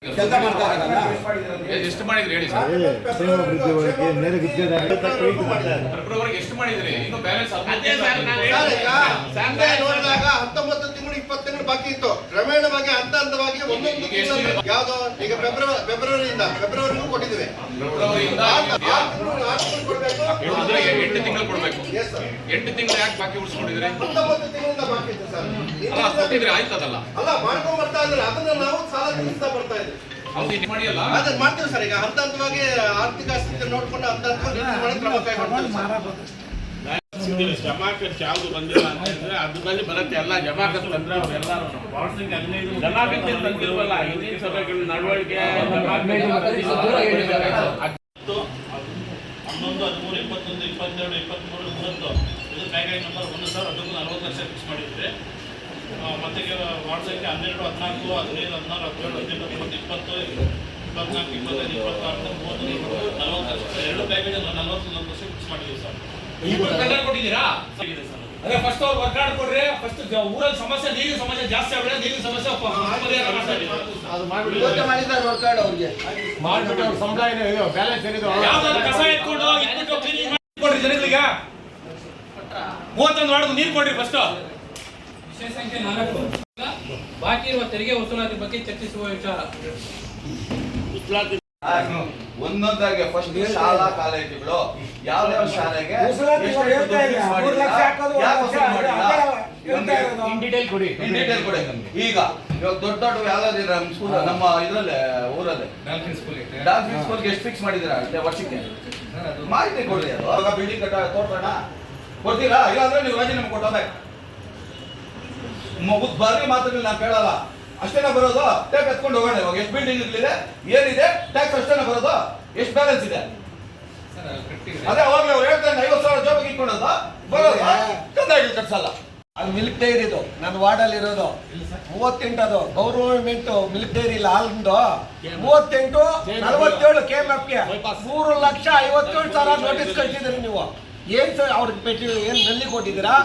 ಕೆಲಸ ಮಾಡ್ತಾ ಇರಲ್ಲ ಎಷ್ಟು ಮಾಡಿದ್ರಿ ಹೇಳಿ ಸರ್? ಫೆಬ್ರವರಿಗೆ ಎಷ್ಟು ಮಾಡಿದ್ರಿ? ಇನ್ನು ಬ್ಯಾಲೆನ್ಸ್ ಅದೇ ಸರ್ ನಾನು ನೋಡಿದಾಗ 19 ತಿಂಗಳು 20 ತಿಂಗಳು ಬಾಕಿ ಇತ್ತು. ಕ್ರಮೇಣವಾಗಿ ಹಂತವಾಗಿ ಒಂದೊಂದು ತಿಂಗಳು ಯಾವ್ದು ಈಗ ಫೆಬ್ರವರಿಗೂ ಕೊಟ್ಟಿದ್ದೀವಿ. ಫೆಬ್ರವರಿಯಿಂದ 8 ತಿಂಗಳು ಕೊಡಬೇಕು. 8 ತಿಂಗಳು ಯಾಕೆ ಬಾಕಿ ಉಳಿಸ್ಕೊಂಡಿದ್ರಿ? 19 ತಿಂಗಳಿಂದ ಬಾಕಿ ಇತ್ತು ಸರ್. ಕೊಟ್ಟಿದ್ರಿ ಆಯ್ತದಲ್ಲ? ಅಲ್ಲ ಮಾಡ್ಕೊಂಡ್ ಬರ್ತಾ ಇದ್ರೆ ಅದನ್ನ ನಾವು ಸಾಲ ತೀರಿಸ್ತಾ ಬರ್ತಾ ಇದ್ವಿ. ಮಾಡಿಯಲ್ಲ ಅದನ್ನ ಮಾಡ್ತೀವಿ ಸರ್. ಈಗ ಹಂತವಾಗಿ ಆರ್ಥಿಕ ಸ್ಥಿತಿ ನೋಡ್ಕೊಂಡು ಹಂತವಾಗಿ ಕ್ರಮ ಕೈಗೊಳ್ತೀವಿ. ಜಮಾಕತ್ ಯಾವ್ದು ಬಂದಿಲ್ಲ ಅಂತಂದ್ರೆ ಅದ್ರಲ್ಲಿ ಬರುತ್ತೆ ಎಲ್ಲ ಜಮಾಕತ್ ಬಂದ್ರೆ ಅವರೆಲ್ಲರೂ ಜಮಾಕತ್ ತಂದಿಲ್ವಲ್ಲ ಹಿಂದಿನ ಸಭೆಗಳ ನಡವಳಿಕೆ 11, 13, 21, 22, 23, 30 ಇದು ಪ್ಯಾಕೇಜ್ ನಂಬರ್ 1,040 ಲಕ್ಷ ಫಿಕ್ಸ್ ಮಾಡಿದ್ರೆ ಮತ್ತೆ ವಾರ್ಡ್ ಸಂಖ್ಯೆ 12, 14, 15, 16, 17, 18, 20, 24, 25, 26, 30, 40 ಲಕ್ಷ ಎರಡು ಪ್ಯಾಕೇಜ್ 41 ಲಕ್ಷ ಫಿಕ್ಸ್ ಮಾಡಿದ್ದೀವಿ ಸರ್. ಕೊಟ್ಟಿದ್ದೀರಾ? ಅದೇ ಫಸ್ಟ್ ಅವ್ರು ವರ್ಕಾಡ್ ಕೊಡ್ರಿ. ಫಸ್ಟ್ ಊರಲ್ಲಿ ಸಮಸ್ಯೆ, ನೀರಿನ ಸಮಸ್ಯೆ ಜಾಸ್ತಿ ಆಗಿದೆ. ನೀರಿನ ಸಮಸ್ಯೆ ಮಾಡಿದ್ದಾರೆ ವರ್ಕಾಡ್ ಅವ್ರಿಗೆ ಮಾಡ್ಬಿಟ್ಟು ಅವ್ರ ಸಮುದಾಯ ಬ್ಯಾಲೆನ್ಸ್ ಏನಿದೆ ಯಾವ್ದಾದ್ರು ಕಸ ಎತ್ಕೊಂಡು ಕೊಡ್ರಿ ಜನಗಳಿಗೆ. 31 ವಾರ್ಡ್ ನೀರು ಕೊಡ್ರಿ ಫಸ್ಟ್. ವಿಷಯ ಸಂಖ್ಯೆ 4 ಬಾಕಿ ಇರುವ ತೆರಿಗೆ ವಸೂಲಾತಿ ಬಗ್ಗೆ ಚರ್ಚಿಸುವ ವಿಚಾರ. ಒಂದೊಂದಾಗಿ ಫಸ್ಟ್ ಶಾಲಾ ಕಾಲೇಜುಗಳು ಯಾವ್ಯಾವ ಶಾಲೆಗೆ ಡೀಟೇಲ್ ಕೊಡಿ. ಈಗ ದೊಡ್ಡ ಯಾವ್ದಾದ್ರು ಸ್ಕೂಲ್ ನಮ್ಮ ಇದ್ರಲ್ಲೇ ಊರಲ್ಲೇ ಡಾಲ್ಫಿನ್ ಸ್ಕೂಲ್ಗೆ ಎಷ್ಟು ಫಿಕ್ಸ್ ಮಾಡಿದಿರಾ ವರ್ಷಕ್ಕೆ ಮಾಹಿತಿ ಕೊಡ್ರಿ. ಅದು ಬಿಲ್ಡಿಂಗ್ ತೋರ್ಸೋಣ ಕೊಡ್ತೀರಾ? ಇಲ್ಲಾಂದ್ರೆ ನೀವು ರಾಜೀನಾಮೆ ಕೊಟ್ಟೋಗ್ಬೇಕು. ಬರ್ರಿ ಮಾತುಗಳು ನಾನು ಕೇಳಲ್ಲ. ಅಷ್ಟೇನ ಬರೋದು? ಟ್ಯಾಕ್ ಎತ್ಕೊಂಡು ಹೋಗೋಣ. ಇವಾಗ ಎಷ್ಟು ಬಿಲ್ಡಿಂಗ್ ಇರ್ಲಿದೆ, ಏನಿದೆ, ಟ್ಯಾಕ್ಸ್ ಅಷ್ಟೇನ ಬರೋದು? ಎಷ್ಟು ಬ್ಯಾಲೆನ್ಸ್ ಇದೆ? ಅದೇ ಅವಾಗಲೇ ಅವ್ರು ಹೇಳ್ತಾರೆ 50,000 ಜೋಬಿಗೆ ಇಟ್ಕೊಂಡೋದು ಬರೋದು ಕಂದಾಯ ಕಟ್ಸಲ್ಲ. ಅದು ಮಿಲ್ಕ್ ಡೈರಿ ಇದು ನನ್ನ ವಾರ್ಡಲ್ಲಿ ಇರೋದು 38. ಅದು ಗೌರ್ಮೆಂಟ್ ಮಿಲ್ಕ್ ಡೈರಿ ಇಲ್ಲ ಹಾಲಿಂದು 38, 47 KMFಗೆ 3,57,000 ನೋಟಿಸ್ ಕಳಿಸಿದ್ರಿ ನೀವು. ಏನ್ ಸರ್ ಅವ್ರಿಗೆ ಪೆಟ್ಟಿ ಏನ್ ನಲ್ಲಿ ಕೊಟ್ಟಿದ್ದೀರಾ?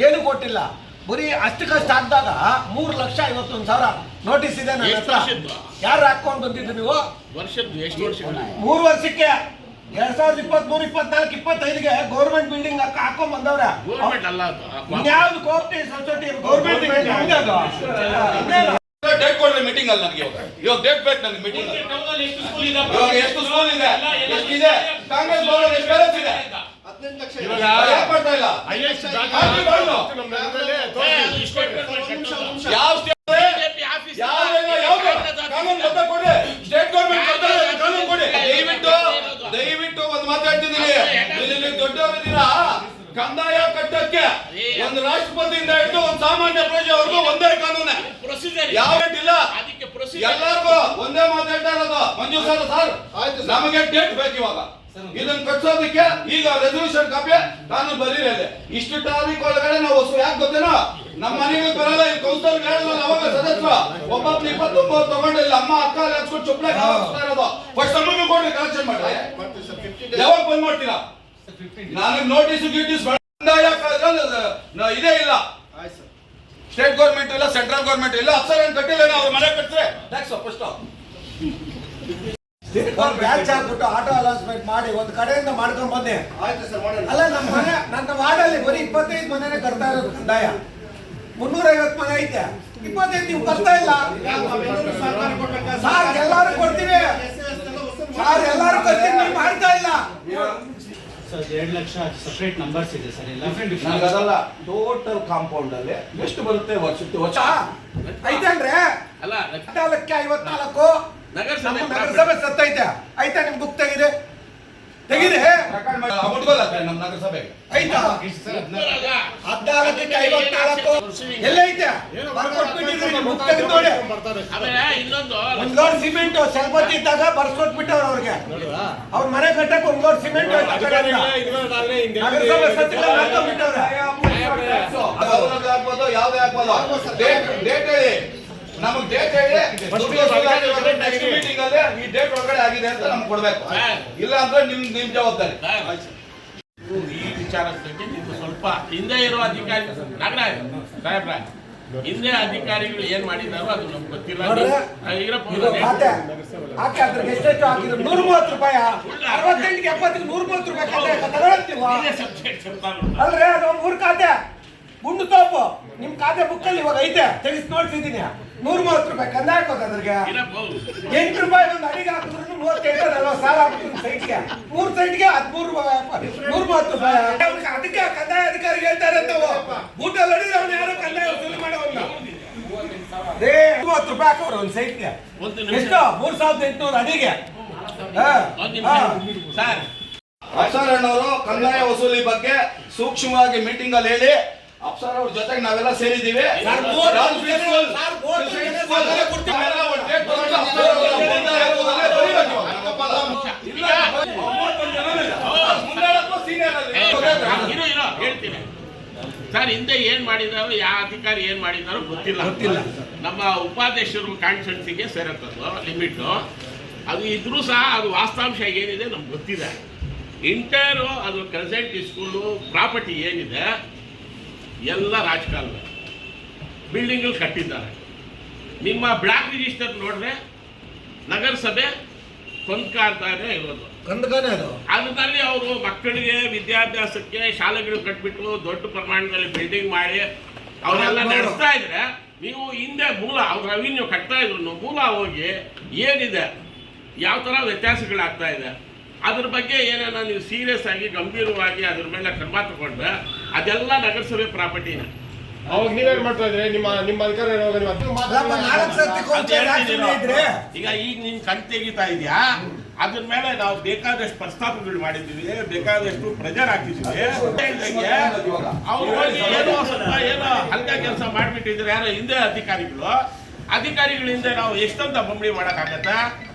ಏನು ಕೊಟ್ಟಿಲ್ಲ. ಬರೀ ಅಷ್ಟಕ್ಕಷ್ಟು ಹಾಕಿದಾಗ 3,51,000 ನೋಟಿಸ್ ಇದೆ ನನ್ನ ಹತ್ರ. ಯಾರು ಹಾಕೊಂಡು ಬಂದಿದ್ದು ನೀವು? ವರ್ಷದ್ದು ಎಷ್ಟು ವರ್ಷ? 3 ವರ್ಷಕ್ಕೆ 2023, 24, 25ಗೆ ಗೌರ್ಮೆಂಟ್ ಬಿಲ್ಡಿಂಗ್ ಹಾಕೊಂಡ್ ಬಂದವ್ರ. ಇನ್ಯಾವ್ದು ಕೋಆಪರೇಟಿವ್ ಸೊಸೈಟಿ ಗೌರ್ಮೆಂಟ್ ಡೇಟ್ ಕೊಡ್ರಿ ಮೀಟಿಂಗ್ ಅಲ್ಲಿ. ನನಗೆ ಇವಾಗ ಡೇಟ್ ಬೇಕು ನನಗೆ ಮೀಟಿಂಗ್. ಇವಾಗ ಎಷ್ಟು ಸ್ಕೂಲ್ ಇದೆ, ಎಷ್ಟಿದೆ, ಕಾಂಗ್ರೆಸ್ ಭವನ ಎಷ್ಟು ಬ್ಯಾಲೆನ್ಸ್ ಇದೆ? 18 ಲಕ್ಷ. ಯಾಕೆ ಮಾಡ್ತಾ ಇಲ್ಲ? ಯಾವ ಕಾನೂನು ಬದ್ಧ ಕೊಡಿ. ಸ್ಟೇಟ್ ಗೌರ್ಮೆಂಟ್ ಕಾನೂನು ಕೊಡಿ. ದಯವಿಟ್ಟು ಒಂದು ಮಾತಾಡ್ತಿದ್ದೀನಿ. ಇಲ್ಲಿ ದೊಡ್ಡವರಿದ್ದೀರಾ, ಕಂದಾಯ ಕಟ್ಟಕ್ಕೆ ಒಂದು ರಾಷ್ಟ್ರಪತಿಯಿಂದ ಹಿಡಿದು ಒಂದು ಸಾಮಾನ್ಯ ಪ್ರಜೆವರೆಗೂ ಒಂದೇ ಕಾನೂನೆ. ಯಾವ ಇಲ್ಲ, ಎಲ್ಲರಿಗೂ ಒಂದೇ ಮಾತಾಡ್ತಾ ಇರೋದು. ಮಂಜು ಸರ್ ಆಯ್ತು, ನಮಗೆ ಡೇಟ್ ಬೇಕು ಇವಾಗ. ಇದನ್ನ ಕಟ್ಸೋದಕ್ಕೆ ಈಗ ರೆಸಲ್ಯೂಷನ್ ಕಾಪಿ ಕಾನೂನು ಬರೀರಲ್ಲ. ಇಷ್ಟು ತಾರೀಕು ಒಳಗಡೆ ನಾವು ಯಾಕೆ ಗೊತ್ತೇನೋ, ನಮ್ಮ ಮನೆಗೆ ಬರಲ್ಲ. ಇಲ್ಲಿ ಕೌನ್ಸಿಲರ್ ಹೇಳಿದ್ರಲ್ಲ ಅವಾಗ ಸದಸ್ಯರು ಒಬ್ಬೊಬ್ರು 29 ತಗೊಂಡು ಇಲ್ಲಿ ಅಮ್ಮ ಅಕ್ಕ ಹಚ್ಕೊಂಡು ಚುಪ್ಪಳೆ ಕಾಣಿಸ್ತಾ ಇರೋದು. ಫಸ್ಟ್ ನಮಗೂ ಕೊಡ್ರಿ, ಕಲೆಕ್ಷನ್ ಮಾಡ್ರಿ. ಯಾವಾಗ ಬಂದ್ ಮಾಡ್ತೀರಾ? ನನಗೆ ನೋಟಿಸ್ ಗೀಟಿಸ್ ಇದೇ ಇಲ್ಲ. ಸ್ಟೇಟ್ ಗೌರ್ಮೆಂಟ್ ಇಲ್ಲ, ಸೆಂಟ್ರಲ್ ಗೌರ್ಮೆಂಟ್ ಇಲ್ಲ. ಅಫ್ಸರ್ ಏನ್ ಕಟ್ಟಿಲ್ಲ, ಅವ್ರ ಮನೆ ಕಟ್ಟಿದ್ರೆ ಟ್ಯಾಕ್ಸ್ ಫಸ್ಟ್ ಬ್ಯಾಚ್ ಹಾಕ್ಬಿಟ್ಟು ಆಟೋ ಅಲೌನ್ಸ್ಮೆಂಟ್ ಮಾಡಿ ಒಂದು ಕಡೆಯಿಂದ ಮಾಡ್ಕೊಂಡ್ ಬಂದೆ. ಅಲ್ಲ ನಮ್ಮ ಮನೆ, ನನ್ನ ವಾರ್ಡಲ್ಲಿ ಬರೀ 25 ಮನೆನೇ ಕಟ್ತಾ ಇರೋದು ಕಂದಾಯ. 350 ಮನೆ ಐತೆ, 25 ನೀವು ಬರ್ತಾ ಇಲ್ಲ. ಸಾರ್ ಎಲ್ಲಾರು ಕೊಡ್ತೀವಿ, ಸಾರ್ ಎಲ್ಲಾರು ಕೊಡ್ತೀವಿ, ನೀವು ಮಾಡ್ತಾ ಇಲ್ಲ. ಸರ್ 2 ಲಕ್ಷ ಸಪರೇಟ್ ನಂಬರ್ಸ್ ಇದೆ ಸರ್. ಎಲ್ಲ ಅದಲ್ಲ, ಟೋಟಲ್ ಕಾಂಪೌಂಡ್ ಅಲ್ಲಿ ಎಷ್ಟು ಬರುತ್ತೆ ವರ್ಷಕ್ಕೆ? ವರ್ಷ ಐತೆ ಅಂದ್ರೆ ಅಲ್ಲ 14ಕ್ಕೆ 54 ನಗರಸಭೆ ಸತ್ತೈತೆ. ಐತೆ ನಿಮ್ ಬುಕ್ ತೆಗಿದೆ ನಮ್ಮ ನಗರಸಭೆ ಆಯ್ತಾ? 14ಕ್ಕೆ 54 ಎಲ್ಲೈತೆ ಬರ್ಕೊಟ್ಬಿಟ್ಟಿದ್ರಿ. ಬುಕ್ ತೆಗೆದು ನೋಡಿ. ಆಮೇಲೆ ಇನ್ನೊಂದು ಒಂದ್ ಲೋಡ್ ಸಿಮೆಂಟ್ ಸಲ್ಪತಿ ಇದ್ದಾಗ ಬರ್ಸ್ಕೊಟ್ಬಿಟ್ಟವ್ರು ಅವ್ರಿಗೆ. ಅವ್ರ ಮನೆ ಕಟ್ಟಕ್ಕೆ ಒಂದ್ ಲೋಡ್ ಸಿಮೆಂಟ್ ನಗರಸಭೆ ಸತ್ತಿಲ್ಲ ಮಾಡ್ಕೊಂಡ್ಬಿಟ್ಟವ್ರೆ. ಹಾಕ್ಬೋದು, ಯಾವ್ದೇ ಹಾಕ್ಬೋದು. ಡೇಟ್ ಹೇಳಿ, ನಮಗೆ ಡೇಟ್ ಹೇಳಿ. ನೆಕ್ಸ್ಟ್ ಮೀಟಿಂಗ್ ಅಲ್ಲಿ ಈ ಡೇಟ್ ಒಳಗಡೆ ಆಗಿದೆ ಅಂತ ನಮ್ಗೆ ಕೊಡ್ಬೇಕು. ಇಲ್ಲ ಅಂದ್ರೆ ನಿಮ್ ಜವಾಬ್ದಾರಿ. ಈ ವಿಚಾರದ ಬಗ್ಗೆ ನೀವು ಸ್ವಲ್ಪ ಹಿಂದೆ ಇರುವ ಅಧಿಕಾರಿ ನಾಗರಾಜ್ ಸಾಹೇಬ್ರ ಹಿಂದೆ ಅಧಿಕಾರಿಗಳು ಏನ್ ಮಾಡಿದಾರೋ ಅದು ನಮ್ಗೆ ಗೊತ್ತಿಲ್ಲ. ನೋಡ್ರೆ, ಈರಪ್ಪ ಇದು ಖಾತೆ ಹಾಕಿ ಅದ್ರಿಗೆ ಎಷ್ಟೆಷ್ಟು ಹಾಕಿದ್ರು 130 ರೂಪಾಯಿ 68ಗೆ 70ಗೆ 130 ರೂಪಾಯಿ ಖಾತೆ ತಗೊಳ್ತೀವ ಸಬ್ಜೆಕ್ಟ್ ಅಲ್ರಿ ಅದು 3 ಖಾತೆ ಗುಂಡು ತೋಪು ನಿಮ್ ಖಾತೆ ಬುಕ್ಕಲ್ಲಿ ಇವಾಗ ಐತೆ ತೆಗಿಸ್ ನೋಡ್ತಿದ್ದೀನಿ 130 ರೂಪಾಯಿ ಕಂದ ಹಾಕೋದು ಅದ್ರಿಗೆ 8 ರೂಪಾಯಿ ಒಂದು ಅಡಿಗೆ ಹಾಕಿದ್ರು 37 ಸಾಲ ಆಗ್ಬಿಟ್ಟು ಸೈಟ್ಗೆ 3 ಸೈಟ್ಗೆ 13 ರೂಪಾಯಿ 130 ರೂಪಾಯಿ ಅದಕ್ಕೆ ಕಂದಾಯ ಅಧಿಕಾರಿಗೆ ಹೇಳ್ತಾರೆ ತಾವು ಬೂಟಲ್ಲಿ ಹೊಡಿದ್ರೆ ಅವ್ನು ಯಾರೋ ಕಂದಾಯ ವಸೂಲಿ ಮಾಡೋವಲ್ಲ 30 ರೂಪಾಯಿ ಹಾಕೋರು ಒಂದು ಸೈಟ್ಗೆ ಎಷ್ಟು 3800 ಅಡಿಗೆ ಸರ್ ಅಪ್ಸರಣ್ಣವರು ಕಂದಾಯ ವಸೂಲಿ ಬಗ್ಗೆ ಸೂಕ್ಷ್ಮವಾಗಿ ಮೀಟಿಂಗ್ ಅಲ್ಲಿ ಹೇಳಿ ಅಪ್ಸರ್ ಅವ್ರ ಜೊತೆಗೆ ನಾವೆಲ್ಲ ಸೇರಿದ್ದೀವಿ. ಹೇಳ್ತೀನಿ ಸರ್, ಹಿಂದೆ ಏನ್ ಮಾಡಿದಾರೋ ಯಾವ ಅಧಿಕಾರಿ ಏನ್ ಮಾಡಿದಾರೋ ಗೊತ್ತಿಲ್ಲ. ನಮ್ಮ ಉಪಾಧ್ಯಕ್ಷರು ಕಾನ್ಸ್ಟಿಟ್ಯೂನ್ಸಿಗೆ ಸೇರತ್ತದು ಲಿಮಿಟ್ ಅದು ಇದ್ರೂ ಸಹ ಅದು ವಾಸ್ತವಾಂಶ ಏನಿದೆ ನಮ್ಗೆ ಗೊತ್ತಿದೆ. ಇಂಟೈರು ಅದು ಕನ್ಸಲ್ಟ್ ಸ್ಕೂಲು ಪ್ರಾಪರ್ಟಿ ಏನಿದೆ ಎಲ್ಲ ರಾಜಕಾರಣ ಬಿಲ್ಡಿಂಗ್ಗಳು ಕಟ್ಟಿದ್ದಾರೆ. ನಿಮ್ಮ ಬ್ಲಾಕ್ ರಿಜಿಸ್ಟರ್ ನೋಡಿದ್ರೆ ನಗರಸಭೆ ಕೊಂಡ್ಕಾಡ್ತಾನೆ ಇರೋದು. ಅದರಲ್ಲಿ ಅವರು ಮಕ್ಕಳಿಗೆ ವಿದ್ಯಾಭ್ಯಾಸಕ್ಕೆ ಶಾಲೆಗಳು ಕಟ್ಬಿಟ್ಟು ದೊಡ್ಡ ಪ್ರಮಾಣದಲ್ಲಿ ಬಿಲ್ಡಿಂಗ್ ಮಾಡಿ ಅವರೆಲ್ಲ ನಡೆಸ್ತಾ ಇದ್ರೆ ನೀವು ಹಿಂದೆ ಮೂಲ ಅವ್ರ ರೆವಿನ್ಯೂ ಕಟ್ತಾ ಇದ್ರು ಮೂಲ ಹೋಗಿ ಏನಿದೆ ಯಾವ ಥರ ವ್ಯತ್ಯಾಸಗಳಾಗ್ತಾ ಇದೆ ಅದ್ರ ಬಗ್ಗೆ ಏನೇನ ನೀವು ಸೀರಿಯಸ್ ಆಗಿ ಗಂಭೀರವಾಗಿ ಅದ್ರ ಮೇಲೆ ಕ್ರಮ ತಗೊಂಡ್ರೆ ಅದೆಲ್ಲ ನಗರಸಭೆ ಪ್ರಾಪರ್ಟಿನ. ಅವಾಗ ನೀವೇನ್ ಮಾಡ್ತಾ ಇದ್ರಿ? ನಿಮ್ಮ ಅಧಿಕಾರ ಈಗ ನೀನ್ ಕಣ್ ತೆಗಿತಾ ಇದೆಯಾ ಅದ್ರ ಮೇಲೆ ನಾವು ಬೇಕಾದಷ್ಟು ಪ್ರಸ್ತಾಪಗಳು ಮಾಡಿದ್ದೀವಿ, ಬೇಕಾದಷ್ಟು ಪ್ರೆಜರ್ ಹಾಕಿದ್ದೀವಿ. ಅವ್ರು ಹೋಗಿ ಏನೋ ಸ್ವಲ್ಪ ಏನೋ ಹಲ್ಕ ಕೆಲಸ ಮಾಡ್ಬಿಟ್ಟಿದ್ರೆ ಯಾರೋ ಹಿಂದೆ ಅಧಿಕಾರಿಗಳಿಂದ ನಾವು ಎಷ್ಟಂತ ಬೊಂಬಳಿ ಮಾಡಕ್ಕಾಗತ್ತ?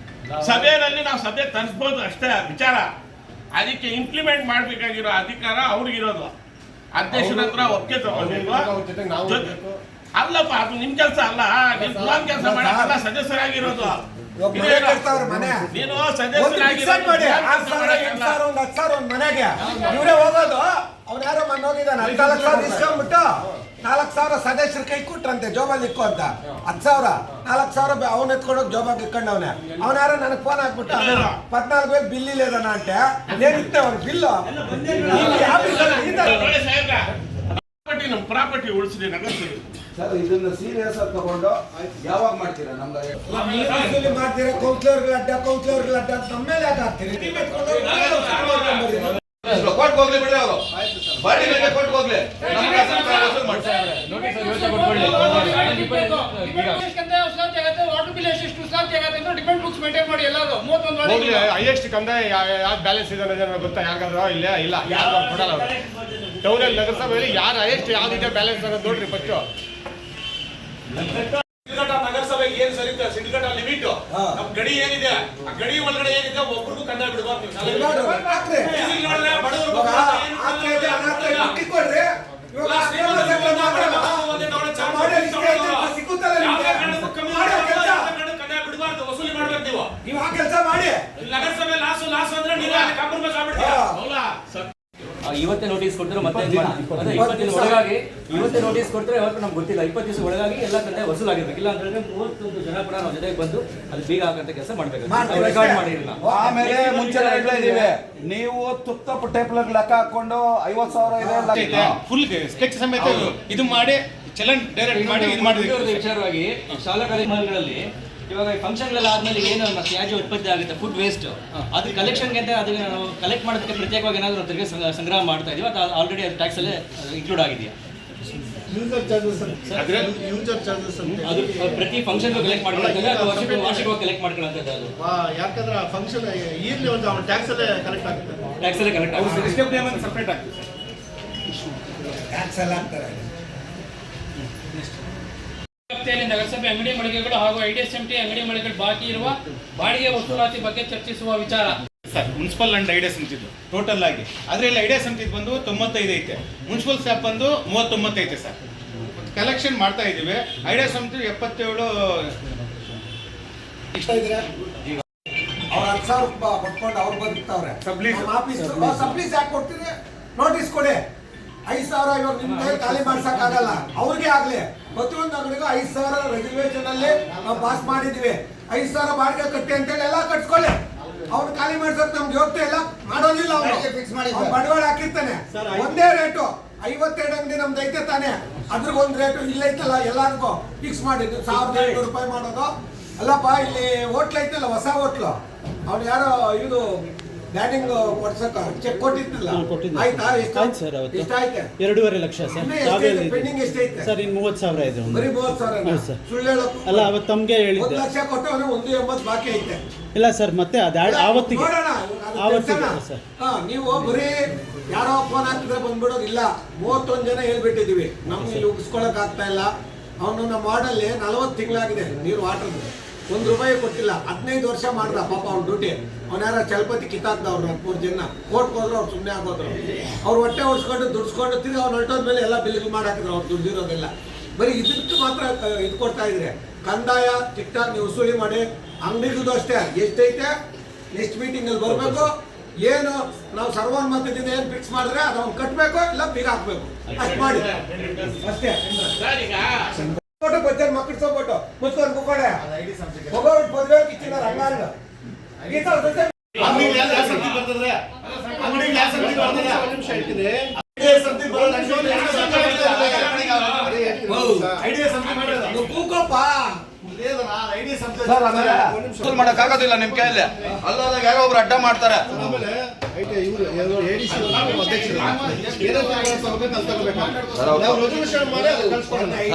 ಸಭೆಯಲ್ಲಿ ನಾವು ಸಭೆ ತರಿಸ್ಬೋದು ಅಷ್ಟೇ ವಿಚಾರ. ಅದಕ್ಕೆ ಇಂಪ್ಲಿಮೆಂಟ್ ಮಾಡ್ಬೇಕಾಗಿರೋ ಅಧಿಕಾರ ಅವ್ರಿಗಿರೋದು. ಅಧ್ಯಕ್ಷರ ಹತ್ರ ಒಪ್ಪಿಗೆ ತಗೋಬೇಕು. ಅಲ್ಲಪ್ಪ ಅದು ನಿಮ್ ಕೆಲಸ ಅಲ್ಲ, ನಿಮ್ ಕೆಲಸ ಮಾಡಲ್ಲ, ಸದಸ್ಯರಾಗಿರೋದು ನೀನು ಸದಸ್ಯರಾಗಿರೋದು ಮನೆಗೆ ಇವರೇ ಹೋಗೋದು. ಅವ್ನ ಯಾರೋ ಮನೆ ಹೋಗಿದ್ದಾನೆ 4,000 ಇಸ್ಕೊಂಡ್ಬಿಟ್ಟು 4,000 ಸದಸ್ಯರ ಕೈ ಕೊಟ್ರಂತೆ ಜೋಬಲ್ಲಿ ಇಕ್ಕು ಅಂತ 10,000 4,000 ಅವ್ನ ಎತ್ಕೊಂಡೋಗಿ ಜೋಬಾಗಿ ಇಟ್ಕೊಂಡವನೆ. ಅವ್ನ ಯಾರೋ ನನಗೆ ಫೋನ್ ಹಾಕ್ಬಿಟ್ಟು 14,000 ಬಿಲ್ ಇಲ್ಲದನ ಅಂತೆ ಏನಿತ್ತೆ ಅವ್ರ ಬಿಲ್ಲು ನಮ್ಮ ಪ್ರಾಪರ್ಟಿ ಉಳಿಸಿದೆ ನಗರಸಭೆ. ಸರ್ ಇದನ್ನ ಸೀರಿಯಸ್ ಆಗಿ ತಗೊಂಡು ಯಾವಾಗ ಮಾಡ್ತೀರಾ? ನಮ್ಗೆ ಮಾಡ್ತೀರಾ ಕೌನ್ಸಿಲರ್ಗಳ ಅಡ್ಡ ನಮ್ಮ ಮೇಲೆ ಯಾಕೆ ಹಾಕ್ತೀರಿ? ಕೊಟ್ಟು ಹೋಗ್ಲಿ ಬಿಡಿ, ಅವರು ಬಾಡಿಗೆ ಕೊಟ್ಟು ಹೋಗ್ಲಿ. ಹೈಯೆಸ್ಟ್ ಕಂದಾಯ ಯಾವ್ದು ಬ್ಯಾಲೆನ್ಸ್ ಇದೆ ಅನ್ನೋದು ಗೊತ್ತಾ ಯಾರಿಗಾದ್ರೂ? ಇಲ್ಲ ಯಾರು ಕೊಡಲ್ಲ ಅವರು. ಟೌನಲ್ಲಿ ನಗರಸಭೆಯಲ್ಲಿ ಯಾರು ಹೈಯೆಸ್ಟ್ ಯಾವ್ದಿದೆ ಬ್ಯಾಲೆನ್ಸ್ ಅನ್ನೋದು ನೋಡ್ರಿ ಫಸ್ಟ್. ನಗರಸಭೆಗೆ ಏನ್ ಸರಿ ಸಿಂಡಿಕೇಟ್ ಲಿಮಿಟ್ ನಮ್ ಗಡಿ ಏನಿದೆ ಆ ಗಡಿ ಒಳಗಡೆ ಏನಿದೆ ಒಬ್ರಿಗೂ ಕಂದಾಯ ಬಿಡಬಾರ್ದು. ವಸೂಲಿ ಮಾಡ್ಬೇಕು ನೀವು ಆ ಕೆಲಸ ಮಾಡಿ. ನಗರಸಭೆ ಲಾಸ್ ಅಂದ್ರೆ ನೀವು ಕಾಂಪ್ರಮೈಸ್ ಆಗ್ಬಿಡ್ತೀರಾ? ಇವತ್ತೇ ನೋಟಿಸ್ ಕೊಟ್ಟರು ಮತ್ತೆ 20 ದಿನ ಒಳಗಾಗಿ ಇವತ್ತೇ ನೋಟಿಸ್ ಕೊಟ್ಟರೆ ಅವತ್ತು ನಮ್ಗೆ ಗೊತ್ತಿಲ್ಲ. 20 ದಿವಸ ಒಳಗಾಗಿ ಎಲ್ಲ ಕಂದಾಯ ವಸೂಲಾಗಿರ್ಬೇಕು. ಇಲ್ಲ ಅಂತಂದ್ರೆ 31 ಜನ ಕೂಡ ನಾವು ಜೊತೆಗೆ ಬಂದು ಅದು ಬೀಗ ಹಾಕಂತ ಕೆಲಸ ಮಾಡ್ಬೇಕು. ರೆಕಾರ್ಡ್ ಮಾಡಿರಲಿಲ್ಲ. ಆಮೇಲೆ ಮುಂಚೆ ಹೇಳಿದ್ದೀವಿ, ನೀವು ತುತ್ತ ಟೇಪ್ಲರ್ ಲೆಕ್ಕ ಹಾಕೊಂಡು 50,000 ಇದೆ ಫುಲ್ ಸ್ಕೆಚ್ ಸಮೇತ ಇದು ಮಾಡಿ ಚಲನ್ ಡೈರೆಕ್ಟ್ ಮಾಡಿ ಇದು ಮಾಡಿದ್ವಿ. ವಿಚಾರವಾಗಿ ಶಾಲಾ ಕಾಲೇಜುಗಳಲ್ಲಿ ಇವಾಗ ಫಂಕ್ಷನ್ಗಳೆಲ್ಲ ಆದ್ಮೇಲೆ ಏನು ತ್ಯಾಜ್ಯ ಉತ್ಪತ್ತಿ ಆಗುತ್ತೆ ಫುಡ್ ವೇಸ್ಟ್ ಅದು ಕಲೆಕ್ಷನ್ಗೆ ಅಂತ ಅದಕ್ಕೆ ನಾವು ಕಲೆಕ್ಟ್ ಮಾಡೋದಕ್ಕೆ ಪ್ರತ್ಯೇಕವಾಗಿ ಏನಾದರೂ ತೆರಿಗೆ ಸಂಗ್ರಹ ಮಾಡ್ತಾ ಇದೀವಿ. ಅದು ಆಲ್ರೆಡಿ ಅದು ಟ್ಯಾಕ್ಸ್ ಅಲ್ಲೇ ಇನ್ಕ್ಲೂಡ್ ಆಗಿದೆಯಾ? ಅದು ಪ್ರತಿ ಫಂಕ್ಷನ್ ಕಲೆಕ್ಟ್ ಮಾಡ್ಕೊಳ್ಳೋದು ಅಥವಾ ವಾರ್ಷಿಕವಾಗಿ ಕಲೆಕ್ಟ್ ಮಾಡ್ಕೊಳ್ಳೋಂಥದ್ದು ಅದು ಯಾಕಂದ್ರೆ ಫಂಕ್ಷನ್ ಇಯರ್ಲಿ ಒಂದು ಟ್ಯಾಕ್ಸ್ ಅಲ್ಲೇ ಕಲೆಕ್ಟ್ ಆಗುತ್ತೆ. ಟ್ಯಾಕ್ಸ್ ಅಲ್ಲೇ ಕಲೆಕ್ಟ್ ಆಗುತ್ತೆ. ಸಪ್ರೇಟ್ ಆಗ್ತದೆ. ಟ್ಯಾಕ್ಸ್ ಎಲ್ಲ ಹಾಕ್ತಾರೆ. ನಗರಸಭೆ ಅಂಗಡಿ ಮಳಿಗೆಗಳು ಹಾಗೂ IDSMT ಅಂಗಡಿ ಮಳಿಗೆಗಳು ಬಾಕಿ ಇರುವ ಬಾಡಿಗೆ ವಸೂಲಾತಿ ಬಗ್ಗೆ ಚರ್ಚಿಸುವ ವಿಚಾರ. Sir municipal and IDSMT total ಆಗಿ ಅದರಲ್ಲಿ IDSMT ಬಂದು 95 ಐತೆ, ಮುನ್ಸಿಪಲ್ ಸ್ಟಾಫ್ ಬಂದು 39 ಐತೆ ಸರ್. ಕಲೆಕ್ಷನ್ ಮಾಡ್ತಾ ಇದೀವಿ. IDSMT 77 ಇಷ್ಟ ಇದ್ರೆ ಅವ್ರು 10,000 ರೂಪಾಯಿ ಕೊಟ್ಕೊಂಡು ಅವ್ರು ಬದುಕ್ತಾವ್ರೆ. ಸಬ್ಲೀಸ್ ಯಾಕೆ ಕೊಡ್ತೀರಿ? ನೋಟಿಸ್ ಕೊಡಿ. 5,000 ಇವಾಗ ನಿಮ್ ಕೈ ಖಾಲಿ ಮಾಡ್ಸಕ್ಕಾಗಲ್ಲ, ಅವ್ರಿಗೆ ಆಗ್ಲಿ. ಪ್ರತಿಯೊಂದು ಅಂಗಡಿಗೂ 5,000 ರೆಸರ್ವೇಶನ್ ಅಲ್ಲಿ ನಾವು ಪಾಸ್ ಮಾಡಿದ್ವಿ. 5,000 ಬಾಡಿಗೆ ಕಟ್ಟಿ ಅಂತೇಳಿ ಎಲ್ಲ ಕಟ್ಸ್ಕೊಳ್ಳಿ. ಅವ್ನು ಖಾಲಿ ಮಾಡ್ಸಕ್ ನಮ್ಗೆ ಯೋಗ್ಯತೆ ಇಲ್ಲ, ಮಾಡೋದಿಲ್ಲ. ಅವ್ನು ಬಂಡವಾಳ ಹಾಕಿರ್ತಾನೆ. ಒಂದೇ ರೇಟು 52 ಅಂಗಡಿ ನಮ್ದು ಐತೆ ತಾನೆ, ಅದ್ರಿಗೆ ಒಂದ್ ರೇಟು ಇಲ್ಲ ಐತಲ್ಲ, ಎಲ್ಲಾರ್ಗು ಫಿಕ್ಸ್ ಮಾಡಿ 1,800 ರೂಪಾಯಿ ಮಾಡೋದು. ಅಲ್ಲಪ್ಪ, ಇಲ್ಲಿ ಹೋಟ್ಲ್ ಐತಲ್ಲ, ಹೊಸ ಹೋಟ್ಲು, ಅವ್ನು ಯಾರೋ ಇದು ಬ್ಯಾಟಿಂಗ್ ಕೊಡ್ಸಕ ಚೆಕ್ ಕೊಟ್ಟಿದ್ನಲ್ಲ, ಆಯ್ತಾ? ಎಷ್ಟಾಯ್ತೆ? 2.5 ಲಕ್ಷ ಸರ್. ಪೆಂಡಿಂಗ್ ಎಷ್ಟೈತೆ ಸರ್? ಇನ್ನು 30,000 ಇದೆ. ಬರೀ 30,000. ಸುಳ್ಳು ಹೇಳೋದು ಅಲ್ಲ, ಅವತ್ತು ತಮ್ಗೆ ಹೇಳಿದ್ದೆ. 1 ಲಕ್ಷ ಕೊಟ್ಟು 180 ಬಾಕಿ ಐತೆ. ಇಲ್ಲ ಸರ್, ಮತ್ತೆ ಆವತ್ತಿಗೆ ಸರ್. ನೀವು ಬರೀ ಯಾರೋ ಫೋನ್ ಹಾಕಿದ್ರೆ ಬಂದ್ಬಿಡೋದಿಲ್ಲ. 31 ಜನ ಹೇಳ್ಬಿಟ್ಟಿದೀವಿ, ನಮ್ಗೆ ಇಲ್ಲಿ ಉಗಿಸ್ಕೊಳಕ್ ಆಗ್ತಾ ಇಲ್ಲ. ಅವನು ನಮ್ಮ ವಾರ್ಡಲ್ಲಿ 40 ತಿಂಗಳಾಗಿದೆ ನೀರು ವಾಟರ್ದು, 1 ರೂಪಾಯಿ ಕೊಟ್ಟಿಲ್ಲ. 15 ವರ್ಷ ಮಾಡ್ದ ಪಾಪ ಅವ್ನ ಡ್ಯೂಟಿ. ಅವ್ನ ಯಾರ ಚಲಪತಿ ಕಿತ್ತಾಕ್ದವ್ರು 3 ಜನ ಕೋರ್ಟ್ಗೆ ಹೋದ್ರು, ಅವ್ರು ಸುಮ್ಮನೆ ಆಗೋದ್ರು. ಅವ್ರು ಹೊಟ್ಟೆ ಹೊಡ್ಸ್ಕೊಂಡು ದುಡ್ಸ್ಕೊಂಡು ತಿರ್ಗಿ ಅವ್ನು ಹೊರಟೋದ್ಮೇಲೆ ಎಲ್ಲ ಬಿಲ್ಗಳು ಮಾಡಾಕಿದ್ರು. ಅವ್ರು ದುಡ್ದಿರೋದೆಲ್ಲ ಬರೀ ಇದಕ್ಕೆ ಮಾತ್ರ ಇದು ಕೊಡ್ತಾ ಇದ್ರೆ. ಕಂದಾಯ ಟಿಕ್ಟಾಕ್ ನೀವು ವಸೂಲಿ ಮಾಡಿ. ಅಂಗಡಿಗೂ ಅಷ್ಟೇ, ಎಷ್ಟೈತೆ ನೆಕ್ಸ್ಟ್ ಮೀಟಿಂಗ್ ಅಲ್ಲಿ ಬರಬೇಕು. ಏನು ನಾವು ಸರ್ವಾನುಮತದಿಂದ ಏನು ಫಿಕ್ಸ್ ಮಾಡಿದ್ರೆ ಅದು ಅವ್ನು ಕಟ್ಟಬೇಕು, ಇಲ್ಲ ಬೀಗ ಹಾಕ್ಬೇಕು, ಅಷ್ಟು ಮಾಡಿ ಅಷ್ಟೇ. ಫೋಟೋ ಬಚ್ಚರ್ ಮಕ್ಕಳು ಸೋಬಿಟ್ಟು ಮುಚ್ಕೊಂಡು ಕೂತ್ಕೊಂಡೆ ಹೋಗೋಬಿಟ್ಟು ಮದುವೆ ಕಿಚ್ಚಿನ ರಂಗಾಂಗ ಕೂಕೋಪ್ಪ ಮಾಡಕ್ ಆಗೋದಿಲ್ಲ ನಿಮ್ ಕೈಯಲ್ಲಿ. ಅಲ್ಲಾದಾಗ ಯಾರೋ ಒಬ್ರು ಅಡ್ಡ ಮಾಡ್ತಾರೆ.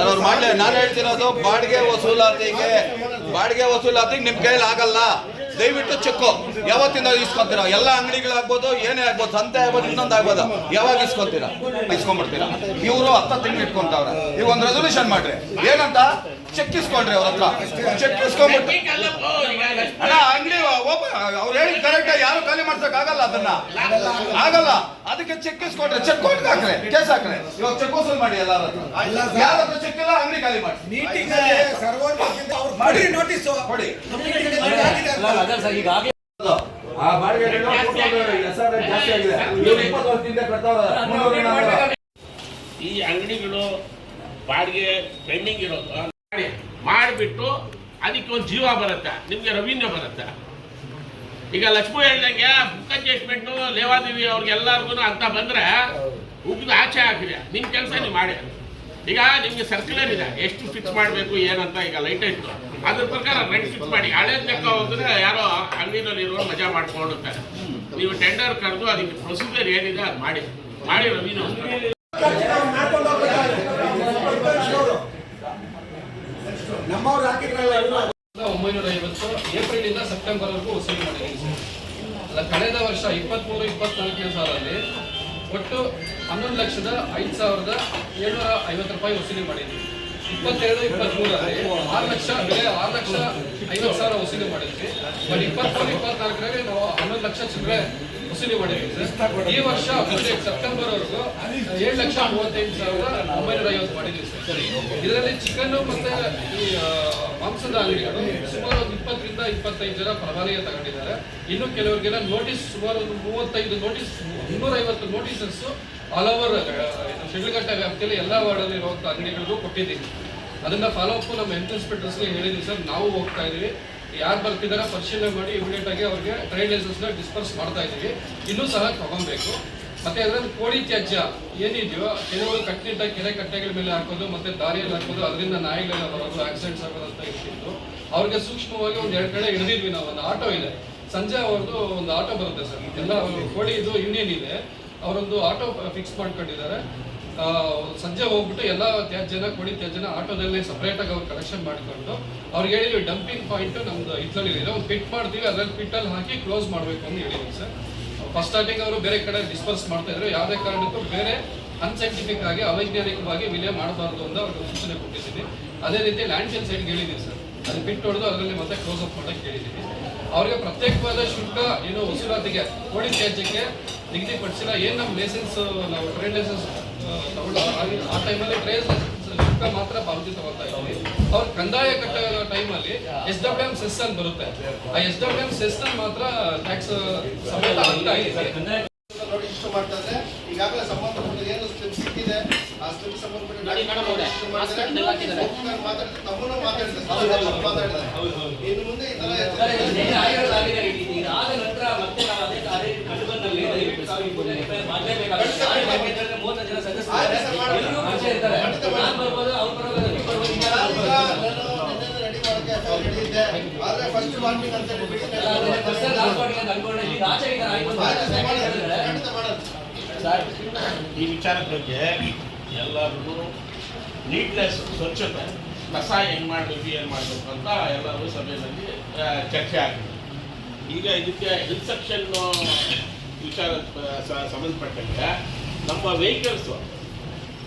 ಅವ್ರು ಮಾಡ್ಲಿ. ನಾನು ಹೇಳ್ತಿರೋದು ಬಾಡಿಗೆ ವಸೂಲಾತಿಗೆ ನಿಮ್ ಕೈಯಲ್ಲಿ ಆಗಲ್ಲ. ದಯವಿಟ್ಟು ಚೆಕ್ಕು ಯಾವತ್ತಿಂದ ಇಸ್ಕೊಂತೀರಾ? ಎಲ್ಲ ಅಂಗಡಿಗಳಾಗ್ಬೋದು, ಏನೇ ಆಗ್ಬೋದು, ಸಂತೆ ಆಗ್ಬೋದು, ಇನ್ನೊಂದು ಆಗ್ಬೋದು, ಯಾವಾಗ ಇಸ್ಕೊಂತೀರಾ? ಇಸ್ಕೊಂಡ್ಬಿಡ್ತೀರಾ? ಇವರು 10 ತಿಂಗಳು ಇಟ್ಕೊಂತವ್ರ. ಈಗ ಒಂದು ರೆಸೊಲ್ಯೂಷನ್ ಮಾಡ್ರಿ, ಏನಂತ ಚೆಕ್ ಇಸ್ಕೊಂಡ್ರಿ ಅವ್ರ ಹತ್ರ. ಚೆಕ್ ಇಸ್ಕೊಂಡ್ಬಿಟ್ಟು ಅಲ್ಲ, ಅಂಗಡಿ ಅವ್ರು ಹೇಳಿ ಕರೆಕ್ಟ್, ಯಾರು ಖಾಲಿ ಮಾಡ್ಸಕ್ ಆಗಲ್ಲ, ಅದನ್ನ ಆಗಲ್ಲ. ಅದಕ್ಕೆ ಚೆಕ್ ಇಸ್ಕೊಂಡ್ರೆ ಚೆಕ್ ಕೊಟ್ಟು ಹಾಕ್ರೆ, ಕೇಸ್ ಹಾಕ್ರೆ. ಇವಾಗ ಚೆಕ್ ವಸೂಲ್ ಮಾಡಿ ಎಲ್ಲಾರ ಹತ್ರ. ಯಾರ ಹತ್ರ ಚೆಕ್ ಇಲ್ಲ, ಅಂಗಡಿ ಖಾಲಿ ಮಾಡಿ. ಮೀಟಿಂಗ್ ಮಾಡಿ ನೋಟಿಸ್ ಕೊಡಿ. ಆ ಬಾಡಿಗೆ ಜಾಸ್ತಿ ಆಗಿದೆ. 20 ವರ್ಷದಿಂದ ಕಟ್ತಾವ್ರ. ಈ ಅಂಗಡಿಗಳು ಬಾಡಿಗೆ ಪೆಂಡಿಂಗ್ ಇರೋದು ಮಾಡಿಬಿಟ್ಟು ಅದಕ್ಕೆ ಒಂದು ಜೀವ ಬರುತ್ತೆ, ನಿಮಗೆ ರೆವಿನ್ಯೂ ಬರುತ್ತೆ. ಈಗ ಲಕ್ಷ್ಮೀ ಹೇಳ್ದಂಗೆ ಬುಕ್ ಅಡ್ಜಸ್ಟ್ಮೆಂಟು, ಲೇವಾದೇವಿ ಅವ್ರಿಗೆಲ್ಲರಿಗೂ ಅಂತ ಬಂದರೆ ಉಗಿದು ಆಚೆ ಹಾಕಿದೆ. ನಿಮ್ಮ ಕೆಲಸ ನೀವು ಮಾಡಿ. ಈಗ ನಿಮಗೆ ಸರ್ಕ್ಯುಲರ್ ಇದೆ, ಎಷ್ಟು ಫಿಕ್ಸ್ ಮಾಡಬೇಕು ಏನಂತ. ಈಗ ಲೈಟ್ ಇತ್ತು, ಅದ್ರ ಪ್ರಕಾರ ರೆಂಟ್ ಫಿಕ್ಸ್ ಮಾಡಿ. ಹಳೇದು ಲೆಕ್ಕ ಹೋದ್ರೆ ಯಾರೋ ಅಂಗಡಿನಲ್ಲಿ ಇರೋ ಮಜಾ ಮಾಡ್ಕೊಂಡಿರ್ತಾರೆ. ನೀವು ಟೆಂಡರ್ ಕರೆದು ಅದಕ್ಕೆ ಪ್ರೊಸೀಜರ್ ಏನಿದೆ ಅದು ಮಾಡಿ ರೆವಿನ್ಯೂ ನಮ್ಮವ್ರು ಹಾಕಿದ್ರಲ್ಲ 950 ಏಪ್ರಿಲಿಂದ ಸೆಪ್ಟೆಂಬರ್ವರೆಗೂ ವಸೂಲಿ ಮಾಡಿದ್ದೀವಿ ಸರ್. ಕಳೆದ ವರ್ಷ 23-24ನೇ ಸಾಲಲ್ಲಿ ಒಟ್ಟು 11,05,750 ರೂಪಾಯಿ ವಸೂಲಿ ಮಾಡಿದ್ವಿ. 22-23ರಲ್ಲಿ 6,50,000 ವಸೂಲಿ ಮಾಡಿದ್ವಿ. ಬಟ್ 23-24ರಲ್ಲಿ ನಾವು 11 ಲಕ್ಷ ಚಿಲ್ಲರೆ ವಸೂಲಿ ಮಾಡಿದ್ವಿ ಸರ್. ಈ ವರ್ಷ ಸೆಪ್ಟೆಂಬರ್ವರೆಗೂ 7,35,950 ಮಾಡಿದ್ವಿ ಸರ್. ಇದರಲ್ಲಿ ಚಿಕನ್ ಮತ್ತೆ ಈ ಮಾಂಸದ ಅಂಗಡಿಗಳು ಸುಮಾರು 20ರಿಂದ 25 ಜನ ಪ್ರಭಾವಿಗೆ ತಗೊಂಡಿದ್ದಾರೆ. ಇನ್ನು ಕೆಲವರಿಗೆಲ್ಲ ನೋಟಿಸ್ ಸುಮಾರು 35 notice, 250 notices all over Sidlaghatta ವ್ಯಾಪ್ತಿಯಲ್ಲಿ ಎಲ್ಲ ವಾರ್ಡಲ್ಲಿ ಇರುವಂಥ ಅಂಗಡಿಗಳಿಗೂ ಕೊಟ್ಟಿದ್ದೀವಿ. ಅದನ್ನ ಫಾಲೋ ಅಪ್ ನಮ್ಮ ಹೆಲ್ತ್ ಇನ್ಸ್ಪೆಕ್ಟರ್ಸ್ಗೆ ಹೇಳಿದ್ವಿ ಸರ್. ನಾವು ಹೋಗ್ತಾ ಇದೀವಿ, ಯಾರು ಬರ್ತಿದ್ದಾರೆ ಪರಿಶೀಲನೆ ಮಾಡಿ ಇಮಿಡಿಯೇಟ್ ಆಗಿ ಅವ್ರಿಗೆ ಟ್ರೈಡ್ ಲೈಸೆನ್ಸ್ನ ಡಿಸ್ಪರ್ಸ್ ಮಾಡ್ತಾ ಇದ್ದೀವಿ. ಇನ್ನೂ ಸಹ ತಗೊಬೇಕು. ಮತ್ತೆ ಅದರಲ್ಲಿ ಕೋಳಿ ತ್ಯಾಜ್ಯ ಏನಿದೆಯೋ ಕೆಲವರು ಕಟ್ಟುನಿಟ್ಟಾಗಿ ಕೆರೆ ಕಟ್ಟೆಗಳ ಮೇಲೆ ಹಾಕೋದು, ಮತ್ತೆ ದಾರಿಯಲ್ಲಿ ಹಾಕೋದು, ಅದರಿಂದ ನಾಯಿಗಳೆಲ್ಲ ಬರೋದು, ಆಕ್ಸಿಡೆಂಟ್ಸ್ ಆಗೋದು ಅಂತ ಇರ್ತಿತ್ತು. ಅವ್ರಿಗೆ ಸೂಕ್ಷ್ಮವಾಗಿ ಒಂದು 2 ಕಡೆ ಹಿಡಿದಿದ್ವಿ ನಾವು. ಒಂದು ಆಟೋ ಇದೆ, ಸಂಜೆ ಅವ್ರದ್ದು ಒಂದು ಆಟೋ ಬರುತ್ತೆ ಸರ್. ಎಲ್ಲ ಕೋಳಿ ಇದು ಯೂನಿಯನ್ ಇದೆ, ಅವರೊಂದು ಆಟೋ ಫಿಕ್ಸ್ ಮಾಡ್ಕೊಂಡಿದ್ದಾರೆ. ಸಂಜೆ ಹೋಗ್ಬಿಟ್ಟು ಎಲ್ಲ ತ್ಯಾಜ್ಯನ, ಕೋಳಿ ತ್ಯಾಜ್ಯನ ಆಟೋದಲ್ಲಿ ಸಪ್ರೇಟಾಗಿ ಅವ್ರು ಕಲೆಕ್ಷನ್ ಮಾಡಿಕೊಂಡು ಅವ್ರಿಗೆ ಹೇಳಿದ್ವಿ ಡಂಪಿಂಗ್ ಪಾಯಿಂಟ್ ನಮ್ದು ಇದ್ರಲ್ಲಿ ಇದೆ, ಒಂದು ಪಿಟ್ ಮಾಡ್ತೀವಿ, ಅದರಲ್ಲಿ ಪಿಟ್ಟಲ್ಲಿ ಹಾಕಿ ಕ್ಲೋಸ್ ಮಾಡಬೇಕು ಅಂತ ಹೇಳಿದ್ವಿ ಸರ್. ಫಸ್ಟ್ ಸ್ಟಾರ್ಟಿಂಗ್ ಅವರು ಬೇರೆ ಕಡೆ ಡಿಸ್ಪರ್ಸ್ ಮಾಡ್ತಾ ಇದ್ರು. ಯಾವುದೇ ಕಾರಣಕ್ಕೂ ಬೇರೆ ಅನ್ಸೈಂಟಿಫಿಕ್ ಆಗಿ ಅವೈಜ್ಞಾನಿಕವಾಗಿ ವಿಲಯ ಮಾಡಬಾರ್ದು ಅಂತ ಅವ್ರಿಗೆ ಸೂಚನೆ ಕೊಟ್ಟಿದ್ದೀನಿ. ಅದೇ ರೀತಿ ಲ್ಯಾಂಡ್ ಸೇಲ್ ಸೈಡ್ಗೆ ಹೇಳಿದ್ದೀವಿ ಸರ್, ಅದು ಪಿಟ್ ಹೊಡೆದು ಅದರಲ್ಲಿ ಮತ್ತೆ ಕ್ಲೋಸ್ ಅಪ್ ಮಾಡಕ್ಕೆ ಹೇಳಿದ್ದೀವಿ. ಅವ್ರಿಗೆ ಪ್ರತ್ಯೇಕವಾದ ಶುಲ್ಕ ಏನು ವಸೂಲಾತಿಗೆ ಕೋಳಿ ತ್ಯಾಜ್ಯಕ್ಕೆ ನಿಗದಿಪಡಿಸಿಲ್ಲ. ಏನು ನಮ್ಮ ಲೈಸೆನ್ಸ್, ನಾವು ಟ್ರೇಡ್ ಲೈಸೆನ್ಸ್ ತಗೊಂಡು ಆ ಟೈಮಲ್ಲಿ ಟ್ರೇಡ್ ಶುಲ್ಕ ಮಾತ್ರ ಪಾವತಿ ತಗೊಳ್ತಾ ಇದ್ದೀವಿ. ಅವ್ರು ಕಂದಾಯ ಕಟ್ಟ ಟೈಮಲ್ಲಿ SWM ಸೆಸ್ ಅಂತ ಬರುತ್ತೆ, ಆ SWM ಸೆಸ್ ಮಾತ್ರ ಟ್ಯಾಕ್ಸ್ ಸಮೇತ ಆಗ್ತಾ ಇದೆ. ಈಗಾಗಲೇ ಸಂಬಂಧಪಟ್ಟ ಏನು ಸಿಕ್ಕಿದೆ. ಹಾಸ್ಪಿಟಲ್ ಸಂಬಂಧಪಟ್ಟ ನೋಡಿ ಮೇಡಮ್ ಅವರೇ, ಹಾಸ್ಪಿಟಲ್ ಎಲ್ಲ ಹಾಕಿದ್ದಾರೆ. ತಮ್ಮನ್ನು ಮಾತಾಡಿದ್ದಾರೆ. ಇನ್ನು ಮುಂದೆ ಈ ತರ ಸರ್, ಇದು ನೇರ ಆಗಿರೋದಾಗಿದೆ. ಇದಾದ ನಂತರ ಮತ್ತೆ ನಾವು ಅದೇ ಕಟ್ಟುಬಂದಲ್ಲಿ ಮಾಡ್ಲೇಬೇಕಾಗುತ್ತೆ. 30 ಜನ ಸದಸ್ಯರು ಎಲ್ರಿಗೂ ಪರಿಚಯ ಇರ್ತಾರೆ. ನಾನು ಬರ್ಬೋದು, ಅವ್ರು ಬರ್ಬೋದು, ನೀವು ಬರ್ಬೋದು, ಇನ್ಯಾರು ಬರ್ಬೋದು. ರೆಡಿ ಮಾಡಕ್ಕೆ ರೆಡಿ ಇದ್ದೆ. ಆದ್ರೆ ಫಸ್ಟ್ ವಾರ್ನಿಂಗ್ ಅಂತ ಫಸ್ಟ್ ಲಾಸ್ಟ್ ವಾರ್ನಿಂಗ್ ಅಂತ ಅನ್ಕೊಂಡೆ. ಈಗ ಆಚೆ ಇದ್ದಾರೆ, ಆಯ್ತು ಖಂಡಿತ ಮಾಡೋದು. ಸರ್, ಈ ವಿಚಾರದ ಬಗ್ಗೆ ಎಲ್ಲರಿಗೂ ನೀಟ್ನೆಸ್, ಸ್ವಚ್ಛತೆ, ಕಸ ಹೆಂಗ್ ಮಾಡಬೇಕು ಏನು ಮಾಡಬೇಕು ಅಂತ ಎಲ್ಲರೂ ಸಭೆಯಲ್ಲಿ ಚರ್ಚೆ ಆಗಿದೆ. ಈಗ ಇದಕ್ಕೆ ಇನ್ಸೆಕ್ಷನ್ ವಿಚಾರ ಸಂಬಂಧಪಟ್ಟಂಗೆ ನಮ್ಮ ವೆಹಿಕಲ್ಸು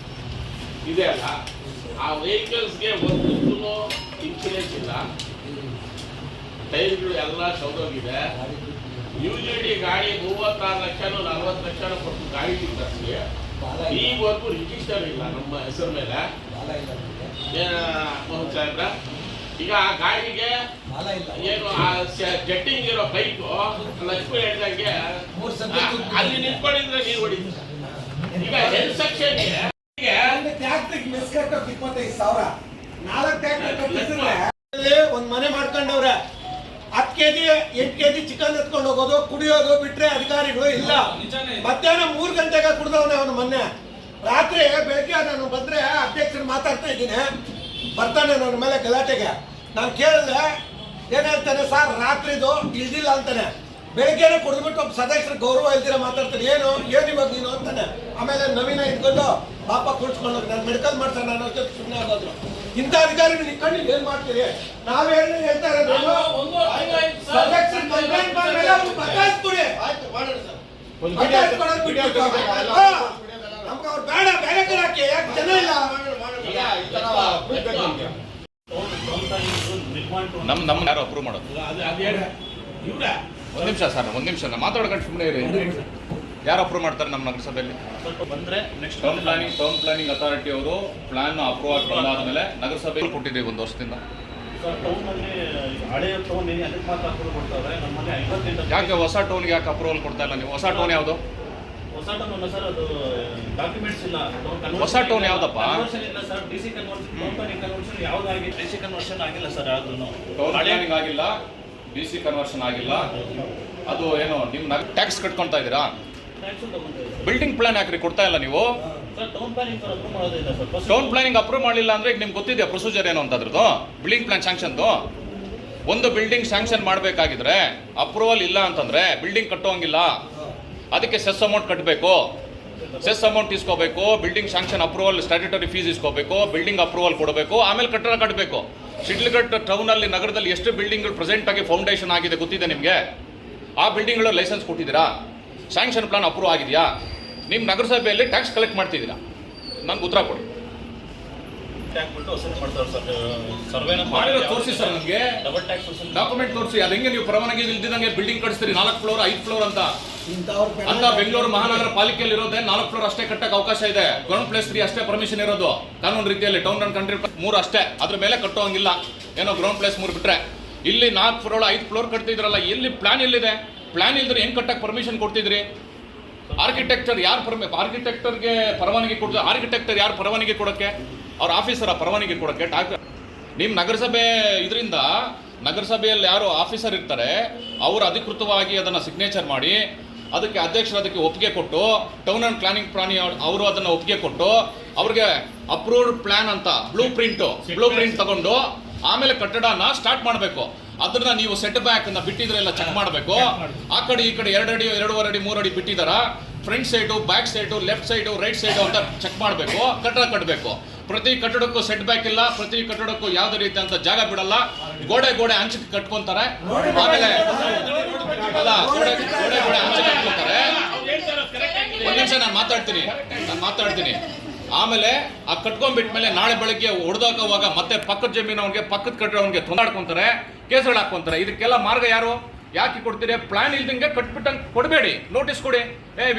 ಇದೆ ಅಲ್ಲ, ಆ ವೆಹಿಕಲ್ಸ್ಗೆ ಒಂದು ಇನ್ಶೂರೆನ್ಸ್ ಇಲ್ಲ, ಟೈರ್ಗಳು ಎಲ್ಲ ಸೌದೋಗಿದೆ. ಯೂಶಲಿ ಗಾಡಿ 36 ಲಕ್ಷನೋ 40 ಲಕ್ಷನೋ ಕೊಟ್ಟು ಗಾಡಿ ತರಿಸಿ ಈವರೆಗೂ ರಿಜಿಸ್ಟರ್ ಇಲ್ಲ ನಮ್ಮ ಹೆಸರು ಮೇಲೆ. ಮೋಹನ್ ಸಾಹೇಬ್ರ, ಈಗ ಆ ಗಾಡಿಗೆ ಏನು ಆ ಜಟ್ಟಿಂಗ್ ಇರೋ ಬೈಕು ಲಕ್ಷ್ಮಿ ಹೇಳಿದಂಗೆ ಅಲ್ಲಿ ನಿಂತ್ಕೊಂಡಿದ್ರೆ ನೀವು ಹೊಡಿತೀರ. ಈಗ ಹೆಲ್ತ್ ಸೆಕ್ಷನ್ಗೆ ಟ್ಯಾಕ್ಟ್ರಿಗೆ ಮಿಸ್ ಕಟ್ಟೋಕೆ 25,000, 4 ಟ್ಯಾಕ್ಟರ್ ಕಟ್ಟಿಸಿದ್ರೆ ಒಂದ್ ಮನೆ ಮಾಡ್ಕೊಂಡವ್ರೆ. 10 ಕೆಜಿ 8 ಕೆಜಿ ಚಿಕನ್ ಎತ್ಕೊಂಡು ಹೋಗೋದು, ಕುಡಿಯೋದು ಬಿಟ್ರೆ ಅಧಿಕಾರಿಗಳು ಇಲ್ಲ. ಮಧ್ಯಾಹ್ನ 3 ಗಂಟೆಗೆ ಕುಡ್ದವನೆ ಅವನು. ಮೊನ್ನೆ ರಾತ್ರಿ ಬೆಳಗ್ಗೆ ನಾನು ಬಂದ್ರೆ ಅಧ್ಯಕ್ಷರು ಮಾತಾಡ್ತಾ ಇದ್ದೀನಿ, ಬರ್ತಾನೆ ನನ್ನ ಮೇಲೆ ಗಲಾಟೆಗೆ. ನಾನು ಕೇಳಿದ್ರೆ ಏನ್ ಹೇಳ್ತಾನೆ, ಸರ್ ರಾತ್ರಿದು ಇಲ್ದಿಲ್ಲ ಅಂತಾನೆ. ಬೆಳಗ್ಗೆನೆ ಕುಡಿದ್ಬಿಟ್ಟು ಒಬ್ಬ ಸದಸ್ಯರ ಗೌರವ ಇಲ್ದಿರ ಮಾತಾಡ್ತಾನೆ. ಏನು ಇವಾಗ ನೀನು ಅಂತಾನೆ. ಆಮೇಲೆ ನವೀನ ಇಟ್ಕೊಂಡು ಪಾಪ ಕುಳಿಸ್ಕೊಂಡು ನಾನು ಮೆಡಿಕಲ್ ಮಾಡ್ತಾನೆ ಅನ್ನೋ ಜೊತೆ ಸುಮ್ಮನೆ ಆಗೋದ್ರು. ಇಂಥ ಅಧಿಕಾರಿಗಳು ನಿಂತ್ಕೊಂಡು ಏನ್ ಮಾಡ್ತೀರಿ? ನಾವ್ ಹೇಳ್ತಾ ಇರೋದು ಸದಸ್ಯರ ಕಂಪ್ಲೇಂಟ್ ಮಾಡ್ಮೇಲೆ ಅವ್ರು ಬದಲಾಯಿಸ್ಕೊಡಿ. ಆಯ್ತು ಮಾಡೋಣ ಸರ್. ಬದಲಾಯಿಸ್ಕೊಡೋದು ಬಿಟ್ಬಿಟ್ಟು ನಮ್ಗೆ ಅವ್ರು ಬೇಡ, ಬೇರೆ ಕಡೆ ಹಾಕಿ. ಯಾಕೆ ಜನ ಇಲ್ಲ? ನಮ್ಮ ಯಾರು ಅಪ್ರೂವ್ ಮಾಡೋದು? ಇವ್ರ ಒಂದು ನಿಮಿಷ ಸರ್, ಒಂದು ನಿಮಿಷ ಮಾತಾಡ್ಕೊಂಡು ಸುಮ್ಮನೆ ಇರಿ. ಯಾರು ಅಪ್ರೂವ್ ಮಾಡ್ತಾರೆ ನಮ್ಮ ನಗರಸಭೆಯಲ್ಲಿ? ಬಂದ್ರೆ ನೆಕ್ಸ್ಟ್ ಟೌನ್ ಪ್ಲಾನಿಂಗ್ ಅಥಾರಿಟಿ ಅವರು ಪ್ಲಾನ್ ಅಪ್ರೂವ್ ಆಗಿ ಬಂದಾದ್ಮೇಲೆ ನಗರಸಭೆಯಲ್ಲಿ ಕೊಟ್ಟಿದ್ದೀವಿ 1 ವರ್ಷದಿಂದ. ಟೌನಲ್ಲಿ ಹಳೆಯ ಟೌನ್ ಏನು ಅದಕ್ಕೆ ಮಾತ್ರ ಅಪ್ರೂವ್ ಕೊಡ್ತಾರೆ. ನಮ್ಮಲ್ಲಿ 58 ಯಾಕೆ ಹೊಸ ಟೌನ್ಗೆ ಯಾಕೆ ಅಪ್ರೂವಲ್ ಕೊಡ್ತಾ ಇಲ್ಲ ನೀವು? ಹೊಸ ಟೌನ್ ಯಾವುದು? ಹೊಸ ಟೌನ್ ಸರ್, ಅದು ಡಾಕ್ಯುಮೆಂಟ್ಸ್ ಇಲ್ಲ. ಹೊಸ ಟೌನ್ ಯಾವ್ದಪ್ಪ? ಕನ್ವರ್ಷನ್ ಇಲ್ಲ sir. DC conversion, town planning conversion ಯಾವ್ದಾಗಿ ಡಿಸಿ ಕನ್ವರ್ಷನ್ ಆಗಿಲ್ಲ ಸರ್. ಯಾವ್ದು ಟೌನ್ ಪ್ಲಾನಿಂಗ್ ಆಗಿಲ್ಲ, ಡಿಸಿ ಕನ್ವರ್ಷನ್ ಆಗಿಲ್ಲ. ಅದು ಏನು ನೀವು ಟ್ಯಾಕ್ಸ್ ಕಟ್ಕೊಳ್ತಾ ಇದ್ದೀರಾ? ಬಿಲ್ಡಿಂಗ್ ಪ್ಲಾನ್ ಯಾಕ್ರಿ ಕೊಡ್ತಾ ಇಲ್ಲ ನೀವು? ಟೌನ್ ಪ್ಲಾನಿಂಗ್ ಅಪ್ರೂವ್ ಮಾಡೋದಿಲ್ಲ ಸರ್. ಟೌನ್ ಪ್ಲಾನಿಂಗ್ ಅಪ್ರೂವ್ ಮಾಡಲಿಲ್ಲ ಅಂದ್ರೆ ಈಗ ನಿಮ್ಗೆ ಗೊತ್ತಿದೆಯಾ ಪ್ರೊಸೀಜರ್ ಏನು ಅಂತ ಅದ್ರದ್ದು? ಬಿಲ್ಡಿಂಗ್ ಪ್ಲಾನ್ ಸ್ಯಾಂಕ್ಷನ್ದು ಒಂದು ಬಿಲ್ಡಿಂಗ್ ಸ್ಯಾಂಕ್ಷನ್ ಮಾಡಬೇಕಾಗಿದ್ರೆ ಅಪ್ರೂವಲ್ ಇಲ್ಲ ಅಂತಂದ್ರೆ ಬಿಲ್ಡಿಂಗ್ ಕಟ್ಟೋಂಗಿಲ್ಲ. ಅದಕ್ಕೆ ಸೆಸ್ ಅಮೌಂಟ್ ಕಟ್ಟಬೇಕು, ಸೆಸ್ ಅಮೌಂಟ್ ಇಸ್ಕೋಬೇಕು, building sanction approval statutory fees ಇಸ್ಕೋಬೇಕು, ಬಿಲ್ಡಿಂಗ್ ಅಪ್ರೂವಲ್ ಕೊಡಬೇಕು, ಆಮೇಲೆ ಕಟ್ಟಡ ಕಟ್ಟಬೇಕು. ಶಿಡ್ಲಘಟ್ಟ ಟೌನಲ್ಲಿ ನಗರದಲ್ಲಿ ಎಷ್ಟು ಬಿಲ್ಡಿಂಗ್ಗಳು ಪ್ರೆಸೆಂಟ್ ಆಗಿ ಫೌಂಡೇಶನ್ ಆಗಿದೆ ಗೊತ್ತಿದೆ ನಿಮಗೆ? ಆ ಬಿಲ್ಡಿಂಗ್ಗಳು ಲೈಸೆನ್ಸ್ ಕೊಟ್ಟಿದ್ದೀರಾ? ಸ್ಯಾಂಕ್ಷನ್ ಪ್ಲಾನ್ ಅಪ್ರೂವ್ ಆಗಿದೆಯಾ? ನಿಮ್ಮ ನಗರಸಭೆಯಲ್ಲಿ ಟ್ಯಾಕ್ಸ್ ಕಲೆಕ್ಟ್ ಮಾಡ್ತಿದ್ದೀರಾ? ನಂಗೆ ಉತ್ತರ ಕೊಡಿ. ಮಾಡಿರೋ ತೋರಿಸಿ ಸರ್ ನನಗೆ, ಡಾಕ್ಯುಮೆಂಟ್ ತೋರಿಸಿ. ಅದು ಹೆಂಗೆ ನೀವು ಪರವಾನಗಿ ಇಲ್ದಿದಂಗೆ ಬಿಲ್ಡಿಂಗ್ ಕಟ್ಟಿಸ್ತೀರಿ 4 ಫ್ಲೋರ್ 5 ಫ್ಲೋರ್ ಅಂತ? ಬೆಂಗಳೂರು ಮಹಾನಗರ ಪಾಲಿಕೆಯಲ್ಲಿ ಇರೋದೇ 4 ಫ್ಲೋರ್ ಅಷ್ಟೇ ಕಟ್ಟಕ್ಕೆ ಅವಕಾಶ ಇದೆ. ಗ್ರೌಂಡ್ ಪ್ಲೇಸ್ 3 ಅಷ್ಟೇ ಪರ್ಮಿಷನ್ ಇರೋದು ಕಾನೂನು ರೀತಿಯಲ್ಲಿ. ಟೌನ್ ಅಂಡ್ ಕಂಟ್ರಿ 3 ಅಷ್ಟೇ, ಅದ್ರ ಮೇಲೆ ಕಟ್ಟೋಂಗಿಲ್ಲ. ಏನೋ ಗ್ರೌಂಡ್ ಪ್ಲೇಸ್ 3 ಬಿಟ್ರೆ. ಇಲ್ಲಿ 4 ಫ್ಲೋರ್ 5 ಫ್ಲೋರ್ ಕಟ್ತಿದ್ರಲ್ಲ, ಎಲ್ಲಿ ಪ್ಲಾನ್ ಎಲ್ಲಿದೆ? ಪ್ಲಾನ್ ಇಲ್ದ್ರೆ ಹೆಂಗ್ ಕಟ್ಟಕ್ಕೆ ಪರ್ಮಿಷನ್ ಕೊಡ್ತಿದ್ರಿ? ಆರ್ಕಿಟೆಕ್ಚರ್ ಯಾರು ಆರ್ಕಿಟೆಕ್ಟರ್ಗೆ ಪರವಾನಗಿ ಕೊಡ್ತಾರೆ? ಆರ್ಕಿಟೆಕ್ಟರ್ ಯಾರು ಪರವಾನಗಿ ಕೊಡೋಕ್ಕೆ? ಅವ್ರ ಆಫೀಸರ್ ಪರವಾನಗಿ ಕೊಡೋಕ್ಕೆ? ನಿಮ್ಮ ನಗರಸಭೆ ಇದರಿಂದ ನಗರಸಭೆಯಲ್ಲಿ ಯಾರು ಆಫೀಸರ್ ಇರ್ತಾರೆ ಅವರು ಅಧಿಕೃತವಾಗಿ ಅದನ್ನು ಸಿಗ್ನೇಚರ್ ಮಾಡಿ ಅದಕ್ಕೆ ಅಧ್ಯಕ್ಷರು ಅದಕ್ಕೆ ಒಪ್ಪಿಗೆ ಕೊಟ್ಟು, ಟೌನ್ ಅಂಡ್ ಪ್ಲಾನಿಂಗ್ ಅವರು ಅದನ್ನು ಒಪ್ಪಿಗೆ ಕೊಟ್ಟು ಅವ್ರಿಗೆ ಅಪ್ರೂವ್ಡ್ ಪ್ಲಾನ್ ಅಂತ ಬ್ಲೂ ಪ್ರಿಂಟ್ ತಗೊಂಡು ಆಮೇಲೆ ಕಟ್ಟಡನ ಸ್ಟಾರ್ಟ್ ಮಾಡಬೇಕು. ಅದನ್ನ ನೀವು ಸೆಟ್ ಬ್ಯಾಕ್ ಅನ್ನ ಬಿಟ್ಟಿದ್ರೆಲ್ಲ ಚೆಕ್ ಮಾಡಬೇಕು. ಆ ಕಡೆ ಈ ಕಡೆ 2 ಅಡಿ 2.5 ಅಡಿ 3 ಅಡಿ ಬಿಟ್ಟಿದಾರ, front side back side left side right side ಅಂತ ಚೆಕ್ ಮಾಡಬೇಕು. ಕಟ್ಟಡ ಕಟ್ಟಬೇಕು. ಪ್ರತಿ ಕಟ್ಟಡಕ್ಕೂ ಸೆಟ್ ಬ್ಯಾಕ್ ಇಲ್ಲ, ಪ್ರತಿ ಕಟ್ಟಡಕ್ಕೂ ಯಾವುದೇ ರೀತಿ ಅಂತ ಜಾಗ ಬಿಡಲ್ಲ. ಗೋಡೆ ಹಂಚಕ್ಕೆ ಕಟ್ಕೊಂತಾರೆ. ಆಮೇಲೆ ಗೋಡೆ ಹಂಚಕ್ಕೆ ಕಟ್ಕೊಂತಾರೆ. ಒಂದು ನಿಮಿಷ ನಾನು ಮಾತಾಡ್ತೀನಿ. ಆಮೇಲೆ ಆ ಕಟ್ಕೊಂಡ್ಬಿಟ್ಮೇಲೆ ನಾಳೆ ಬೆಳಗ್ಗೆ ಹೊಡೆದಾಕೋವಾಗ ಮತ್ತೆ ಪಕ್ಕದ ಜಮೀನು ಅವ್ನಿಗೆ, ಪಕ್ಕದ ಕಟ್ಟಡ ಅವ್ನಿಗೆ ತೊಂದಾಡ್ಕೊಂತಾರೆ, ಕೇಸುಗಳು ಹಾಕ್ಕೊಂತಾರೆ. ಇದಕ್ಕೆಲ್ಲ ಮಾರ್ಗ ಯಾರು? ಯಾಕೆ ಕೊಡ್ತೀರಿ? ಪ್ಲಾನ್ ಇಲ್ದಂಗೆ ಕಟ್ಬಿಟ್ಟಂಗೆ ಕೊಡಬೇಡಿ, ನೋಟಿಸ್ ಕೊಡಿ.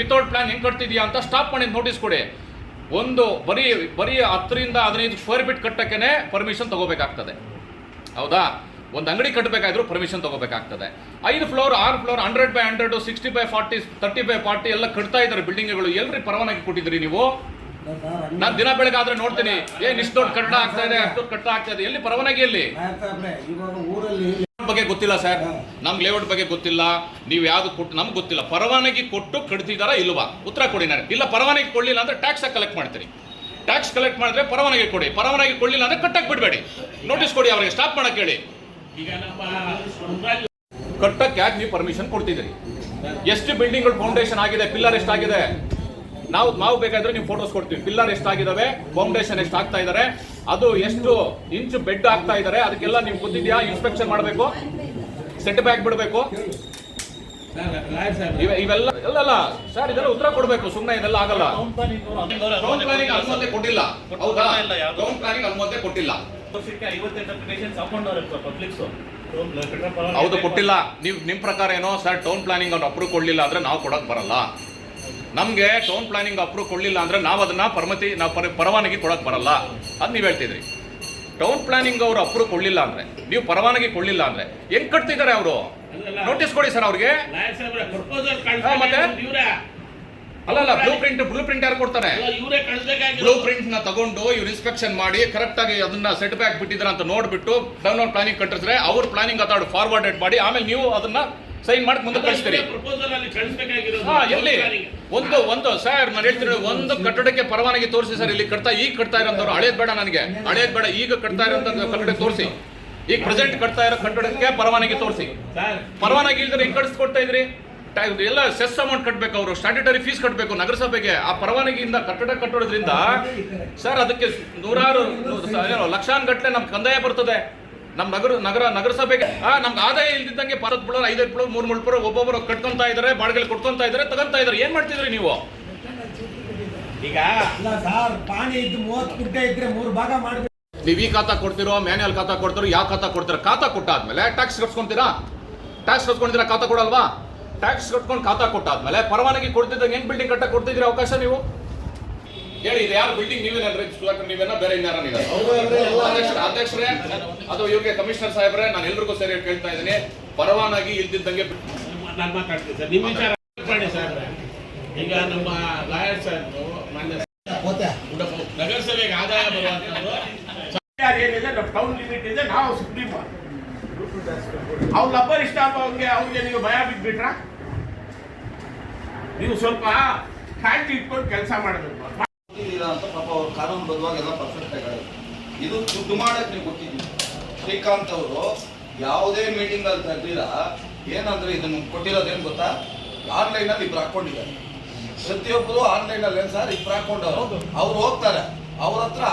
ವಿತೌಟ್ ಪ್ಲಾನ್ ಹೆಂಗೆ ಕಟ್ತಿದ್ಯಾ ಅಂತ ಸ್ಟಾಪ್ ಮಾಡಿ ನೋಟಿಸ್ ಕೊಡಿ. ಒಂದು ಬರೀ 10 ರಿಂದ 15 ಸ್ಕ್ವೇರ್ ಫೀಟ್ ಕಟ್ಟಕ್ಕೆ ಪರ್ಮಿಷನ್ ತಗೋಬೇಕಾಗ್ತದೆ, ಹೌದಾ? ಒಂದು ಅಂಗಡಿ ಕಟ್ಟಬೇಕಾದ್ರೂ ಪರ್ಮಿಷನ್ ತಗೋಬೇಕಾಗ್ತದೆ. 5 ಫ್ಲೋರ್ 6 ಫ್ಲೋರ್ 100/100 60/40 30/40 ಎಲ್ಲ ಕಟ್ತಾ ಇದ್ದಾರೆ ಬಿಲ್ಡಿಂಗ್ಗಳು. ಎಲ್ರಿ ಪರವಾನಗಿ ಕೊಟ್ಟಿದ್ರಿ ನೀವು? ನಾನು ದಿನ ಬೆಳಗ್ಗೆ ಆದ್ರೆ ನೋಡ್ತೀನಿ ಇಷ್ಟು ದೊಡ್ಡ ಕಟ್ಟಡ ಆಗ್ತಾ ಇದೆ, ಅಷ್ಟು ದೊಡ್ಡ ಕಟ್ಟಡ ಆಗ್ತಾ ಇದೆ, ಎಲ್ಲಿ ಪರವಾನಗಿಯಲ್ಲಿ ಇವಾಗ ಊರಲ್ಲಿ ಬಗ್ಗೆ ಗೊತ್ತಿಲ್ಲ ಸರ್, ನಮ್ಗೆ ಲೇಔಟ್ ಬಗ್ಗೆ ಗೊತ್ತಿಲ್ಲ, ನೀವು ಯಾವ್ದು ಕೊಟ್ಟು ನಮ್ಗೆ ಗೊತ್ತಿಲ್ಲ. ಪರವಾನಗಿ ಕೊಟ್ಟು ಕಟ್ತಿದಾರಾ ಇಲ್ವಾ ಉತ್ತರ ಕೊಡಿ. ನಾನು ಇಲ್ಲ ಪರವಾನಗಿ ಕೊಡ್ಲಿಲ್ಲ ಅಂದ್ರೆ ಟ್ಯಾಕ್ಸ್ ಕಲೆಕ್ಟ್ ಮಾಡ್ತೀನಿ. ಟ್ಯಾಕ್ಸ್ ಕಲೆಕ್ಟ್ ಮಾಡಿದ್ರೆ ಪರವಾನಗಿ ಕೊಡಿ, ಪರವಾನಗಿ ಕೊಡ್ಲಿಲ್ಲ ಅಂದ್ರೆ ಕಟ್ಟಕ್ಕೆ ಬಿಡಬೇಡಿ, ನೋಟಿಸ್ ಕೊಡಿ, ಅವರಿಗೆ ಸ್ಟಾಪ್ ಮಾಡಕ್ಕೆ ಹೇಳಿ. ಈಗ ನಮ್ಮ ಕಟ್ಟಕ್ಕೆ ಯಾಕೆ ನೀವು ಪರ್ಮಿಷನ್ ಕೊಡ್ತಿದ್ದೀರಿ? ಎಷ್ಟು ಬಿಲ್ಡಿಂಗ್ಗಳು ಫೌಂಡೇಶನ್ ಆಗಿದೆ, ಪಿಲ್ಲರ್ ಎಷ್ಟಾಗಿದೆ, ನಾವು ಬೇಕಾದ್ರೆ ನೀವು ಫೋಟೋಸ್ ಕೊಡ್ತೀವಿ. ಪಿಲ್ಲರ್ ಎಷ್ಟಾಗಿದಾವೆ, ಫೌಂಡೇಶನ್ ಎಷ್ಟು ಆಗ್ತಾ ಇದಾರೆ, ಅದು ಎಷ್ಟು ಇಂಚು ಬೆಡ್ ಆಗ್ತಾ ಇದಾರೆ, ಅದಕ್ಕೆಲ್ಲ ನಿಮ್ಗೆ ಗೊತ್ತಿದ್ಯಾ? ಇನ್ಸ್ಪೆಕ್ಷನ್ ಮಾಡಬೇಕು, ಸೆಟ್ ಬ್ಯಾಕ್ ಬಿಡಬೇಕು, ಇವೆಲ್ಲ ಅಲ್ಲ ಸರ್, ಇದೆಲ್ಲ ಉತ್ತರ ಕೊಡಬೇಕು. ಸುಮ್ಮನೆ ಇದೆಲ್ಲ ಆಗಲ್ಲ. ಟೌನ್ ಪ್ಲಾನಿಂಗ್ ಅನುಮತಿ ಕೊಟ್ಟಿಲ್ಲ, ಹೌದಾ? ಟೌನ್ ಪ್ಲಾನಿಂಗ್ ಅನುಮತಿ ಕೊಟ್ಟಿಲ್ಲ, ಹೌದು ಕೊಟ್ಟಿಲ್ಲ. ನೀವು ನಿಮ್ಮ ಪ್ರಕಾರ ಏನೋ ಸರ್ ಟೌನ್ ಪ್ಲಾನಿಂಗ್ ಅವ್ರು ಅಪ್ರೂವ್ ಕೊಡಲಿಲ್ಲ ಅಂದ್ರೆ ನಾವು ಕೊಡೋಕೆ ಬರಲ್ಲ. ನಮಗೆ ಟೌನ್ ಪ್ಲಾನಿಂಗ್ ಅಪ್ರೂವ್ ಕೊಡಲಿಲ್ಲ ಅಂದ್ರೆ ನಾವು ಅದನ್ನ ಪರವಾನಗಿ ಕೊಡೋಕೆ ಬರಲ್ಲ. ಅದು ನೀವು ಹೇಳ್ತಿದ್ರಿ. ಟೌನ್ ಪ್ಲಾನಿಂಗ್ ಅವರು ಅಪ್ರೂವ್ ಕೊಡಲಿಲ್ಲ ಅಂದ್ರೆ, ನೀವು ಪರವಾನಗಿ ಕೊಡಲಿಲ್ಲ ಅಂದ್ರೆ ಹೆಂಗ್ ಕಟ್ತಿದ್ದಾರೆ ಅವರು? ನೋಟಿಸ್ ಕೊಡಿ ಸರ್ ಅವ್ರಿಗೆ. ಮತ್ತೆ ಅಲ್ಲ ಬ್ಲೂ ಪ್ರಿಂಟ್ ಯಾರು ಕೊಡ್ತಾರೆ? ಬ್ಲೂ ಪ್ರಿಂಟ್ ನ ತಗೊಂಡು ಇವ್ರು ಇನ್ಸ್ಪೆಕ್ಷನ್ ಮಾಡಿ ಕರೆಕ್ಟ್ ಆಗಿ ಅದನ್ನ ಸೆಟ್ ಬ್ಯಾಕ್ ಬಿಟ್ಟಿದ್ರ ಅಂತ ನೋಡ್ಬಿಟ್ಟು ಟೌನ್ ಪ್ಲಾನಿಂಗ್ ಕಟ್ಟಿದ್ರೆ ಅವ್ರ ಪ್ಲಾನಿಂಗ್ ಅಥಾರಿಟಿ ಫಾರ್ವರ್ಡೆಡ್ ಮಾಡಿ ಆಮೇಲೆ ನೀವು ಅದನ್ನ ಸೈನ್ ಮಾಡಿ ಮುಂದೆ ಕಳಿಸ್ತೀರಿ. ಎಲ್ಲಿ ಒಂದು ಸರ್ ನಾನು ಹೇಳ್ತೀನಿ, ಒಂದು ಕಟ್ಟಡಕ್ಕೆ ಪರವಾನಗಿ ತೋರಿಸಿ ಸರ್. ಇಲ್ಲಿ ಈಗ ಕಟ್ತಾ ಇರೋಂಥವ್ರು ಹಳೇದ್ ಬೇಡ, ನನಗೆ ಹಳೇದ್ ಬೇಡ, ಈಗ ಕಟ್ತಾ ಇರೋಂಥ ಕಟ್ಟಡ ತೋರಿಸಿ. ಈಗ ಪ್ರೆಸೆಂಟ್ ಕಟ್ತಾ ಇರೋ ಕಟ್ಟಡಕ್ಕೆ ಪರವಾನಗಿ ತೋರಿಸಿ. ಪರವಾನಗಿ ಇಲ್ದ್ರೆ ಹೆಂಗ್ ಕಟ್ಸ್ಕೊಡ್ತಾ ಇದ್ರಿ? ಎಲ್ಲ ಸೆಸ್ ಅಮೌಂಟ್ ಕಟ್ಟಬೇಕು, ಅವರು ಸ್ಟ್ಯಾಟ್ಯೂಟರಿ ಫೀಸ್ ಕಟ್ಟಬೇಕು ನಗರಸಭೆಗೆ. ಆ ಪರವಾನಗಿಯಿಂದ ಕಟ್ಟಡ ಕಟ್ಟೋದ್ರಿಂದ ಸರ್ ಅದಕ್ಕೆ ನೂರಾರು ಲಕ್ಷಾನುಗಟ್ಟಲೆ ನಮ್ಗೆ ಕಂದಾಯ ಬರ್ತದೆ. ನಮ್ಮ ನಗರಸಭೆಗೆ ನಮ್ಗೆ ಆದಾಯ ಇಲ್ದಿದ್ದಂಗೆ 10 ಫ್ಲೋರ್ 5 ಫ್ಲೋರ್ 3 ಫ್ಲೋರ್ ಒಬ್ಬೊಬ್ಬರು ಕಟ್ಕೊಂತಾ ಇದಾರೆ, ಬಾಡಿಗೆ ಕೊಟ್ಕೊಂತಾ ಇದಾರೆ, ತಗೊಂತಾ ಇದಾರೆ. ಏನ್ ಮಾಡ್ತಿದ್ರಿ ನೀವು? ಈಗ ಪಾಣಿ ಇದ್ದು 30 ಗುಡ್ಡೆ ಇದ್ರೆ 3 ಭಾಗ ಮಾಡ್ಬೇಕು. ನೀವು ಈ ಖಾತಾ ಕೊಡ್ತಿರೋ, ಮ್ಯಾನ್ಯಲ್ ಖಾತಾ ಕೊಡ್ತಿರೋ, ಯಾವ ಖಾತಾ ಕೊಡ್ತೀರಾ? ಖಾತಾ ಕೊಟ್ಟಾದ್ಮೇಲೆ ಟ್ಯಾಕ್ಸ್ ಕಟ್ಸ್ಕೊಂತೀರಾ? ಖಾತಾ ಕೊಡಲ್ವಾ? ಟ್ಯಾಕ್ಸ್ ಕಟ್ಕೊಂಡು ಖಾತಾ ಕೊಟ್ಟಾದ್ಮೇಲೆ ಪರವಾನಗಿ ಕೊಡ್ತಿದ್ದಂಗೆ ಹೆಂಗ್ ಬಿಲ್ಡಿಂಗ್ ಕಟ್ಟಕ್ಕೆ ಕೊಡ್ತಿದ್ರಿ ಅವಕಾಶ ನೀವು? ಹೇಳಿ, ಇದು ಯಾರು ಬಿಲ್ಡಿಂಗ್? ನೀವೇನ ಬೇರೆ ಇನ್ನಾರ? ಅಧ್ಯಕ್ಷರೇ, ಅದು ಇವ್ರಿಗೆ ಕಮಿಷನರ್ ಸಾಹೇಬ್ರೆ, ನಾನು ಎಲ್ರಿಗೂ ಸೇರಿ ಕೇಳ್ತಾ ಇದ್ದೀನಿ, ಪರವಾನಗಿ ಇಲ್ದಿದ್ದಂಗೆ ನಾನು ಮಾತಾಡ್ತೀನಿ ಸರ್, ನಿಮ್ಮ ವಿಚಾರ ಮಾಡಿ ಸರ್. ಈಗ ನಮ್ಮ ಲಾಯರ್ ಸರ್ ಮಾನ್ಯ ನಗರಸಭೆಗೆ ಆದಾಯ ಬರುವಂತದ್ದು ಏನಿದೆ, ನಮ್ಮ ಟೌನ್ ಲಿಮಿಟ್ ಇದೆ, ನಾವು ಸುಪ್ರೀಂ ಅವ್ರ ನಂಬರ್ ಇಷ್ಟ ಅವ್ರಿಗೆ ನೀವು ಭಯ ಬಿಟ್ಬಿಟ್ರ? ನೀವು ಸ್ವಲ್ಪ ಕಾಳಜಿ ಇಟ್ಕೊಂಡು ಕೆಲಸ ಮಾಡಬೇಕು ಅಂತ. ಪಾಪ ಅವ್ರ ಕಾನೂನುಬದ್ಧವಾಗಿ ಎಲ್ಲ ಪರ್ಫೆಕ್ಟ್ ಆಗಿ ಇದು ದುಡ್ಡು ಮಾಡಕ್ ನೀವು ಕೊಟ್ಟಿದ್ದೀವಿ. ಶ್ರೀಕಾಂತ್ ಅವರು ಯಾವುದೇ ಮೀಟಿಂಗ್ ಅಲ್ಲಿ ತರ್ಲಿಲ್ಲ. ಏನಂದ್ರೆ ಇದನ್ನು ಕೊಟ್ಟಿರೋದೇನು ಗೊತ್ತಾ? ಆನ್ಲೈನ್ ಅಲ್ಲಿ ಇಬ್ರು ಹಾಕೊಂಡಿದ್ದಾರೆ. ಪ್ರತಿಯೊಬ್ಬರು ಆನ್ಲೈನ್ ಅಲ್ಲಿ ಸರ್ ಇಬ್ರು ಹಾಕೊಂಡವ್ರು. ಅವ್ರು ಹೋಗ್ತಾರೆ, ಅವ್ರ ಹತ್ರ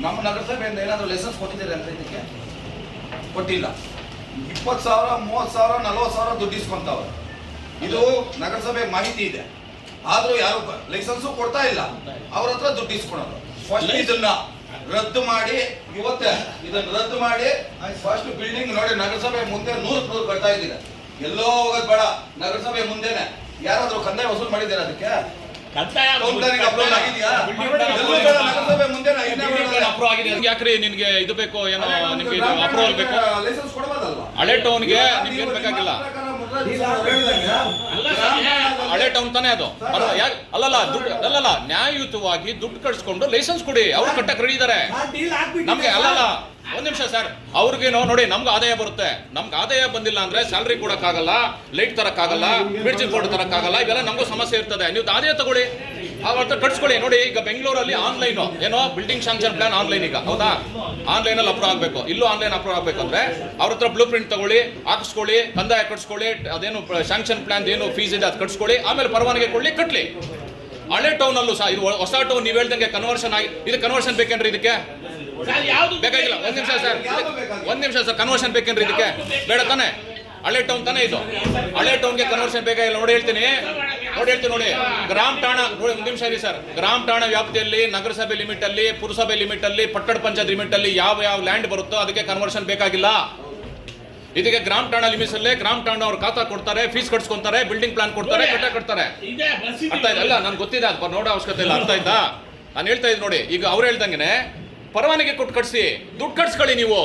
ನಮ್ಮ ನಗರಸಭೆಯಿಂದ ಏನಾದ್ರು ಲೈಸೆನ್ಸ್ ಕೊಟ್ಟಿದ್ದೀರಿ ಅಂತ ಇದಕ್ಕೆ? ಕೊಟ್ಟಿಲ್ಲ. 20,000 30,000 40,000 ದುಡ್ಡು ಇಸ್ಕೊಂತವ್ರು. ಇದು ನಗರಸಭೆ ಮಾಹಿತಿ ಇದೆ, ಆದ್ರೂ ಯಾರು ಲೈಸೆನ್ಸು ಕೊಡ್ತಾ ಇಲ್ಲ. ಅವ್ರ ಹತ್ರ ದುಡ್ಡು ಇಸ್ಕೊಳೋದು. ಫಸ್ಟ್ ಇದನ್ನ ರದ್ದು ಮಾಡಿ, ಇವತ್ತೇ ಇದನ್ನ ರದ್ದು ಮಾಡಿ ಫಸ್ಟ್ ಬಿಲ್ಡಿಂಗ್ ನೋಡಿ, ನಗರಸಭೆ ಮುಂದೆ 100 ಫ್ಲೋರ್ ಕಟ್ತಾ ಇದ್ದೀರಾ. ಎಲ್ಲೋ ಹೋಗೋದು ಬೇಡ, ನಗರಸಭೆ ಮುಂದೆನೆ. ಯಾರಾದ್ರೂ ಕಂದಾಯ ವಸೂಲು ಮಾಡಿದ್ದೀರಾ? ಅದಕ್ಕೆ ನಗರಸಭೆ ಮುಂದೆ ಅಪ್ರೂವ್ ಆಗಿದೆ. ಯಾಕ್ರಿ ನಿನ್ಗೆ ಇದು ಬೇಕು ಏನೋ, ನಿಮ್ಗೆ ಅಪ್ರೂವಲ್ ಬೇಕು? ಲೈಸೆನ್ಸ್ ಕೊಡಬಹುದಲ್ವಾ? ಹಳೆ ಟೌನ್ಗೆ ನಿಮ್ಗೆ ಏನ್ ಬೇಕಾಗಿಲ್ಲ. ಹಳೆ ಟೌನ್ ತಾನೇ ಅದು. ಅಲ್ಲಲ್ಲ, ನ್ಯಾಯಯುತವಾಗಿ ದುಡ್ಡು ಕಟ್ಸ್ಕೊಂಡು ಲೈಸೆನ್ಸ್ ಕೊಡಿ. ಅವ್ರು ಕಟ್ಟಕ್ ರೆಡಿ ಇದಾರೆ. ನಮ್ಗೆ ಅಲ್ಲಲ್ಲ, ಒಂದ್ ನಿಮಿಷ ಸರ್, ಅವ್ರಿಗೇನೋ ನೋಡಿ, ನಮ್ಗೆ ಆದಾಯ ಬರುತ್ತೆ. ನಮ್ಗೆ ಆದಾಯ ಬಂದಿಲ್ಲ ಅಂದ್ರೆ ಸ್ಯಾಲ್ರಿ ಕೊಡಕ್ಕಾಗಲ್ಲ, ಲೈಟ್ ತರಕ್ಕಾಗಲ್ಲ, ಬ್ರಿಡ್ಜ್ ಬೋರ್ಡ್ ತರಕ್ಕಾಗಲ್ಲ, ಇವೆಲ್ಲ ನಮಗೂ ಸಮಸ್ಯೆ ಇರ್ತದೆ. ನೀವು ಆದಾಯ ತಗೊಳ್ಳಿ, ಅವತ್ತು ಕಟ್ಸ್ಕೊಳ್ಳಿ. ನೋಡಿ, ಈಗ ಬೆಂಗಳೂರಲ್ಲಿ ಆನ್ಲೈನ್ ಏನೋ ಬಿಲ್ಡಿಂಗ್ ಶಾಂಕ್ಷನ್ ಪ್ಲಾನ್ ಆನ್ಲೈನ್, ಈಗ ಹೌದಾ? ಆನ್ಲೈನ್ ಅಲ್ಲಿ ಅಪ್ರೂವ್ ಆಗ್ಬೇಕು. ಇಲ್ಲೂ ಆನ್ಲೈನ್ ಅಪ್ರೂವ್ ಆಗ್ಬೇಕಂದ್ರೆ ಅವ್ರ ಹತ್ರ ಬ್ಲೂ ಪ್ರಿಂಟ್ ತಗೊಳ್ಳಿ, ಹಾಕಿಸ್ಕೊಳ್ಳಿ, ಕಂದಾಯ ಕಟ್ಸ್ಕೊಳ್ಳಿ, ಅದೇನು ಶಾಂಕ್ಷನ್ ಪ್ಲಾನ್ ಏನು ಫೀಸ್ ಇದೆ ಅದು ಕಟ್ಸ್ಕೊಳ್ಳಿ, ಆಮೇಲೆ ಪರವಾನಗಿ ಕೊಡ್ಲಿ, ಕಟ್ಲಿ. ಹಳೆ ಟೌನ್ ಅಲ್ಲೂ ಸಹ ಇದು ಹೊಸ ಟೌನ್ ನೀವು ಹೇಳ್ದಂಗೆ ಕನ್ವರ್ಷನ್ ಆಗಿ, ಇದು ಕನ್ವರ್ಷನ್ ಬೇಕೇನ್ರಿ ಇದಕ್ಕೆ? ಬೇಕಾಗಿಲ್ಲ. ಒಂದ್ ನಿಮಿಷ ಸರ್, ಕನ್ವರ್ಷನ್ ಬೇಕೇನ್ರಿ ಇದಕ್ಕೆ? ಬೇಡ ತಾನೆ? ಹಳೆ ಟೌನ್ ತಾನೇ ಇದು. ಹಳೆ ಟೌನ್ಗೆ ಕನ್ವರ್ಷನ್ ಬೇಕಾಗಿಲ್ಲ. ನೋಡಿ ಹೇಳ್ತೀನಿ ನೋಡಿ, ಗ್ರಾಮ ಠಾಣಾ ನೋಡಿ, ಒಂದು ನಿಮಿಷ ಇರಿ ಸರ್. ಗ್ರಾಮ ಠಾಣಾ ವ್ಯಾಪ್ತಿಯಲ್ಲಿ ನಗರಸಭೆ ಲಿಮಿಟ್ ಅಲ್ಲಿ, ಪುರಸಭೆ ಲಿಮಿಟ್ ಅಲ್ಲಿ, ಪಟ್ಟಣ ಪಂಚಾಯತ್ ಲಿಮಿಟ್ ಅಲ್ಲಿ ಯಾವ ಲ್ಯಾಂಡ್ ಬರುತ್ತೋ ಅದಕ್ಕೆ ಕನ್ವರ್ಷನ್ ಬೇಕಾಗಿಲ್ಲ. ಇದಕ್ಕೆ ಗ್ರಾಮ ಠಾಣಾ ಲಿಮಿಟ್ಸ್ ಅಲ್ಲೇ ಗ್ರಾಮ ಠಾಣಾ ಅವ್ರು ಖಾತಾ ಕೊಡ್ತಾರೆ, ಫೀಸ್ ಕಟ್ಸ್ಕೊಂತಾರೆ, ಬಿಲ್ಡಿಂಗ್ ಪ್ಲಾನ್ ಕೊಡ್ತಾರೆ, ಕಟ್ತಾರೆ. ಅರ್ಥ ಆಯ್ತಾ? ಅಲ್ಲ, ನನ್ಗೆ ಗೊತ್ತಿದೆ, ಅದು ನೋಡೋ ಅವಶ್ಯಕತೆ ಇಲ್ಲ. ಅರ್ಥ ಆಯ್ತಾ? ನಾನು ಹೇಳ್ತಾ ಇದ್ದೀನಿ ನೋಡಿ, ಈಗ ಅವ್ರು ಹೇಳ್ದಂಗೆ ಪರವಾನಗಿ ಕೊಟ್ಟು ಕಟ್ಸಿ, ದುಡ್ಡು ಕಟ್ಸ್ಕೊಳ್ಳಿ. ನೀವು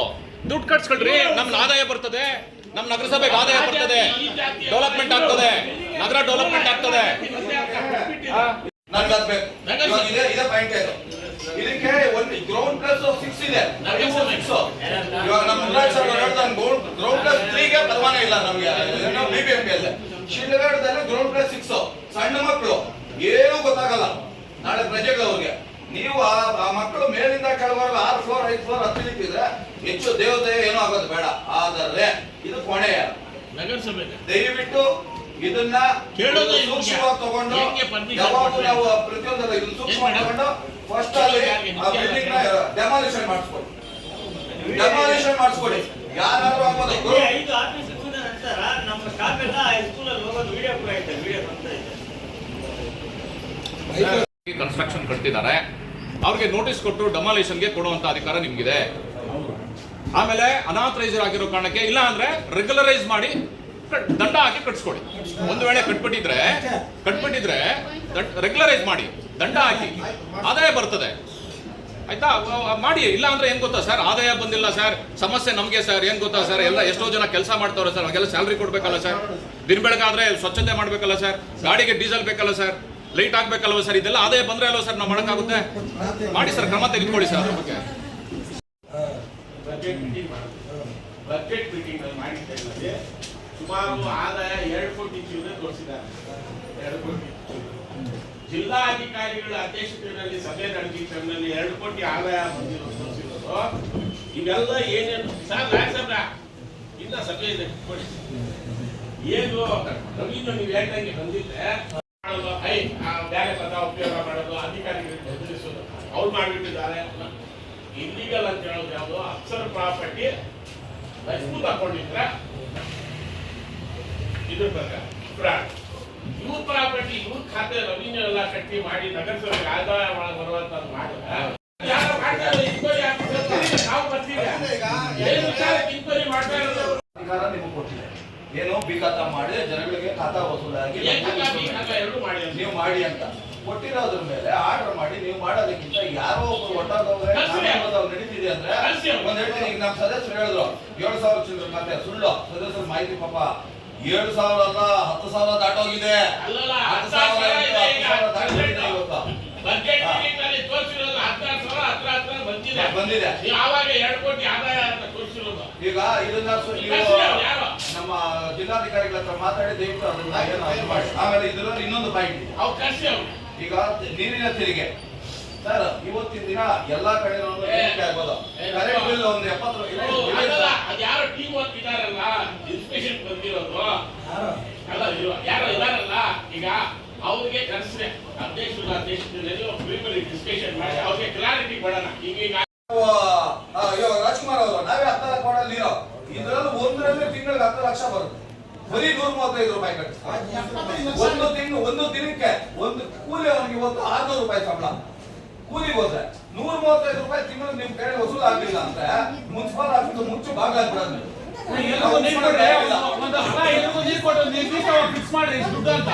ದುಡ್ಡು ಕಟ್ಸ್ಕೊಳ್ರಿ, ನಮ್ಗೆ ಆದಾಯ ಬರ್ತದೆ, ನಮ್ಮ ನಗರಸಭೆಗೆ ಆದಾಯ ಬರ್ತದೆ, ಡೆವಲಪ್ಮೆಂಟ್ ಆಗ್ತದೆ, ನಗರ ಡೆವಲಪ್ಮೆಂಟ್ ಆಗ್ತದೆ. ನನ್ಗೆ ಅದ್ ಬೇಕು. ಇವಾಗ ಇದೇ ಪಾಯಿಂಟ್ ಇದು. ಇದಕ್ಕೆ ಒಂದು ಗ್ರೌಂಡ್ ಪ್ಲಸ್ 6 ಇದೆ. 6 ಇವಾಗ ನಮ್ಮ ಮುರಾಜ್ ಸರ್ ಹೇಳ್ತಾನೆ ಗ್ರೌಂಡ್ ಪ್ಲಸ್ 3 ಗೆ ಪರವಾನೆ ಇಲ್ಲ ನಮ್ಗೆ BBMP ಅಲ್ಲಿ. ಶಿಡ್ಲಘಟ್ಟದಲ್ಲಿ ಗ್ರೌಂಡ್ ಪ್ಲಸ್ 6 ಸಣ್ಣ ಮಕ್ಕಳು ಏನೂ ಗೊತ್ತಾಗಲ್ಲ ನಾಳೆ ಪ್ರಜೆಗಳವ್ರಿಗೆ. ನೀವು ಆ ಮಕ್ಕಳು ಮೇಲಿಂದ ಕೆಳವರೆಗೂ 6 ಫ್ಲೋರ್ 5 ಫ್ಲೋರ್ ಹತ್ತಿದ್ರೆ ಹೆಚ್ಚು ದೇವತೆ ಏನೂ ಆಗೋದು ಬೇಡ. ಆದರೆ ಇದು ಕೊನೆಯ ನಗರಸಭೆ ದಯವಿಟ್ಟು ಇದನ್ನ ಸೂಕ್ಷ್ಮವಾಗಿ ತಗೊಂಡು ಯಾವಾಗ ನಾವು ಪ್ರತಿಯೊಂದಲ್ಲ ಇದನ್ನ ಸೂಕ್ಷ್ಮ ತಗೊಂಡು ಫಸ್ಟ್ ಅಲ್ಲಿ ಆ ಬಿಲ್ಡಿಂಗ್ ನ ಡೆಮಾಲಿಷನ್ ಮಾಡಿಸ್ಕೊಡಿ. ಡೆಮಾಲಿಷನ್ ಮಾಡಿಸ್ಕೊಡಿ. ಯಾರಾದ್ರೂ ಆಗ್ಬೋದು. 5 ಆಫೀಸ್ ಮುಗಿದ ನಂತರ ನಮ್ಮ ಸ್ಟಾಫ್ ಎಲ್ಲ ಹೈಸ್ಕೂಲ್ ಅಲ್ಲಿ ಹೋಗೋದು ವಿಡಿಯೋ ಕೂಡ ಐತೆ, ವಿಡಿಯೋ ಬರ್ತಾ ಇದೆ. ಕನ್ಸ್ಟ್ರಕ್ಷನ್ ಕಟ್ತಿದ್ದಾರೆ, ಅವ್ರಿಗೆ ನೋಟಿಸ್ ಕೊಟ್ಟು ಡೆಮಾಲಿಷನ್ಗೆ ಕೊಡುವಂತ ಅಧಿಕಾರ ನಿಮ್ಗಿದೆ. ಆಮೇಲೆ ಅನಾಥರೈಸರ್ ಆಗಿರೋ ಕಾರಣಕ್ಕೆ ಇಲ್ಲ ಅಂದ್ರೆ ರೆಗ್ಯುಲರೈಸ್ ಮಾಡಿ ದಂಡ ಹಾಕಿ ಕಟ್ಸ್ಕೊಡಿ. ಒಂದು ವೇಳೆ ಕಟ್ಬಿಟ್ಟಿದ್ರೆ ರೆಗ್ಯುಲರೈಸ್ ಮಾಡಿ ದಂಡ ಹಾಕಿ ಆದಾಯ ಬರ್ತದೆ ಆಯ್ತಾ, ಮಾಡಿ. ಇಲ್ಲ ಅಂದ್ರೆ ಏನ್ ಗೊತ್ತಾ ಸರ್, ಆದಾಯ ಬಂದಿಲ್ಲ ಸರ್, ಸಮಸ್ಯೆ ನಮಗೆ ಸರ್, ಏನ್ ಗೊತ್ತಾ ಸರ್, ಎಲ್ಲ ಎಷ್ಟೋ ಜನ ಕೆಲಸ ಮಾಡ್ತಾವ್ರೆ ಸರ್, ಅವ್ರಿಗೆಲ್ಲ ಸ್ಯಾಲ್ರಿ ಕೊಡ್ಬೇಕಲ್ಲ ಸರ್, ದಿನ ಬೆಳಗಾದ್ರೆ ಸ್ವಚ್ಛತೆ ಮಾಡ್ಬೇಕಲ್ಲ ಸರ್, ಗಾಡಿಗೆ ಡೀಸೆಲ್ ಬೇಕಲ್ಲ ಸರ್, ಲೈಟ್ ಹಾಕ್ಬೇಕಲ್ವ ಸರ್, ಇದೆಲ್ಲ ಆದಾಯ ಬಂದ್ರೆ ಅಲ್ವ ಸರ್ ನಾವು ಮಾಡೋಕ್ಕಾಗುತ್ತೆ. ಮಾಡಿ ಸರ್, ಕ್ರಮ ತೆಗೆದುಕೊಳ್ಳಿ ಸರ್ ಅದ್ರ ಬಗ್ಗೆ. ಬಜೆಟ್ ಮೀಟಿಂಗ್ ಅಲ್ಲಿ ಮಾಡಿದ್ದೆ ಸುಮಾರು ಆದಾಯ 2 ಕೋಟಿ ಚಿಲ್ಲರೆ ತೋರಿಸಿದ್ದಾರೆ. 2 ಕೋಟಿ ಜಿಲ್ಲಾಧಿಕಾರಿಗಳ ಅಧ್ಯಕ್ಷತೆಯಲ್ಲಿ ಸಭೆ ನಡೆದಿದ್ದರಲ್ಲಿ 2 ಕೋಟಿ ಆದಾಯ ತೋರಿಸಿರೋದು. ಇವೆಲ್ಲ ಏನೇನು ಸರ್ ಇನ್ನ ಸಭೆ ಇದೆ ಕೊಡಿ. ಏನು ರವೀಂದ್ರ ನೀವು ಹೇಳ್ದಂಗೆ ಬಂದಿದ್ದೆ ಬೇರೆ ಪದ ಉಪಯೋಗ ಮಾಡೋದು, ಅಧಿಕಾರಿಗಳಿಗೆ ಬದಲಿಸೋದು ಅವ್ರು ಮಾಡಿಬಿಟ್ಟಿದ್ದಾರೆ. ಇಲ್ಲಿಗಲ್ ಅಂತ ಹೇಳೋದು ಯಾವುದು, ಅಫ್ಸರ್ ಪ್ರಾಪರ್ಟಿ ರೈಸ್ಕೂಲ್ ಹಾಕೊಂಡಿದ್ರೆ ಇದ್ರ ಪ್ರಕಾರ ಇವ್ರ ಪ್ರಾಪರ್ಟಿ ಇವ್ರ ಖಾತೆ ರೆವಿನ್ಯೂ ಎಲ್ಲ ಕಟ್ಟಿ ಮಾಡಿ ನಗರಸಭೆಗೆ ಆದಾಯ ಬರುವಂತದ್ದು ಮಾಡಿದ್ರೆ ನಾವು ಬರ್ತೀವಿ. ಇನ್ಕ್ವೈರಿ ಮಾಡ್ತಾ ಇರೋದು ಅಧಿಕಾರ ನಿಮಗೆ ಕೊಟ್ಟಿದೆ. ಏನು ಬೇಕಾತ ಮಾಡಿ ಜನಗಳಿಗೆ ಖಾತಾ ವಸೂಲಾಗಿ ನೀವು ಮಾಡಿ ಅಂತ ಕೊಟ್ಟಿರೋದ್ರ ಮೇಲೆ ಆರ್ಡರ್ ಮಾಡಿ ನೀವು ಮಾಡೋದಕ್ಕಿಂತ ಯಾರೋ ಒಬ್ಬರು ಒಟ್ಟಾದವ್ರೆ ನಡೀತಿದೆ ಅಂದ್ರೆ ಒಂದ್ ಹೇಳ್ತೀನಿ. ಈಗ ನಮ್ಮ ಸದಸ್ಯರು ಹೇಳಿದ್ರು 7,000 ಚಿಲ್ಲರೆ ಖಾತೆ ಸುಳ್ಳು. ಸದಸ್ಯರ ಮಾಹಿತಿ ಪಾಪ 7,000 ಅಲ್ಲ 10,000 ದಾಟೋಗಿದೆ. 10,000 ದಾಟೋಗಿದೆ ಇವತ್ತು. ಬಂದಿದೆ ಯಾವಾಗ 2 ಕೋಟಿ ಆದಾಯ ಅಂತ ತೋರಿಸಿರೋದು. ಈಗ ಇದನ್ನ ನಮ್ಮ ಜಿಲ್ಲಾಧಿಕಾರಿಗಳ ಹತ್ರ ಮಾತಾಡಿ ದಯವಿಟ್ಟು ಅದನ್ನ ಏನು ಮಾಡಿ. ಆಮೇಲೆ ಇದರಲ್ಲಿ ಇನ್ನೊಂದು ಪಾಯಿಂಟ್ ಇದೆ. ಈಗ ನೀರಿನ ತೆರಿಗೆ ಸರ್, ಇವತ್ತಿನ ದಿನ ಎಲ್ಲಾ ಕಡೆ ಆಗ್ಬೋದು. ಕರೆಂಟ್ ಬಿಲ್ ಒಂದು 70 ಯಾರು ಟೀಮ್ ವರ್ಕ್ ಇದಾರಲ್ಲ, ಇನ್ಸ್ಪೆಕ್ಷನ್ ಬಂದಿರೋದು ಅಲ್ಲ, ಯಾರು ಇದಾರಲ್ಲ ಈಗ ಅವ್ರಿಗೆ ಕರೆಸ್ರೆ ಅಧ್ಯಕ್ಷರಲ್ಲಿ ಡಿಸ್ಕಷನ್ ಮಾಡಿ ಅವ್ರಿಗೆ ಕ್ಲಾರಿಟಿ ಕೊಡೋಣ. ಈಗ ರಾಜ್ಕುಮಾರ್ ಅವರು ನಾವೇ 10 ಲಕ್ಷ ಕೊಡಲ್ಲ ನೀರು, ಇದರಲ್ಲಿ ಒಂದರಲ್ಲಿ ತಿಂಗಳಿಗೆ 10 ಲಕ್ಷ ಬರುತ್ತೆ. ಬರೀ 135 ರೂಪಾಯಿ ಕಟ್ಟಿ ಒಂದು ದಿನಕ್ಕೆ ಒಂದು ಕೂಲಿ ಅವನಿಗೆ ಇವತ್ತು 600 ರೂಪಾಯಿ ಸಂಬಳ ಕೂಲಿಗೆ ಹೋದ್ರೆ 135 ರೂಪಾಯಿ ತಿಂಗಳು ನಿಮ್ ಕಡೆ ವಸೂಲ್ ಆಗ್ಲಿಲ್ಲ ಅಂದ್ರೆ ಮುನ್ಸಿಪಲ್ ಆಫೀಸ್ ಮುಚ್ಚು ಬಾಗ್ಲಾಗ್ಬಿಡೋದು. ಫಿಕ್ಸ್ ಮಾಡ್ರಿ ದುಡ್ಡು ಅಂತ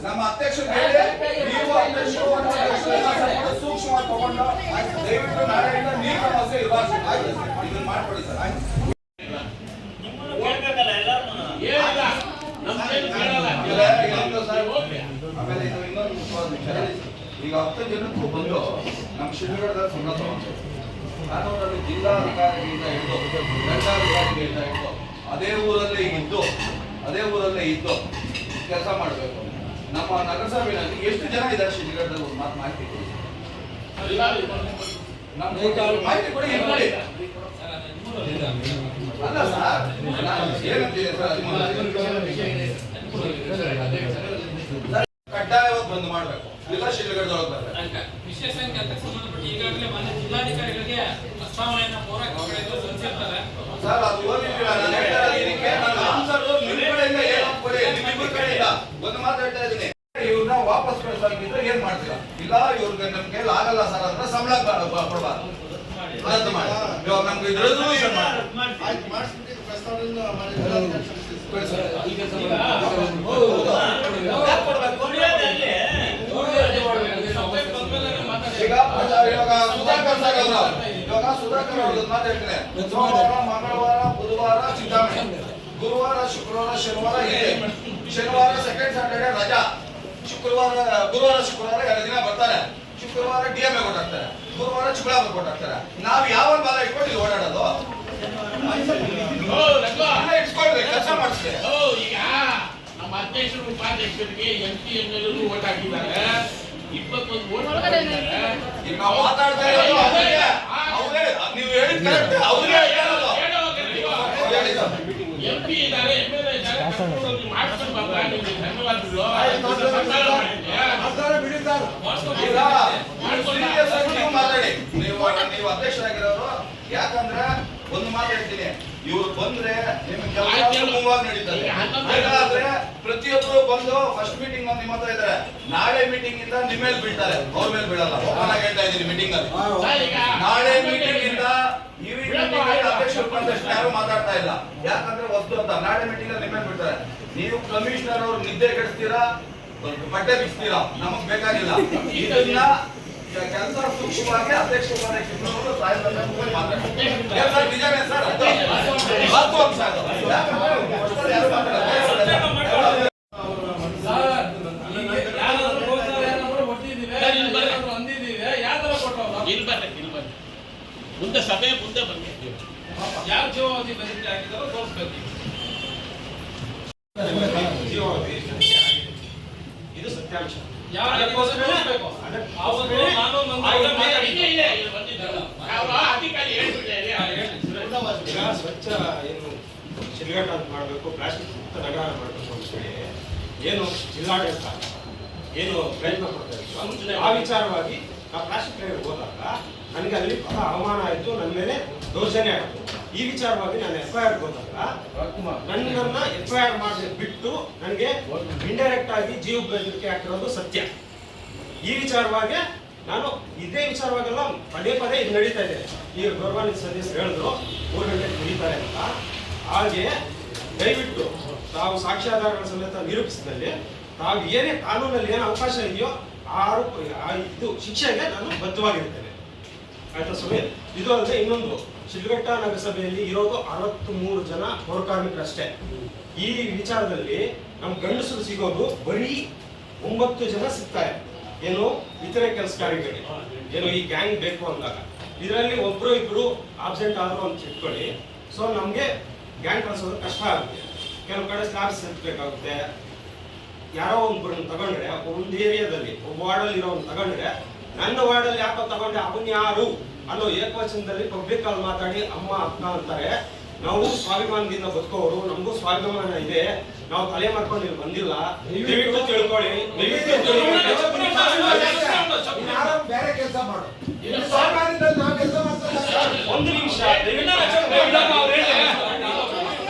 ನಮ್ಮ ಅಧ್ಯಕ್ಷರು ನೀವು ಅಧ್ಯಕ್ಷರು ಸೂಕ್ಷ್ಮ ತಗೊಂಡು ದಯವಿಟ್ಟು ನಾಳೆಯಿಂದ ನೀರು ಸಮಸ್ಯೆ ಇರಬಾರ್ದು. ಇದನ್ನ ಮಾಡ್ಕೊಡಿ ಸರ್. ಆಮೇಲೆ ಇದು ಇನ್ನೊಂದು ವಿಚಾರ. ಈಗ 10 ಜನಕ್ಕೂ ಬಂದು ನಮ್ಮ ಶಿಡ್ಲಘಟ್ಟದ ಸಂಘ ತಗೊಂಡು ಕಾನೂನಲ್ಲಿ ಜಿಲ್ಲಾಧಿಕಾರಿಗಳಿಂದ ಹಿಡಿದು ದಂಡಾಧಿಕಾರಿಗಳಿಂದ ಹಿಡಿದು ಅದೇ ಊರಲ್ಲೇ ಇದ್ದು ಕೆಲಸ ಮಾಡಬೇಕು. ನಮ್ಮ ನಗರಸಭೆಯಲ್ಲಿ ಎಷ್ಟು ಜನ ಇದ್ದಾರೆ ಶಿಡ್ಲಘಟ್ಟದಲ್ಲಿ ಒಂದು ಮಾತು ಮಾಹಿತಿ ಕೊಡಿ. ನಮ್ಮ ಮಾಹಿತಿ ಕೊಡಿ. ಅಲ್ಲ ಸರ್, ಏನಂತಿದೆ ಸರ್, ಕಡ್ಡಾಯವಾಗಿ ಬಂದು ಮಾಡಬೇಕು. ಇಲ್ಲ ಶಿಡ್ಲಘಟ್ಟದೊಳಗೆ ಬರಬೇಕು. ವಿಷಯ ಸಂಖ್ಯೆ ಸಂಬಂಧಪಟ್ಟ ಈಗಾಗಲೇ ಮಾನ್ಯ ಜಿಲ್ಲಾಧಿಕಾರಿಗಳಿಗೆ ಪ್ರಸ್ತಾವನೆಯನ್ನು ಪೌರಾಯುಕ್ತರು ಸಲ್ಲಿಸಿರ್ತಾರೆ ಸರ್. ಅದು ಓದಿದ್ದೀರ ನಾನು ಹೇಳ್ತಾ ಇದಕ್ಕೆ ನಾನು ಆನ್ಸರ್ ನಿಮ್ಮ ಕಡೆಯಿಂದ ಏನು ಕೊಡಿ, ನಿಮ್ಮ ಕಡೆಯಿಂದ ಒಂದು ಮಾತು ಹೇಳ್ತಾ ಇದ್ದೀನಿ. ಇವ್ರನ್ನ ವಾಪಸ್ ಕಳಿಸೋಗಿದ್ರೆ ಏನ್ ಮಾಡ್ತೀರಾ? ಇಲ್ಲ ಇವ್ರಿಗೆ ನಮ್ ಕೈಲಿ ಆಗಲ್ಲ ಸರ್ ಅಂದ್ರೆ ಸಂಬಳ ಕೊಡಬಾರ್ದು, ರದ್ದು ಮಾಡಿ. ಇವಾಗ ನಮ್ಗೆ ಇದು ರೆಸಲ್ಯೂಷನ್ ಈಗ ಸುಧಾಕರ್ ಸರ್ ಅವರು ಇವಾಗ ಸುಧಾಕರ್ ಅವ್ರದ್ದು ಮಾತು ಹೇಳ್ತೇನೆ. ಸೋಮವಾರ, ಮಂಗಳವಾರ, ಬುಧವಾರ ಚಿಂತಾಮಣಿ, ಗುರುವಾರ, ಶುಕ್ರವಾರ, ಶನಿವಾರ ಇಲ್ಲಿ, ಶನಿವಾರ ಸೆಕೆಂಡ್ ಸಾಟರ್ಡೆ ರಜಾ, ಗುರುವಾರ ಶುಕ್ರವಾರ 2 ದಿನ ಬರ್ತಾರೆ, ಶುಕ್ರವಾರ DMA ಕೊಟ್ಟಾಗ್ತಾರೆ, ಗುರುವಾರ ಚಿಕ್ಕಬಳ್ಳಾಪುರ ಕೊಟ್ಟಾಗ್ತಾರೆ. ನಾವ್ ಯಾವ ಬಾಲ ಇಟ್ಕೊಂಡು ಇಲ್ಲಿ ಓಡಾಡೋದು? ಇಟ್ಕೊಂಡ್ರೆ ಕೆಲಸ ಮಾಡಿಸ್ತೀವಿ. ಈಗ ನಮ್ಮ ಅಧ್ಯಕ್ಷರು ಉಪಾಧ್ಯಕ್ಷರಿಗೆ MP MLA ಓಟ್ ಹಾಕಿದ್ದಾರೆ, 21 ಓಟ್ ಈಗ ನಾವು ಮಾತಾಡ್ತಾ ಇರೋದು ಅವ್ರಿಗೆ, ನೀವು ಹೇಳಿದ್ ಕರೆಕ್ಟ್, ಅವ್ರಿಗೆ ಹೇಳೋದು. MP ಇದ್ದಾರೆ, MLA ಇದ್ದಾರೆ, ಮಾಡ್ಕೊಂಡು ಬಂದ ನಿಮ್ಗೆ ಧನ್ಯವಾದಗಳು. ಸೀರಿಯಸ್ ಆಗಿ ನೀವು ಮಾತಾಡಿ. ನೀವು ಅಧ್ಯಕ್ಷರಾಗಿರೋರು. ಯಾಕಂದ್ರೆ ಒಂದು ಮಾತು ಹೇಳ್ತೀನಿ, ಇವ್ರು ಬಂದ್ರೆ ನಿಮ್ ಕೆಲಸ ಸುಗಮವಾಗಿ ನಡೀತದೆ. ಹಾಗಾದ್ರೆ ಪ್ರತಿಯೊಬ್ಬರು ಬಂದು ಫಸ್ಟ್ ಮೀಟಿಂಗ್ ಒಂದು ನಿಮ್ಮ ಹತ್ರ ಇದ್ದಾರೆ, ನಾಳೆ ಮೀಟಿಂಗ್ ಇಂದ ನಿಮ್ಮ ಮೇಲೆ ಬೀಳ್ತಾರೆ, ಅವ್ರ ಮೇಲೆ ಬೀಳಲ್ಲ. ಓಪನ್ ಆಗಿ ಹೇಳ್ತಾ ಇದ್ದೀನಿ ಮೀಟಿಂಗ್ ಅಲ್ಲಿ. ನಾಳೆ ಮೀಟಿಂಗ್ ಇಂದ ಅಧ್ಯಕ್ಷರು ಬಂದಷ್ಟು ಯಾರು ಮಾತಾಡ್ತಾ ಇಲ್ಲ, ಯಾಕಂದ್ರೆ ವಸ್ತು ಅಂತ. ನಾಳೆ ಮೀಟಿಂಗ್ ಅಲ್ಲಿ ನಿಮ್ಮ ಮೇಲೆ ಬೀಳ್ತಾರೆ. ನೀವು ಕಮಿಷನರ್ ಅವ್ರು ನಿದ್ದೆ ಕೆಡಿಸ್ತೀರಾ, ಬಟ್ಟೆ ಬಿಡಿಸ್ತೀರಾ, ನಮಗ್ ಬೇಕಾಗಿಲ್ಲ. ಇದನ್ನ ಕೆಲಸ ಸೂಕ್ಷ್ಮವಾಗಿ ಅಧ್ಯಕ್ಷ ಉಪಾಧ್ಯಕ್ಷರು ಮಾತಾಡ್ತಾರೆ. ನಿಜನೇ ಸರ್, ಅದು ಅಂಶ ಅದು. ಯಾಕಂದ್ರೆ ಯಾರು ಮಾತಾಡೋದು ಮುಂದೆ ಸಭೆ ಮುಂದೆ ಬನ್ನಿ, ಯಾರು ಜೀವಾವಧಿ ಬೆನಿಫಿಟ್ ಆಗಿದ್ದಾರೋ ತೋರಿಸ್ಬೇಕು. ಇದು ಸತ್ಯಾಂಶ. ಅಧಿಕಾರಿ ಈಗ ಸ್ವಚ್ಛ ಏನು ಶಿಲ್ಘಟ್ಟ ಅಂತ ಮಾಡಬೇಕು, ಪ್ಲಾಸ್ಟಿಕ್ ಮುಕ್ತ ನಗರ ಮಾಡಬೇಕು ಅಂತ ಹೇಳಿ ಏನು ಜಿಲ್ಲಾಡಳಿತ ಏನು ಪ್ರಯತ್ನ ಪಡ್ತಾ ಇತ್ತು, ಆ ವಿಚಾರವಾಗಿ ಆ ಪ್ಲಾಸ್ಟಿಕ್ ರೈಡ್ ಹೋದಾಗ ನನಗೆ ಅಲ್ಲಿ ಬಹಳ ಅವಮಾನ ಆಯಿತು, ನನ್ನ ಮೇಲೆ ದೌರ್ಜನ್ಯ ಆಯಿತು. ಈ ವಿಚಾರವಾಗಿ ನಾನು FIR ಹೋದಾಗ ನನ್ನನ್ನ FIR ಮಾಡಿ ಬಿಟ್ಟು ನನಗೆ ಇಂಡೈರೆಕ್ಟ್ ಆಗಿ ಜೀವ ಬೆದರಿಕೆ ಹಾಕಿರೋದು ಸತ್ಯ. ಈ ವಿಚಾರವಾಗಿ ನಾನು ಇದೇ ವಿಚಾರವಾಗೆಲ್ಲ ಪದೇ ಪದೇ ಇದು ನಡೀತಾ ಇದೆ. ಈಗ ಗೌರವಾನ್ವಿತ ಸದಸ್ಯರು ಹೇಳಿದ್ರು 3 ಗಂಟೆಗೆ ಮುಗಿತಾರೆ ಅಂತ. ಹಾಗೆ ದಯವಿಟ್ಟು ತಾವು ಸಾಕ್ಷ್ಯಾಧಾರಗಳ ಸಮೇತ ನಿರೂಪಿಸಿದಲ್ಲಿ ತಾವು ಏನೇ ಕಾನೂನಲ್ಲಿ ಏನು ಅವಕಾಶ ಇದೆಯೋ ಇದು ಶಿಕ್ಷೆಗೆ ನಾನು ಬದ್ಧವಾಗಿರ್ತೇನೆ. ಆಯ್ತಾ ಸುಮೇಲ್? ಇದು ಅಲ್ಲದೆ ಇನ್ನೊಂದು, ಶಿಲ್ಘಟ್ಟ ನಗರಸಭೆಯಲ್ಲಿ ಇರೋದು 63 ಜನ ಪೌರಕಾರ್ಮಿಕರಷ್ಟೇ. ಈ ವಿಚಾರದಲ್ಲಿ ನಮ್ಮ ಗಂಡಸರು ಸಿಗೋದು ಬರೀ 9 ಜನ ಸಿಗ್ತಾರೆ. ಏನು ಇತರೆ ಕೆಲಸಕಾರಿಗಳಿಗೆ, ಏನು ಈ ಗ್ಯಾಂಗ್ ಬೇಕು ಅಂದಾಗ ಇದರಲ್ಲಿ ಒಬ್ರು ಇಬ್ರು ಆಬ್ಸೆಂಟ್ ಆದ್ರು ಅಂತ ಇಟ್ಕೊಳ್ಳಿ. ಸೊ ನಮ್ಗೆ ಗ್ಯಾಂಗ್ ಕಳಿಸೋದು ಕಷ್ಟ ಆಗುತ್ತೆ. ಕೆಲವು ಕಡೆ ಸ್ಲಾಬ್ಸ್ ಎತ್ತಬೇಕಾಗುತ್ತೆ. ಯಾರೋ ಒಬ್ಬರನ್ನ ತಗೊಂಡ್ರೆ ಒಂದು ಏರಿಯಾದಲ್ಲಿ ಒಬ್ಬ ವಾರ್ಡಲ್ಲಿ ಇರೋನ್ ತಗೊಂಡ್ರೆ, ನನ್ನ ವಾರ್ಡಲ್ಲಿ ಯಾಕೋ ತಗೊಂಡ್ರೆ ಅವನ್ ಯಾರು ಅನ್ನೋ ಏಕವಚನದಲ್ಲಿ ಪಬ್ಲಿಕ್ ಅಲ್ಲಿ ಮಾತಾಡಿ ಅಮ್ಮ ಅಕ್ಕ ಅಂತಾರೆ. ನಾವು ಸ್ವಾಭಿಮಾನದಿಂದ ಬದುಕೋರು, ನಮಗೂ ಸ್ವಾಭಿಮಾನ ಇದೆ, ನಾವು ತಲೆ ಮಾಡ್ಕೊಂಡು ಇಲ್ಲಿ ಬಂದಿಲ್ಲ. ದಯವಿಟ್ಟು ತಿಳ್ಕೊಳ್ಳಿ, ಬೇರೆ ಕೆಲಸ ಮಾಡು. ಒಂದು ನಿಮಿಷ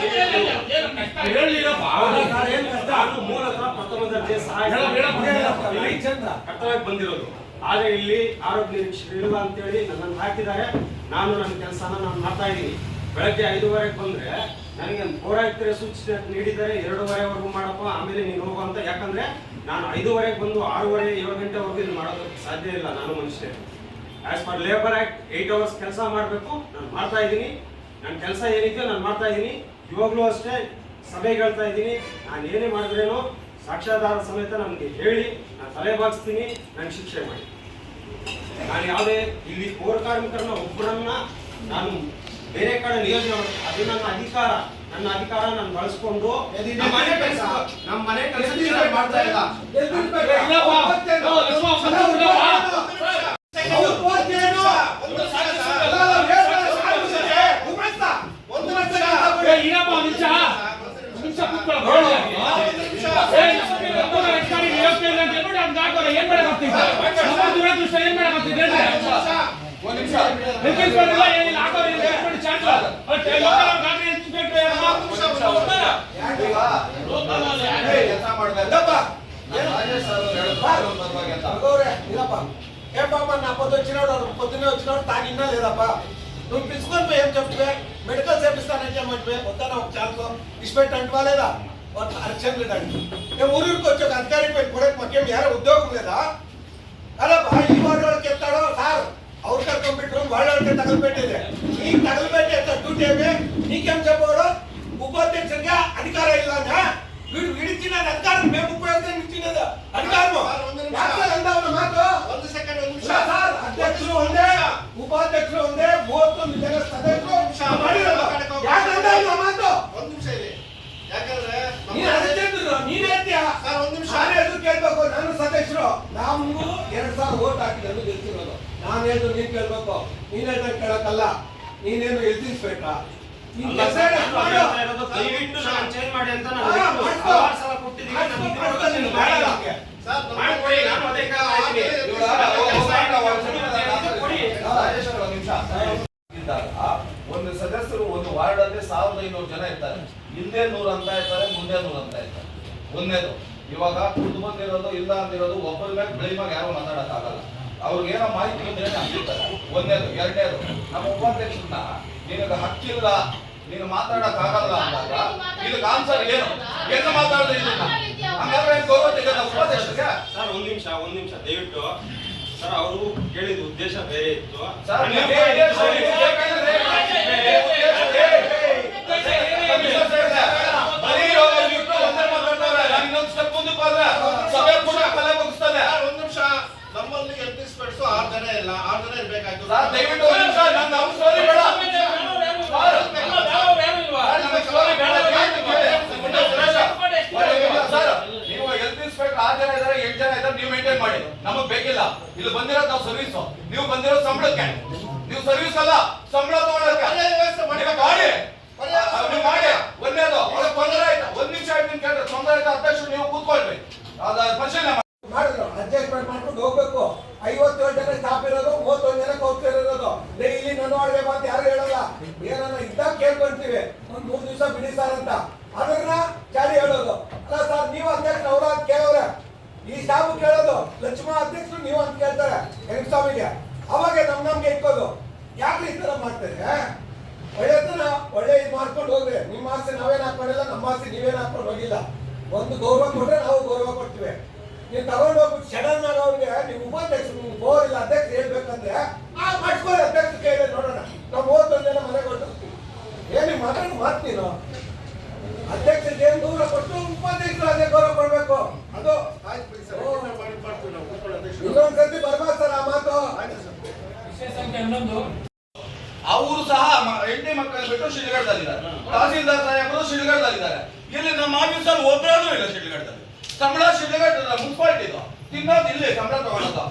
ನಾನು ಮೂಲತಃ ಪ್ರಥಮ ದರ್ಜೆ ಕರ್ತವ್ಯಕ್ಕೆ ಬಂದಿರೋದು. ಆದ್ರೆ ಇಲ್ಲಿ ಆರೋಗ್ಯ ನಿರೀಕ್ಷಕರು ಇಲ್ಲ ಅಂತೇಳಿ ನನ್ನನ್ನು ಹಾಕಿದ್ದಾರೆ. ನಾನು ನನ್ನ ಕೆಲಸನ ನಾನು ಮಾಡ್ತಾ ಇದ್ದೀನಿ. ಬೆಳಗ್ಗೆ 5:30ಕ್ಕೆ ಬಂದ್ರೆ ನನಗೆ ಪೌರಾಯುಕ್ತರೇ ಸೂಚನೆ ನೀಡಿದ್ದಾರೆ 2:30ವರೆಗೂ ಮಾಡಪ್ಪ, ಆಮೇಲೆ ನೀನು ಹೋಗು ಅಂತ. ಯಾಕಂದ್ರೆ ನಾನು 5:30ಕ್ಕೆ ಬಂದು 6:30, 7 ಗಂಟೆವರೆಗೂ ಇಲ್ಲಿ ಮಾಡೋದಕ್ಕೆ ಸಾಧ್ಯ ಇಲ್ಲ. ನಾನು ಮನುಷ್ಯ. As per labour act 8 hours ಕೆಲಸ ಮಾಡಬೇಕು. ನಾನು ಮಾಡ್ತಾ ಇದ್ದೀನಿ. ನನ್ನ ಕೆಲಸ ಏನಿದೆಯೋ ನಾನು ಮಾಡ್ತಾ ಇದ್ದೀನಿ. ಇವಾಗಲೂ ಅಷ್ಟೇ ಸಭೆಗೆ ಹೇಳ್ತಾ ಇದ್ದೀನಿ, ನಾನು ಏನೇ ಮಾಡಿದ್ರೇನೋ ಸಾಕ್ಷ್ಯಾಧಾರ ಸಮೇತ ನನಗೆ ಹೇಳಿ, ನಾನು ತಲೆ ಬಾಗಿಸ್ತೀನಿ, ನನಗೆ ಶಿಕ್ಷೆ ಮಾಡಿ. ನಾನು ಯಾವುದೇ ಇಲ್ಲಿ ಪೌರಕಾರ್ಮಿಕರನ್ನ ಒಬ್ಬರನ್ನ ನಾನು ಬೇರೆ ಕಡೆ ನಿಯೋಜನೆ ಮಾಡಿ, ಅದು ನನ್ನ ಅಧಿಕಾರ ನಾನು ಬಳಸ್ಕೊಂಡು ನಮ್ಮ ಮನೆ ಕೆಲಸ ಮಾಡ್ತಾ ಇಲ್ಲ. పొద్దున్నే వచ్చినాడు తాగినా లేదప్పా, నువ్వు పిలుచుకొని పోయి ఏం చెప్తే మెడికల్ చేపిస్తానని చెప్పి వద్దాను ఒక ఛాన్స్ ఇష్టపెట్టి అంటువా లేదా అర్చన లేదండి. మేము ఊరికి వచ్చి ఒక అధికారికి పోయి కూడా మాకేం వేరే ఉద్యోగం లేదా? అలా ఈ వాడు వాళ్ళకి చెప్తాడో సార్ ಅವ್ರ ಕರ್ಕೊಂಡ್ಬಿಟ್ರು వాళ్ళకి తగలబెట్టేది నీకు తగలబెట్టే డ్యూటీ నీకేం చెప్పాడు ఉపాధ్యక్షుడిగా అధికారం ఇలాగా వీడు విడిచిన అధికారం మేము ఉపయోగం ఇచ్చినది అధికారము మాకు సార్ అధ్యక్షులు ఉండే ఉపాధ్యక్షులు ఉండే 39 ಜನ ಸದಸ್ಯರು ಮಾತು ನೀನ್ ಹೇಳ್ತೀಯ ಕೇಳ್ಬೇಕು ನಾನು ಸದಸ್ಯರು ನಮ್ಗೂ 2000 ವೋಟ್ ಹಾಕಿದ್ರು ಗೆಲ್ತಿರೋದು ನಾನು ಹೇಳಿದ್ರು ನೀನ್ ಕೇಳ್ಬೇಕು ನೀನ್ ಹೇಳ್ದಂಗೆ ಕೇಳಕ್ಕಲ್ಲ ನೀನೇನು ಎಲ್ತಿಸ್ಬೇಕಾ ದಯವಿಟ್ಟು ನಾನು ಚೇಂಜ್ ಮಾಡಿ ಅಂತ ಒಂದು ಸದಸ್ಯರು ಒಂದು ವಾರ್ಡ್ ಅಲ್ಲಿ 1500 ಜನ ಇರ್ತಾರೆ. ಹಿಂದೆ 100 ಅಂತ ಇರ್ತಾರೆ, ಮುಂದೆ 100 ಅಂತ ಇರ್ತಾರೆ. ಒಂದೇದು ಇವಾಗ ಕುಡಿದು ಬಂದಿರೋದು ಇಲ್ಲ ಅಂದಿರೋದು ಒಬ್ಬರ ಮೇಲೆ ಬೆಳಿಮಾಗ ಯಾರು ಮಾತಾಡಕ್ ಆಗಲ್ಲ. ಅವ್ರಿಗೆ ಏನೋ ಮಾಹಿತಿ ಇದ್ರೆ ಅಂದಿರ್ತಾರೆ. ಒಂದೇದು. ಎರಡನೇದು, ನಮ್ಮ ಉಪಾಧ್ಯಕ್ಷರನ್ನ ನಿನಗೆ ಹಕ್ಕಿಲ್ಲ, ನೀನು ಮಾತಾಡಕ್ ಆಗಲ್ಲ ಅಂದಾಗ ಇದಕ್ಕೆ ಆನ್ಸರ್ ಏನು ಮಾತಾಡೋದು ಇದನ್ನ ಹಂಗಾದ್ರೆ ಗೌರವ ತೆಗೆದ ಉಪಾಧ್ಯಕ್ಷರಿಗೆ. ಸರ್ ಒಂದ್ ನಿಮಿಷ ದಯವಿಟ್ಟು ಸರ್ ಅವರು ಕೇಳಿದ ಉದ್ದೇಶ ಬೇರೆ ಇತ್ತು ಸರ್ ಸಭೆ ಕೂಡ ಕಲೆ ಮುಗಿಸ್ತದೆ. ಒಂದ್ ನಿಮಿಷ ನಮ್ಮಲ್ಲಿ ಎಲ್ಪಿಸ್ಪೆಟ್ಸು 6 ಜನ ಇಲ್ಲ, 6 ಜನ ಇರ್ಬೇಕಾಯ್ತು. ದಯವಿಟ್ಟು ಒಂದ್ ನಿಮಿಷ ನನ್ನ ಸ್ಟೋರಿ ಬೇಡ. ನೀವು ಹೆಲ್ತ್ ಇನ್ಸ್ಪೆಕ್ಟರ್ 6 ಜನ ಇದಾರೆ, 8 ಜನ ಇದಾರೆ, ನೀವು ಮೇಂಟೈನ್ ಮಾಡಿ. ನಮಗ್ ಬೇಕಿಲ್ಲ. ಇಲ್ಲಿ ಬಂದಿರೋದು ನಾವು ಸರ್ವಿಸ್, ನೀವು ಬಂದಿರೋದು ಸಂಬಳಕ್ಕೆ. ನೀವು ಸರ್ವಿಸ್ ಅಲ್ಲ, ಸಂಬಳ ತಗೊಳ್ಳೋಕೆ ಮಾಡಿ. ನೀವು ಮಾಡಿ. ಒಂದೇದು ಅವ್ರಿಗೆ ತೊಂದರೆ ಆಯ್ತು, 1 ನಿಮಿಷ ಆಯ್ತು ಕೇಳಿದ್ರೆ ತೊಂದರೆ ಆಯ್ತು, ಅಧ್ಯಕ್ಷರು ನೀವು ಕೂತ್ಕೊಳ್ರಿ, ಅದ ಪರಿಶೀಲನೆ ಮಾಡಿದ್ರು. ಅಡ್ಜಸ್ಟ್ಮೆಂಟ್ ಮಾಡ್ಕೊಂಡು ಹೋಗ್ಬೇಕು. 57 ಜನ ಸ್ಟಾಫ್ ಇರೋದು, 31 ಜನಕ್ಕೆ ಹೋಗ್ತಿರೋದು. ಡೈಲಿ ನನ್ನ ಒಳಗೆ ಬಂದು ಯಾರು ಹೇಳಲ್ಲ, ಏನಾರ ಇದ್ದಾಗ ಕೇಳ್ಕೊಂತೀವಿ ಒಂದ್ 3 ದಿವಸ ಬಿಡಿ ಸರ್ ಅಂತ. ಅದನ್ನ ಚಾಡಿ ಹೇಳೋದು ಅಲ್ಲ ಸರ್, ನೀವು ಅಧ್ಯಕ್ಷರು ಅವ್ರ ಅಂತ ಕೇಳೋರೆ, ಈ ಸ್ಟಾಫ್ ಕೇಳೋದು ಲಕ್ಷ್ಮಣ ಅಧ್ಯಕ್ಷರು ನೀವು ಅಂತ ಕೇಳ್ತಾರೆ ಹೆಂಗಸ್ವಾಮಿಗೆ. ಅವಾಗ ನಮ್ಗೆ ಇಟ್ಕೋದು ಯಾಕೆ ಈ ತರ ಮಾಡ್ತಾರೆ? ಒಳ್ಳೆತನ ಒಳ್ಳೆ ಇದು ಮಾಡ್ಕೊಂಡು ಹೋಗ್ರಿ. ನಿಮ್ಮ ಆಸ್ತಿ ನಾವೇನ್ ಹಾಕೊಂಡಿಲ್ಲ, ನಮ್ಮ ಆಸ್ತಿ ನೀವೇನ್ ಹಾಕೊಂಡು ಹೋಗಿಲ್ಲ. ಒಂದು ಗೌರವ ಕೊಟ್ರೆ ನಾವು ಗೌರವ ಕೊಡ್ತೀವಿ. ನೀವು ತಗೊಂಡು ಹೋಗ್ಬಿಟ್ಟು ಸಡನ್ ಆಗಿ ಅವ್ರಿಗೆ ನೀವು ಉಪಾಧ್ಯಕ್ಷರು ನಿಮ್ಗೆ ಬೋರ್ ಇಲ್ಲ ಅಧ್ಯಕ್ಷರು ಹೇಳ್ಬೇಕಂದ್ರೆ ಮಾಡ್ಕೊಳ್ಳಿ, ಅಧ್ಯಕ್ಷರು ಕೇಳಿ ನೋಡೋಣ. ನಾವು 31 ಜನ ಮನೆಗೆ ಹೊರಟಿರ್ತೀವಿ. ಏನು ಮಾತಾಡಿ ಮಾತು ನೀನು ಅಧ್ಯಕ್ಷರಿಗೆ ಏನು ಗೌರವ ಕೊಟ್ಟು ಉಪಾಧ್ಯಕ್ಷರು ಅದೇ ಗೌರವ ಕೊಡ್ಬೇಕು. ಅದು ಇನ್ನೊಂದ್ಸತಿ ಬರ್ಬಾರ್ದು ಸರ್ ಆ ಮಾತು. ಅವರು ಸಹ ಹೆಂಡತಿ ಮಕ್ಕಳು ಬಿಟ್ಟು ಶಿಡ್ಲಘಟ್ಟದಲ್ಲಿದ್ದಾರೆ. ತಹಸೀಲ್ದಾರ್ ಸಾಹೇಬರು ಶಿಡ್ಲಘಟ್ಟದಲ್ಲಿದ್ದಾರೆ. ಇಲ್ಲಿ ನಮ್ಮ ಆಫೀಸಲ್ಲಿ ಒಬ್ಬರಾದ್ರೂ ಇಲ್ಲ ಶಿಡ್ಲಘಟ್ಟದಲ್ಲಿ. ಸಂಬಳ ಶಿಡ್ಲಘಟ್ಟ ಮುನ್ಸಿಪಾಲಿಟಿದು, ತಿನ್ನೋದು ಇಲ್ಲಿ ಸಂಬಳ ತಗೊಳ್ಳೋದು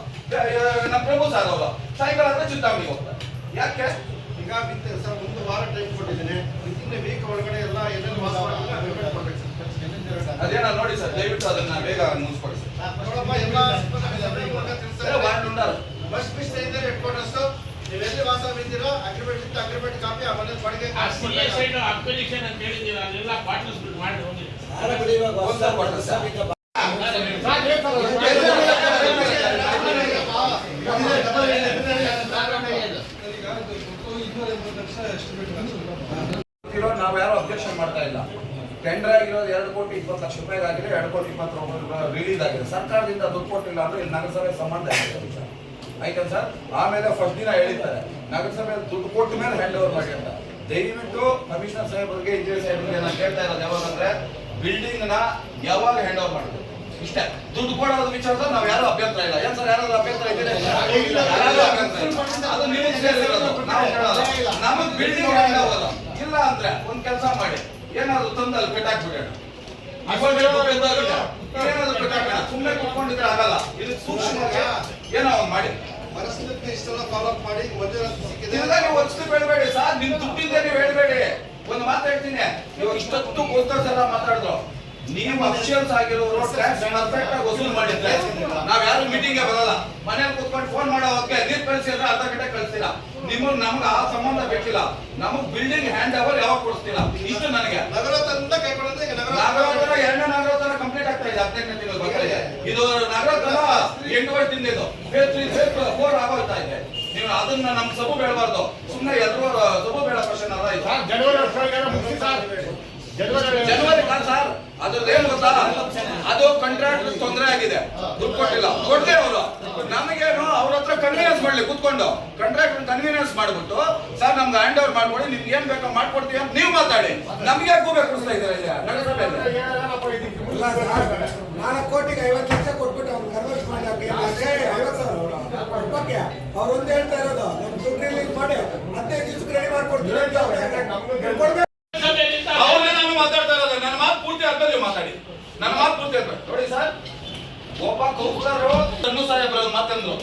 ನಮ್ಮ ಪ್ರಭು ಸರ್ ಅವರು. ಸಾಯಂಕಾಲ ಆದ್ರೆ ಚಿಂತಾಮಣಿಗೆ ಹೋಗ್ತಾರೆ. ಯಾಕೆ? ಈಗ ಸರ್ 1 ವಾರ ಟೈಮ್ ಕೊಟ್ಟಿದ್ದೀನಿ. ವಿತಿನ್ ವೀಕ್ ಒಳಗಡೆ ಎಲ್ಲ ಏನೇನು ವಾಸ ಅದೇನ ನೋಡಿ ಸರ್, ದಯವಿಟ್ಟು ಅದನ್ನ ಬೇಗ ಮುಗಿಸ್ಕೊಡಿ ಸರ್. ಬಸ್ ಮಿಸ್ ಇದ್ದಾರೆ ಹೆಡ್ ಕ್ವಾರ್ಟರ್ಸ್. ನೀವೆಲ್ಲಿ ವಾಸ ಬಿದ್ದೀರೋ ಅಗ್ರಿಮೆಂಟ್ ಕಾಪಿ ಆ ಮನೆ ಬಾಡಿಗೆ ಅಕ್ವಿಜಿಷನ್ ಅಂತ ಹೇಳಿದ್ದೀರ, ಅದೆಲ್ಲ ಕ್ವಾರ್ಟರ್ಸ್ ಮಾಡಿ ಹೋಗಿ. ನಾವು ಯಾರು ಅಬ್ಜೆಕ್ಷನ್ ಮಾಡ್ತಾ ಇಲ್ಲ. ಟೆಂಡರ್ ಆಗಿರೋದು 2,20,00,000 ಆಗಿದೆ, 2,20,00,000 ರಿಲೀಸ್ ಆಗಿದೆ. ಸರ್ಕಾರದಿಂದ ದುಡ್ಡು ಕೊಟ್ಟಿಲ್ಲ ಅಂದ್ರೆ ಇಲ್ಲಿ ನಗರಸಭೆ ಸಂಬಂಧ ಇದೆ ಆಯ್ತಾ ಸರ್. ಆಮೇಲೆ ಫಸ್ಟ್ ದಿನ ಹೇಳಿದ್ದಾರೆ ನಗರಸಭೆ ದುಡ್ಡು ಕೊಟ್ಟ ಮೇಲೆ ಹ್ಯಾಂಡ್ ಓವರ್ ಮಾಡಿ ಅಂತ. ದಯವಿಟ್ಟು ಕಮಿಷನರ್ ಸಾಹೇಬರಿಗೆ, ಇಂಜಿನಿಯರ್ ಸಾಹೇಬರಿಗೆ ನಾನು ಕೇಳ್ತಾ ಇರೋದು ಯಾವಾಗಂದ್ರೆ ಬಿಲ್ಡಿಂಗ್ ನ ಯಾವಾಗ ಹ್ಯಾಂಡ್ ಓವರ್ ಮಾಡಬೇಕು ಇಷ್ಟೇ. ದುಡ್ಡು ಕೊಡೋದು ವಿಚಾರದಲ್ಲಿ ನಾವು ಯಾರು ಅಭ್ಯಂತರ ಇಲ್ಲ. ಏನ್ ಸರ್ ಯಾರಾದ್ರೂ ಅಭ್ಯಂತರ ಇದೆ? ಅದು ನಿಮಗೆ ಸೇರಿರೋದು, ನಾವು ಹೇಳೋದು. ನಮಗ್ ಬಿಲ್ಡಿಂಗ್ ಹ್ಯಾಂಡ್ ಓವರ್ ಇಲ್ಲ ಅಂದ್ರೆ ಒಂದ್ ಕೆಲಸ ಮಾಡಿ, ಏನಾದ್ರು ತಂದಲ್ಲಿ ಪೆಟ್ಟಾಕ್ಬಿಡೋಣ. ಏನಾದ್ರು ಪೆಟ್ಟಾಕೋಣ, ಸುಮ್ಮನೆ ಕುತ್ಕೊಂಡಿದ್ರೆ ಆಗಲ್ಲ. ಇದು ಸೂಕ್ಷ್ಮ ಏನೋ ಒಂದ್ ಮಾಡಿ ಪರಿಸ್ಥಿತಿ ಇಷ್ಟೆಲ್ಲ ಫಾಲೋ ಅಪ್ ಮಾಡಿ ನೀವು ವರ್ಷ ಹೇಳ್ಬೇಡಿ ಸರ್, ನಿಮ್ ದುಡ್ಡಿಂದ ನೀವು ಹೇಳ್ಬೇಡಿ. ಒಂದು ಮಾತು ಹೇಳ್ತೀನಿ, ಇವಾಗ ಇಷ್ಟೊತ್ತು ಕೂತ್ಕೊಂಡು ಸಲ ಮಾತಾಡಿದ್ರು. ನೀವು ಅಫಿಷಿಯಲ್ಸ್ ಆಗಿರೋರು ಟ್ಯಾಕ್ಸ್ ಪರ್ಫೆಕ್ಟ್ ಆಗಿ ವಸೂಲು ಮಾಡಿದ್ರೆ ನಾವ್ ಯಾರು ಮೀಟಿಂಗ್ ಬರಲ್ಲ. ಮನೇಲಿ ಕೂತ್ಕೊಂಡು ಫೋನ್ ಮಾಡೋ ಹೊತ್ತಿಗೆ ನೀರ್ ಕಳಿಸಿದ್ರೆ ಅರ್ಧ ಗಂಟೆ ಕಳಿಸ್ತೀರಾ. ನಮ್ಗೆ ಆ ಸಂಬಂಧ ಬೇಕಿಲ್ಲ. ನಮಗ್ ಬಿಲ್ಡಿಂಗ್ ಹ್ಯಾಂಡ್ ಓವರ್ ಯಾವಾಗ ಕೊಡಿಸ್ತೀರಾ ಇಷ್ಟು ನನಗೆ. ನಗರೋತ್ತರ ಕೈಗೊಂಡ್ರೆ ಈಗ ನಗರೋತ್ತರ 2ನೇ ನಗರೋತ್ತರ ಕಂಪ್ಲೀಟ್ ಆಗ್ತಾ ಇದೆ 18ನೇ ತಿಂಗಳು ಬರ್ತಾ. ಇದು ನಗರೋತ್ತರ 8 ವರ್ಷದಿಂದ ಇದು ಫೇಸ್ 3 ಫೇಸ್ 4 ಆಗೋಗ್ತಾ ಇದೆ. ನೀವು ಅದನ್ನ ನಮ್ ಸಬು ಬೇಡಬಾರ್ದು. ಸುಮ್ಮನೆ ಎಲ್ಲರೂ ಸಬು ಬೇಡ ಕ್ವಶನ್ ಅಲ್ಲ ಇದು. ಜನವರಿ ಕಾಲ ಸರ್, ಅದ್ರದ್ದು ಏನ್ ಗೊತ್ತಾ, ಅದು ಕಾಂಟ್ರಾಕ್ಟ್ ತೊಂದರೆ ಆಗಿದೆ, ದುಡ್ಡು ಕೊಟ್ಟಿಲ್ಲ. ಕೊಡ್ತೇವೆ ಅವರು. ನಮಗೇನು ಅವ್ರ ಹತ್ರ ಕನ್ವೀನಿಯನ್ಸ್ ಮಾಡ್ಲಿ ಮಾತಾಡ್ಕೊಳ್ಳಿ ಕೂತ್ಕೊಂಡು. ಕಾಂಟ್ರಾಕ್ಟರ್ ಕನ್ವೀನಿಯನ್ಸ್ ಮಾಡ್ಬಿಟ್ಟು ಸರ್ ನಮ್ಗೆ ಹ್ಯಾಂಡ್ ಓವರ್ ಮಾಡ್ಕೊಡಿ, ನಿಮ್ಗೆ ಏನ್ ಬೇಕೋ ಮಾಡ್ಕೊಡ್ತೀವಿ ಅಂತ ನೀವು ಮಾತಾಡಿ. ನಮ್ಗೆ ಗೂಬೆ ಕೊಡಿಸ್ತಾ ಇದ್ದಾರೆ ಇಲ್ಲಿ ನಗರಸಭೆಯಲ್ಲಿ. 4 ಕೋಟಿಗೆ 50 ಲಕ್ಷ ಕೊಟ್ಬಿಟ್ಟು ಅವ್ರು ಕನ್ವರ್ಸ್ ಮಾಡಿ 50,000 ಬಗ್ಗೆ ಅವ್ರು ಒಂದು ಹೇಳ್ತಾ ಇರೋದು ನಮ್ ದುಡ್ಡು ರಿಲೀಸ್ ಮಾಡಿ 15 ದಿವಸಕ್ಕೆ ರೆಡಿ ಮಾಡ್ಕೊಡ್ತೀವಿ ಅಂತ ಅವ್ರು ಅವ್ರನ್ನೇ ನಾನು ಮಾತಾಡ್ತಾ ಇರೋದು. ನನ್ನ ಮಾತು ಪೂರ್ತಿ ಆದ್ಮೇಲೆ ನೀವು ಮಾತಾಡಿ. ನನ್ನ ಮಾತು ಪೂರ್ತಿ ಆದ್ಮೇಲೆ ನೋಡಿ ಸರ್, ಒಬ್ಬ ಕೌನ್ಸಿಲರು ತನ್ನು ಸಾಹೇಬ್ರ ಮಾತಂದ್ರು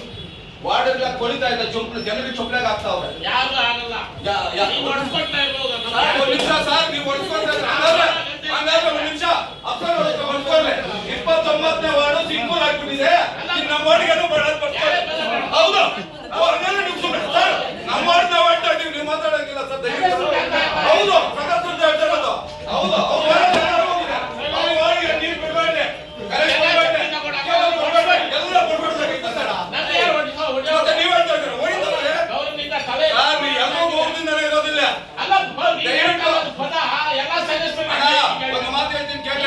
ವಾರ್ಡ್ ಕೊಳಿತಾ ಇದ್ದ ಚೊಂಪ್ಲು ಜನರಿಗೆ ಚೊಂಪ್ಲಾಗ ಆಗ್ತಾವ್ರೆ. ಯಾರು ಆಗಲ್ಲ. ನೀವು ಹೊಡ್ಸ್ಕೊಳ್ತಾ ಇರ್ಬೋದು. ಒಂದ್ ನಿಮಿಷ ಸರ್, ನೀವು ಹೊಡ್ಸ್ಕೊಳ್ತಾ ಹಂಗಾದ್ರೆ ಒಂದ್ ನಿಮಿಷ ಅಪ್ಸರ್ ಹೊಡ್ಸ್ಕೊಳ್ಳಿ. 29ನೇ ವಾರ್ಡು ಸಿಂಗೂರ್ ಆಗ್ಬಿಟ್ಟಿದೆ. ನಮ್ಮ ವಾರ್ಡ್ಗೆಲ್ಲ ಹೌದು ಹಂಗಾದ್ರೆ ನೀವು ಸುಮ್ಮನೆ ಸರ್ ನಮ್ಮ ವಾರ್ಡ್ ನಾವು ಆಡ್ತಾ ಇದೀವಿ, ನೀವು ಮಾತಾಡಂಗಿಲ್ಲ ಸರ್ ದಯವಿಟ್ಟು. ಹೌದು ಸದಸ್ಯರು ಹೇಳ್ತಾ ಇರೋದು ಹೌದು. ಅವ್ರ ವಾರ್ಡ್ಗೆ ನೀರು ಬಿಡಬೇಡಿ, ಕರೆಕ್ಟ್ ಬಿಡಬೇಡಿ, ಎಲ್ಲ ಬಿಡ್ಬೇಕಾಗಿತ್ತು ಸರ್. ಮತ್ತೆ ನೀವು ಹೇಳ್ತಾ ಇದ್ದೀರ ಹೊಡಿತಾರೆ ಸರ್, ನೀವು ಎಲ್ಲೋ ಗೋವಿಂದನೇ ಇರೋದಿಲ್ಲ. ದಯವಿಟ್ಟು ಒಂದು ಮಾತು ಹೇಳ್ತೀನಿ ಕೇಳಿ.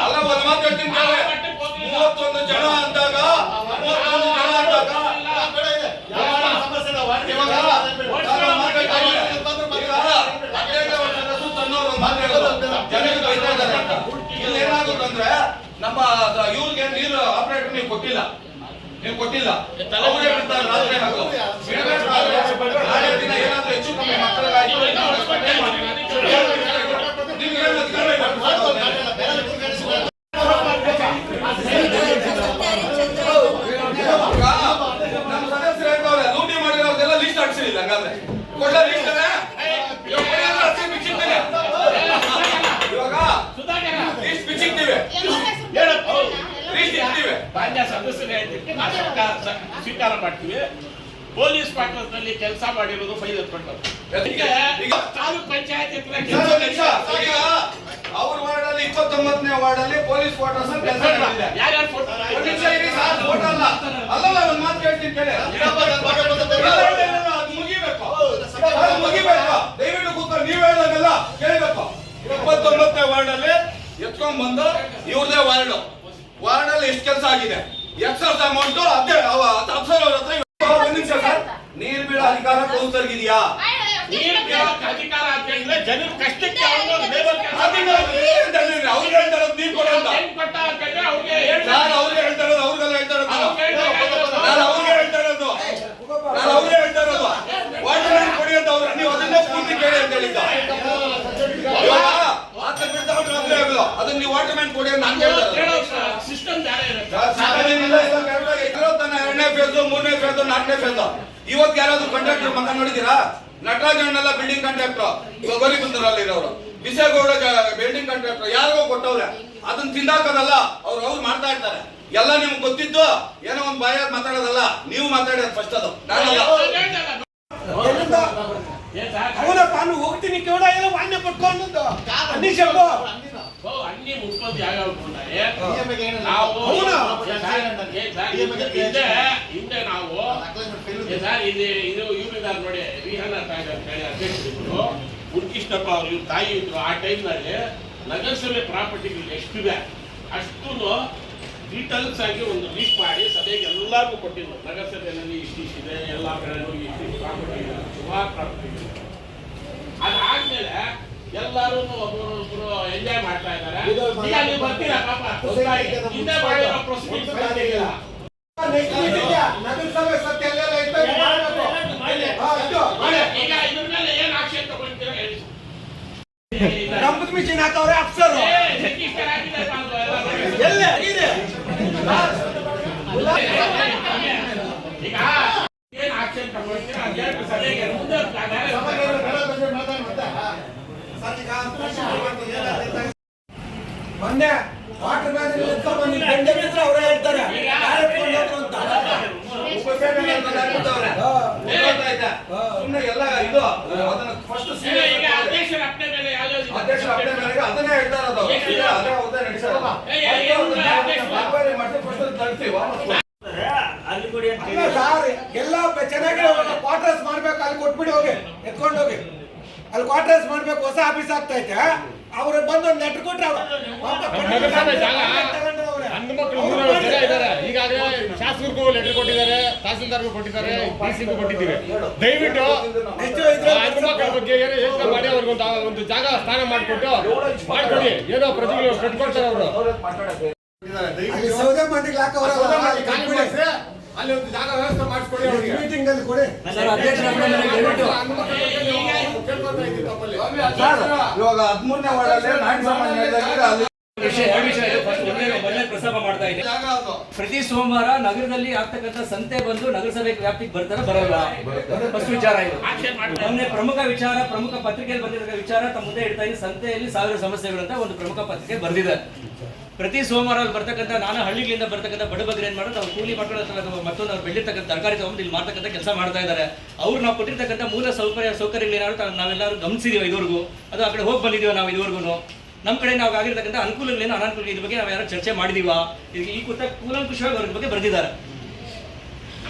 ಅಲ್ಲ ಒಂದು ಮಾತು ಹೇಳ್ತೀನಿ ಕೇಳಿ. 31 ಜನ ಅಂದಾಗ ಇಲ್ಲಿ ಏನಾಗುತ್ತಂದ್ರೆ ನಮ್ಮ ಇವ್ರಿಗೆ ನೀರು ಆಪರೇಟರ್ ನೀವು ಕೊಟ್ಟಿಲ್ಲ, ಅವರೇ ಬಿಡ್ತಾರೆ ರಾತ್ರಿ ಹಾಗೂ ನಾಳೆ ದಿನ ಏನಾದ್ರೂ ಹೆಚ್ಚು ಕಮ್ಮಿ ಮಕ್ಕಳಿಗಾಯ್ತು ನಮ್ಮ ಸದಸ್ಯರು ಹೇಳ್ತವ್ರೆ ಲೂಟಿ ಮಾಡಿರೋದೆಲ್ಲ ಲಿಸ್ಟ್ ಹಾಕ್ಸಿಲ್ಲ. ಹಂಗಾದ್ರೆ ಕೊಡ್ಲ ಲಿಸ್ಟ್ ಇವಾಗ ಲಿಸ್ಟ್ ಬಿಚ್ಚಿಕ್ತೀವಿ. ಮಾನ್ಯ ಸದಸ್ಯರು ಹೇಳ್ತಿರ್ತೀವಿ, ನಾವು ಸ್ವೀಕಾರ ಮಾಡ್ತೀವಿ. ಪೊಲೀಸ್ ಕ್ವಾರ್ಟರ್ಸ್ನಲ್ಲಿ ಕೆಲಸ ಮಾಡಿರೋದು ಫೈಲ್ ಎತ್ಕೊಂಡು ತಾಲೂಕ್ ಪಂಚಾಯತ್ ಅವ್ರ ವಾರ್ಡ್ ಅಲ್ಲಿ 29ನೇ ವಾರ್ಡ್ ಅಲ್ಲಿ ಪೊಲೀಸ್ ಕ್ವಾರ್ಟರ್ಸ್ ಕೆಲಸ ಮಾಡಿದೆ. ಯಾರ್ಯಾರು ಫೋಟೋ ಅಲ್ಲ ಅಲ್ಲಲ್ಲ ಒಂದ್ ಮಾತು ಹೇಳ್ತೀನಿ ಕೇಳಿ. ಮುಗಿಬೇಕು ದಯವಿಟ್ಟು ಕೂತ್ಕೊಂಡು ನೀವು ಹೇಳೋದೆಲ್ಲ ಕೇಳಬೇಕು. 29ನೇ ವಾರ್ಡ್ ಅಲ್ಲಿ ಎತ್ಕೊಂಡ್ ಬಂದು ಇವ್ರದೇ ವಾರ್ಡ್ ಅಲ್ಲಿ ಎಷ್ಟು ಕೆಲಸ ಆಗಿದೆ, ಎಕ್ಸಸ್ ಅಮೌಂಟ್ ಅದೇ ಅಪ್ಸರ್ ಅವ್ರ ಹತ್ರ. ಒಂದ್ ನಿಮಿಷ ಸರ್, ನೀರ್ ಬೀಳೋ ಅಧಿಕಾರ ಕೌನ್ಸಿಲರ್ಗಿದೆಯಾ? ಅಧಿಕಾರ ಅಂತ ಹೇಳಿದ್ರೆ ಜನರ ಕಷ್ಟಕ್ಕೆ ಅವ್ರಿಗೆ ಹೇಳ್ತಾರೋದು ನೀರ್ ಕೊಡ ಅಂತ ನಾನು ಅವ್ರಿಗೆ ಹೇಳ್ತಾರೋದು, ಅವ್ರಿಗೆಲ್ಲ ಹೇಳ್ತಾರೋದು ನಾನು ಅವ್ರಿಗೆ ಹೇಳ್ತಾರೋದು ವಾಟರ್ ಮ್ಯಾನ್ ಕೊಡಿ ಅಂತ ಅವ್ರು ನೀವು ಅದನ್ನೇ ಪೂರ್ತಿ ಕೇಳಿ ಅಂತ ಹೇಳಿದ್ದ. ಅದನ್ನ ನೀವು ವಾಟರ್ ಮ್ಯಾನ್ ಕೊಡಿ ಅಂತ ನಾನು ಸಿಸ್ಟಮ್ ಎರಡನೇ ಫೇಸ್, 3ನೇ ಫೇಸ್, 4ನೇ ಫೇಸ್. ಇವತ್ತು ಯಾರಾದ್ರೂ ಕಾಂಟ್ರಾಕ್ಟರ್ ಮಕ್ಕ ನೋಡಿದೀರಾ? ನಟರಾಜಣ್ಣೆಲ್ಲ ಬಿಲ್ಡಿಂಗ್ ಕಾಂಟ್ರಾಕ್ಟರ್, ಗೌರಿ ಬಂದರಲ್ಲಿ ಇರೋರು, ಬಿಸೇಗೌಡ ಬಿಲ್ಡಿಂಗ್ ಕಾಂಟ್ರಾಕ್ಟರ್ ಯಾರಿಗೋ ಕೊಟ್ಟವ್ರೆ. ಅದನ್ನ ತಿಂದಾಕದಲ್ಲ, ಅವ್ರು ಮಾಡ್ತಾ ಇರ್ತಾರೆ. ಎಲ್ಲ ನಿಮ್ಗೆ ಗೊತ್ತಿದ್ದು ಏನೋ ಒಂದ್ ಬಾಯ ಮಾತಾಡೋದಲ್ಲ, ನೀವು ಮಾತಾಡೋದು ಫಸ್ಟ್. ಅದು ನಾನಲ್ಲ. ಅವನಪ್ಪ ನಾನು ಹೋಗ್ತೀನಿ ಕೇಳ ಏನೋ ವಾಣ್ಯ ಪಟ್ಕೊಂಡು ಅన్ని ಮುಪ್ಪತ್ತು ಯಾವ್ಯಾವ ನಾವು ಹಿಂದೆ ನಾವು ಸರ್ ಇದು ಇವ್ರಿದ್ದಾರೆ ನೋಡಿ, ವಿಹಾನ ಅಧ್ಯಕ್ಷರು ಮುನ್ಕೃಷ್ಣಪ್ಪ ಅವರು, ಇವ್ರ ತಾಯಿ ಇದ್ರು. ಆ ಟೈಮ್ನಲ್ಲಿ ನಗರಸಭೆ ಪ್ರಾಪರ್ಟಿಗಳು ಎಷ್ಟಿದೆ ಅಷ್ಟು ಡೀಟೇಲ್ಸ್ ಆಗಿ ಒಂದು ಲಿಸ್ಟ್ ಮಾಡಿ ಸಭೆಗೆ ಎಲ್ಲರಿಗೂ ಕೊಟ್ಟಿದ್ರು. ನಗರಸಭೆಯಲ್ಲಿ ಇಷ್ಟಿದೆ, ಎಲ್ಲ ಕಡೆನೂ ಇಷ್ಟು ಪ್ರಾಪರ್ಟಿ ಇದೆ, ಸುಮಾರು ಪ್ರಾಪರ್ಟಿ ಇದೆ. ಅದಾದ್ಮೇಲೆ ಎಲ್ಲರೂ ಒಬ್ಬರು ಎಂಜಾಯ್ ಮಾಡ್ತಾ ಇದ್ದಾರೆ. ಈಗ ನೀವು ಬರ್ತೀರಾ ಪಾಪ ಹಿಂದೆ ಮಾಡಿರೋ ಪ್ರೊಸೀಡಿಂಗ್ಸ್ ಇಲ್ಲ. ನಗರಸಭೆ ಸತ್ಯ ಈಗ ಇದ್ರ ಮೇಲೆ ಏನ್ ಆಕ್ಷನ್ ತಗೊಂತೀರಾ ಹೇಳಿ. ರಂಪದ ಮಿಷಿನ್ ಹಾಕವ್ರೆ ಅಪ್ಸರ್ ಎಲ್ಲ ಈಗ ಏನ್ ಆಕ್ಷನ್ ತಗೊಳ್ತೀರಾ ಅಂತ ಸಭೆಗೆ ಮುಂದೆ ಮೊನ್ನೆ ವಾಟರ್ ಮ್ಯಾನ್ ಅವರೇ ಹೇಳ್ತಾರೆ ಸುಮ್ಮನೆ ಎಲ್ಲ ಇದು ಅದನ್ನ ಫಸ್ಟ್ ಅಧ್ಯಕ್ಷರ ಅಪ್ಪಣೆ ಮೇಲೆ ಅಧ್ಯಕ್ಷರ ಅಪ್ಪಣೆ ಮೇಲೆ ಅದನ್ನೇ ಹೇಳ್ತಾ ಇರೋದು. ಅದೇ ಹೌದೇ ನಡೆಸೋದು ಎಲ್ಲ ಚೆನ್ನಾಗಿ ಕ್ವಾರ್ಟರ್ಸ್ ಮಾಡ್ಬೇಕು, ಅಲ್ಲಿ ಕೊಟ್ಬಿಡಿ ಹೋಗಿ ಎತ್ಕೊಂಡು ಹೋಗಿ. ಅಲ್ಲಿ ಕ್ವಾರ್ಟರ್ಸ್ ಮಾಡ್ಬೇಕು, ಹೊಸ ಆಫೀಸ್ ಆಗ್ತಾ ಐತೆ. ಅವ್ರು ಬಂದು ಒಂದು ಲೆಟರ್ ಕೊಟ್ರೆ ಮಕ್ಕಳು ಜನ ಇದ್ದಾರೆ. ಈಗಾಗಲೇ ಶಾಸಕರಿಗೂ ಲೆಟರ್ ಕೊಟ್ಟಿದ್ದಾರೆ, ತಹಸೀಲ್ದಾರ್ಗೂ ಕೊಟ್ಟಿದ್ದಾರೆ, ಡಿಸಿಗೂ ಕೊಟ್ಟಿದ್ದೀವಿ. ದಯವಿಟ್ಟು ಹೆಣ್ಮಕ್ಳ ಬಗ್ಗೆ ಏನೋ ಯೋಚನೆ ಮಾಡಿ ಅವ್ರಿಗೆ ಒಂದು ಜಾಗ ಸ್ಥಾನ ಮಾಡಿಕೊಟ್ಟು ಮಾಡ್ಕೊಡಿ. ಏನೋ ಪ್ರತಿಗಳು ಕಟ್ಕೊಡ್ತಾರೆ ಅವರು. ಸೌದೆ ಮಂಡಿಗೆ ಅಲ್ಲಿ ಒಂದು ಜಾಗ ವ್ಯವಸ್ಥೆ ಮಾಡಿಸ್ಕೊಡಿ ಅವ್ರಿಗೆ. ಮೀಟಿಂಗ್ ಅಲ್ಲಿ ಕೊಡಿ. ಇವಾಗ 13ನೇ ವಾರ್ಡಲ್ಲಿ ನಾರಾಯಣ ಸ್ವಾಮಿ ಪ್ರಸ್ತಾಪ ಮಾಡ್ತಾ ಇದೆ. ಪ್ರತಿ ಸೋಮವಾರ ನಗರದಲ್ಲಿ ಆಗ್ತಕ್ಕಂಥ ಸಂತೆ ಬಂದು ನಗರಸಭೆ ವ್ಯಾಪ್ತಿಗೆ ಬರ್ತಾರೆ, ಬರಲ್ಲ. ಫಸ್ಟ್ ವಿಚಾರ ಇದು. ಮೊನ್ನೆ ಪ್ರಮುಖ ವಿಚಾರ, ಪ್ರಮುಖ ಪತ್ರಿಕೆಯಲ್ಲಿ ಬಂದಿರೋ ವಿಚಾರ ತಮ್ಮ ಮುಂದೆ ಇಡ್ತಾ ಇದ್ದೀನಿ. ಸಂತೆಯಲ್ಲಿ 1000 ಸಮಸ್ಯೆಗಳಂತ ಒಂದು ಪ್ರಮುಖ ಪತ್ರಿಕೆ ಬರೆದಿದೆ. ಪ್ರತಿ ಸೋಮವಾರ ಅಲ್ಲಿ ಬರ್ತಕ್ಕಂಥ ನಾನು ಹಳ್ಳಿಗಳಿಂದ ಬರ್ತಕ್ಕಂಥ ಬಡಬಗ್ಗರು ಏನ್ ಮಾಡೋದು, ಅವ್ರು ಕೂಲಿ ಮಕ್ಕಳು ಅಥವಾ ಮತ್ತೊಂದು ಅವ್ರು ಬೆಳೀತಕ್ಕಂಥ ತರಕಾರಿ ತಗೊಂಡು ಇಲ್ಲಿ ಮಾಡ್ತಕ್ಕಂಥ ಕೆಲಸ ಮಾಡ್ತಾ ಇದ್ದಾರೆ. ಅವ್ರು ನಾವು ಕೊಟ್ಟಿರ್ತಕ್ಕಂಥ ಮೂಲ ಸೌಕರ್ಯಗಳೇನಾದ್ರು ನಾವೆಲ್ಲರೂ ಗಮನಿಸಿದೀವಿ ಇದುವರೆಗೂ, ಅದು ಆ ಕಡೆ ಹೋಗಿ ಬಂದಿದ್ದೀವಿ ನಾವು ಇದುವರೆಗೂ. ನಮ್ಮ ಕಡೆ ನಾವು ಆಗಿರ್ತಕ್ಕಂಥ ಅನುಕೂಲಗಳೇನು ಅನಾನುಕೂಲ ಇದ್ರ ಬಗ್ಗೆ ನಾವು ಯಾರು ಚರ್ಚೆ ಮಾಡಿದೀವಾ? ಈ ಕೂಲಂಕುಷವಾಗಿ ಅವ್ರ ಬಗ್ಗೆ ಬರೆದಿದ್ದಾರೆ.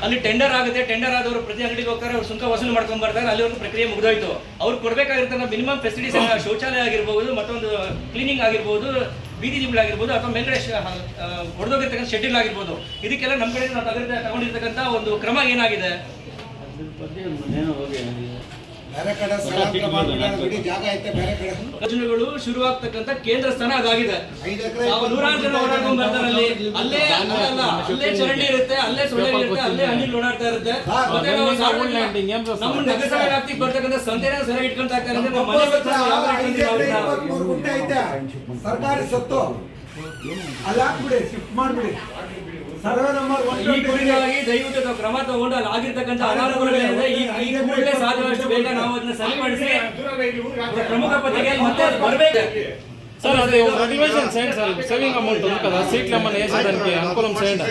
ಅಲ್ಲಿ ಟೆಂಡರ್ ಆಗುತ್ತೆ, ಟೆಂಡರ್ ಆದವರು ಪ್ರತಿ ಅಂಗಡಿಗೆ ಹೋಗ್ತಾರೆ, ಅವ್ರು ಸುಂಕ ವಸೂಲು ಮಾಡ್ಕೊಂಡು ಬರ್ತಾರೆ. ಅಲ್ಲಿವರೆಗೂ ಪ್ರಕ್ರಿಯೆ ಮುಗಿದೋಯ್ತು. ಅವ್ರು ಕೊಡಬೇಕಾಗಿರ್ತಕ್ಕಂಥ ಮಿನಿಮಮ್ ಫೆಸಿಲಿಟೀಸ್, ಶೌಚಾಲಯ ಆಗಿರ್ಬೋದು, ಮತ್ತೊಂದು ಕ್ಲೀನಿಂಗ್ ಆಗಿರ್ಬೋದು, ಬೀದಿ ದಿಬ್ಬಗಳಾಗಿರ್ಬೋದು, ಅಥವಾ ಮೇಲ್ಗಡೆ ಹೊಡೆದೋಗಿರ್ತಕ್ಕಂಥ ಶೆಡ್ಯೂಲ್ ಆಗಿರ್ಬೋದು, ಇದಕ್ಕೆಲ್ಲ ನಮ್ಮ ಕಡೆ ನಾವು ತಗೊಂಡಿರ್ತಕ್ಕಂಥ ಒಂದು ಕ್ರಮ ಏನಾಗಿದೆ? ಬೇರೆ ಕಡೆ ಸ್ಥಳಾಂತರ ಮಾಡ್ಬಿಡಿ, ಜಾಗ ಐತೆ ಬೇರೆ ಕಡೆ. ಯೋಜನೆಗಳು ಶುರುವಾಗ್ತಕ್ಕಂಥ ಕೇಂದ್ರ ಸ್ಥಾನ ಅದಾಗಿದೆ. ನೂರಾರು ಜನ ಓಡಾಡ್ಕೊಂಡ್ ಬರ್ತಾರೆ ಅಲ್ಲಿ. ಅಲ್ಲೇ ಅಲ್ಲೇ ಚರಂಡಿ ಇರುತ್ತೆ, ಅಲ್ಲೇ ಸೊಳ್ಳೆ ಇರುತ್ತೆ, ಅಲ್ಲೇ ಹಣ್ಣಿಲ್ ಓಡಾಡ್ತಾ ಇರುತ್ತೆ. ಮತ್ತೆ ನಾವು ನಮ್ಮ ನಗರಸಭೆ ವ್ಯಾಪ್ತಿಗೆ ಬರ್ತಕ್ಕಂಥ ಸಂತೆನ ಸರಿಯಾಗಿ ಇಟ್ಕೊಂತಾ ಇರ್ತಾರೆ. ನಮ್ಮ ಮನೆ 23 ಗುಂಟೆ ಐತೆ ಸರ್ಕಾರಿ ಸೊತ್ತು, ಅಲ್ಲಿ ಹಾಕ್ಬಿಡಿ, ಶಿಫ್ಟ್ ಮಾಡ್ಬಿಡಿ. ಸರ್ವೆ ನಂಬರ್ ಈ ಕುರಿತಾಗಿ ದಯವಿಟ್ಟು ಕ್ರಮ ತಗೊಂಡು ಅಲ್ಲಿ ಆಗಿರ್ತಕ್ಕಂಥ ಅನಾನುಕೂಲಗಳಿಂದ ಈ ಕೂಡಲೇ ಸಾಧ್ಯವಾದಷ್ಟು ಬೇಗ ನಾವು ಅದನ್ನ ಸರಿಪಡಿಸಿ ಪ್ರಮುಖ ಪತ್ರಿಕೆಯಲ್ಲಿ ಮತ್ತೆ ಬರಬೇಕು. సార్ అది రిజర్వేషన్ చేయండి సార్. సేవింగ్ అమౌంట్ ఉంది కదా, సీట్లు ఏమన్నా వేసేదానికి అనుకూలం చేయండి.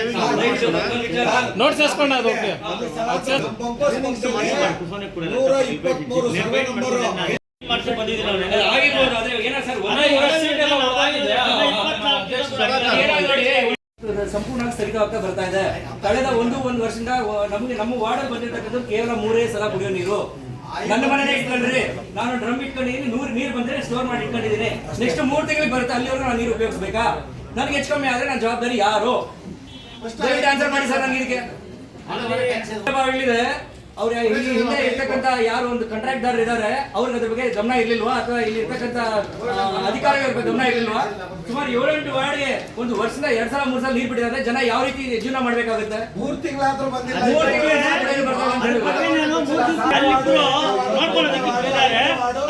నోట్ చేసుకోండి, అది ఓకే. ಆಗಿರ್ಬೋದು, ಆದ್ರೆ ಏನ ಸರ್ ಸಂಪೂರ್ಣ ಸ್ಥಗಿತವಾಗ್ತಾ ಬರ್ತಾ ಇದೆ. ಕಳೆದ ಒಂದು ವರ್ಷದಿಂದ ನಮಗೆ ನಮ್ಮ ವಾರ್ಡಲ್ಲಿ ಬಂದಿರತಕ್ಕಂಥ ಕೇವಲ 3 ಸಲ ಕುಡಿಯೋ ನೀರು. ನನ್ನ ಮನೆನೇ ಇಟ್ಕೊಂಡ್ರಿ, ನಾನು ಡ್ರಮ್ ಇಟ್ಕೊಂಡಿದ್ದೀನಿ, ನೀರು ಬಂದ್ರೆ ಸ್ಟೋರ್ ಮಾಡಿ ಇಟ್ಕೊಂಡಿದ್ದೀನಿ. ನೆಕ್ಸ್ಟ್ 3 ತಿಂಗಳಿಗೆ ಬರುತ್ತೆ, ಅಲ್ಲಿವರೆಗೂ ನಾನು ನೀರು ಉಪಯೋಗಿಸ್ಬೇಕಾ? ನನಗೆ ಹೆಚ್ಚು ಕಮ್ಮಿ ಆದ್ರೆ ನನ್ನ ಜವಾಬ್ದಾರಿ ಯಾರು? ಆನ್ಸರ್ ಮಾಡಿ ಸರ್. ನನಗೆ ಇದಕ್ಕೆ ಹೇಳಿದೆ, ಅವ್ರು ಹಿಂದೆ ಇರ್ತಕ್ಕಂಥ ಯಾರು ಒಂದು ಕಾಂಟ್ರಾಕ್ಟ್ದಾರ್ ಇದ್ದಾರೆ, ಅವ್ರಿಗೆ ಅದ್ರ ಬಗ್ಗೆ ಗಮನ ಇರ್ಲಿಲ್ವಾ? ಅಥವಾ ಇಲ್ಲಿ ಇರ್ತಕ್ಕಂಥ ಅಧಿಕಾರಿಗಳ ಬಗ್ಗೆ ಗಮನ ಇರ್ಲಿಲ್ವಾ? ಸುಮಾರು 7-8 ವಾರ್ಡ್ಗೆ ಒಂದು ವರ್ಷದ 2 ಸಲ 3 ಸಲ ನೀರು ಬಿಟ್ಟಿದ್ದಾರೆ. ಜನ ಯಾವ ರೀತಿ ಜೀವನ ಮಾಡ್ಬೇಕಾಗುತ್ತೆ? 3 ತಿಂಗಳಾದ್ರೂ ಬಂದಿಲ್ಲ.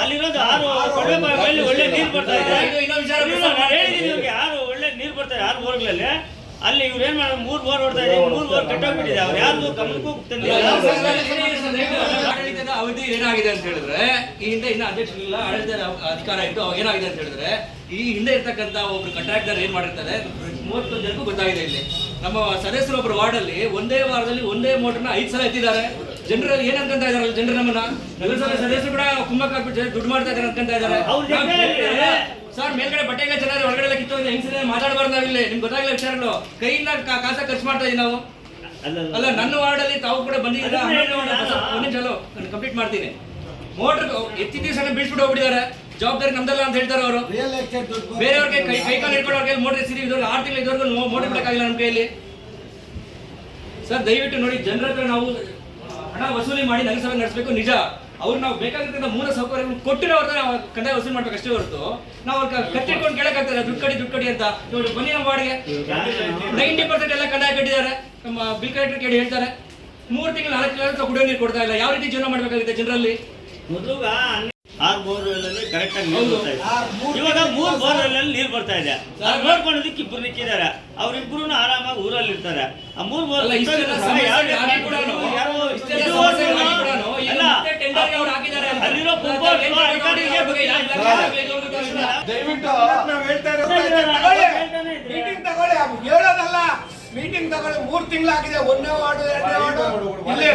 ಅಲ್ಲಿರೋದು 6 ಒಳ್ಳೆ ನೀರು ಬರ್ತಾ ಇದೆ. ಯಾರು ಒಳ್ಳೆ ನೀರು ಬರ್ತಾ ಇದೆ 6 ಬೋರ್ಗಳಲ್ಲಿ. ಅಲ್ಲಿ ಇವ್ರು ಏನ್ ಮಾಡೋದು, 3 ಬೋರ್ ಹೊಡ್ತಾ ಇದೆ, 3 ಬೋರ್ ಕಟ್ಟೋಗ್ಬಿಟ್ಟಿದೆ. ಅವ್ರು ಯಾರು ಗಮನಕ್ಕೂ ತಂದಿಲ್ಲ. ಆಡಳಿತದ ಅವಧಿ ಏನಾಗಿದೆ ಅಂತ ಹೇಳಿದ್ರೆ, ಈ ಹಿಂದೆ ಇನ್ನ ಅಧ್ಯಕ್ಷರಿಲ್ಲ, ಆಡಳಿತ ಅಧಿಕಾರ ಇತ್ತು. ಅವಾಗ ಏನಾಗಿದೆ ಅಂತ ಹೇಳಿದ್ರೆ, ಈ ಹಿಂದೆ ಇರ್ತಕ್ಕಂಥ ಒಬ್ರು ಕಾಂಟ್ರಾಕ್ಟರ್ ಏನ್ ಮಾಡಿರ್ತಾರೆ, 31 ಜನಕ್ಕೂ ಗೊತ್ತಾಗಿದೆ. ಇಲ್ಲಿ ನಮ್ಮ ಸದಸ್ಯರು ಒಬ್ರು ವಾರ್ಡಲ್ಲಿ ಒಂದೇ ವಾರದಲ್ಲಿ ಒಂದೇ ಮೋಟರ್ನ 5 ಸಲ ಎತ್ತಿದ್ದಾರೆ. ಜನರಲ್ಲಿ ಏನ್ ಅನ್ಕೊಂತ ಇದಾರೆ, ಜನರು ನಮ್ಮನ್ನ ನಗರಸಭೆ ಸದಸ್ಯರು ಕೂಡ ಕುಂಭ ದುಡ್ಡು ಮಾಡ್ತಾ ಇದಾರೆ ಅನ್ಕೊಂತ ಇದಾರೆ. ಸರ್, ಮೇಲ್ಗಡೆ ಬಟ್ಟೆಗಳ ಚೆನ್ನಾಗಿ ಹೊರಗಡೆ ಕಿತ್ತು ಹೆಂಗಸೇ ಮಾತಾಡಬಾರ್ದು. ನಾವಿಲ್ಲಿ ನಿಮ್ಗೆ ಗೊತ್ತಾಗಲ್ಲ ವಿಚಾರಗಳು. ಕೈಯಿಂದ ಕಾಸ ಖರ್ಚು ಮಾಡ್ತಾ ಇದೀವಿ ನಾವು. ಅಲ್ಲ, ನನ್ನ ವಾರ್ಡಲ್ಲಿ ತಾವು ಕೂಡ ಬಂದಿದ್ದೀರಾ. ಕಂಪ್ಲೀಟ್ ಮಾಡ್ತೀನಿ. ಮೋಟರ್ ಎತ್ತಿದ ದಿವಸ ಬೀಳ್ಸ್ಬಿಟ್ಟು ಹೋಗ್ಬಿಟ್ಟಿದ್ದಾರೆ. ಜವಾಬ್ದಾರಿ ನಮ್ದಲ್ಲ ಅಂತ ಹೇಳ್ತಾರೆ ಅವರು. ಬೇರೆಯವ್ರಿಗೆ ಕೈಕಾಲು ಇಟ್ಕೊಳ್ಳೋರ್ಗೆ ಮೋಟರ್ ಎತ್ತಿದೀವಿ. ಇದ್ರಲ್ಲಿ 6 ತಿಂಗಳು ಇದ್ದವ್ರಿಗೆ ಮೋಟರ್ ಬಿಡಕ್ಕಾಗಿಲ್ಲ ನಮ್ಮ ಕೈಯಲ್ಲಿ. ಸರ್, ದಯವಿಟ್ಟು ನೋಡಿ, ಜನರ ಹತ್ರ ನಾವು ಹಣ ವಸೂಲಿ ಮಾಡಿ ನಗರಸಭೆ ನಡೆಸಬೇಕು ನಿಜ. ಅವ್ರು ನಾವು ಬೇಕಾಗಿರ್ತಕ್ಕಂಥ ಮೂಲ ಸೌಕರ್ಯಗಳು ಕೊಟ್ಟಿರೋ ಅವ್ರನ್ನ ಕಂದಾಯ ವಸೂಲಿ ಮಾಡ್ಬೇಕು ಅಷ್ಟೇ ಹೊರತು ನಾವು ಅವ್ರ ಕಟ್ಟಿಟ್ಕೊಂಡು ಕೇಳಕ್ಕಾಗ್ತದೆ ದುಡ್ಡು ಕಡಿ ಅಂತ. ನೋಡಿ, ಬನ್ನಿ ನಮ್ಮ ವಾರ್ಡ್ಗೆ 90% ಎಲ್ಲ ಕಂದಾಯ ಕಟ್ಟಿದ್ದಾರೆ. ನಮ್ಮ ಬಿಲ್ ಕಲೆಕ್ಟರ್ ಕೇಳಿ ಹೇಳ್ತಾರೆ 3 ತಿಂಗಳು 4 ತಿಂಗಳು ಕುಡಿಯೋ ನೀರು ಕೊಡ್ತಾ ಇಲ್ಲ. ಯಾವ ರೀತಿ ಜೀವನ ಮಾಡ್ಬೇಕಾಗುತ್ತೆ ಜನರಲ್ಲಿ? ಮೊದಲು 6 ಬೋರ್ವೆಲ್ಲಲ್ಲಿ ಕರೆಕ್ಟ್ ಆಗಿ ನೀರು ಬರ್ತಾ ಇದೆ. ಇವಾಗ 3 ಬೋರ್ವೆಲ್ಲಲ್ಲಿ ನೀರು ಬರ್ತಾ ಇದೆ. ನೋಡ್ಕೊಳ್ಳೋದಕ್ಕೆ 2 ನಿಕ್ಕಿದ್ದಾರೆ. ಅವ್ರಿಬ್ರು ಆರಾಮಾಗಿ ಊರಲ್ಲಿ ಇರ್ತಾರೆ. ಆ 3 ಬೋರ್ ಮೀಟಿಂಗ್ ತಗೊಳ್ಳಿ, ಹೇಳೋದಲ್ಲ. ಮೀಟಿಂಗ್ ತಗೊಳ್ಳಿ. 3 ತಿಂಗಳಾಗಿದೆ. 1ನೇ ವಾರ್ಡ್ 2ನೇ ವಾರ್ಡ್ ಇಲ್ಲಿ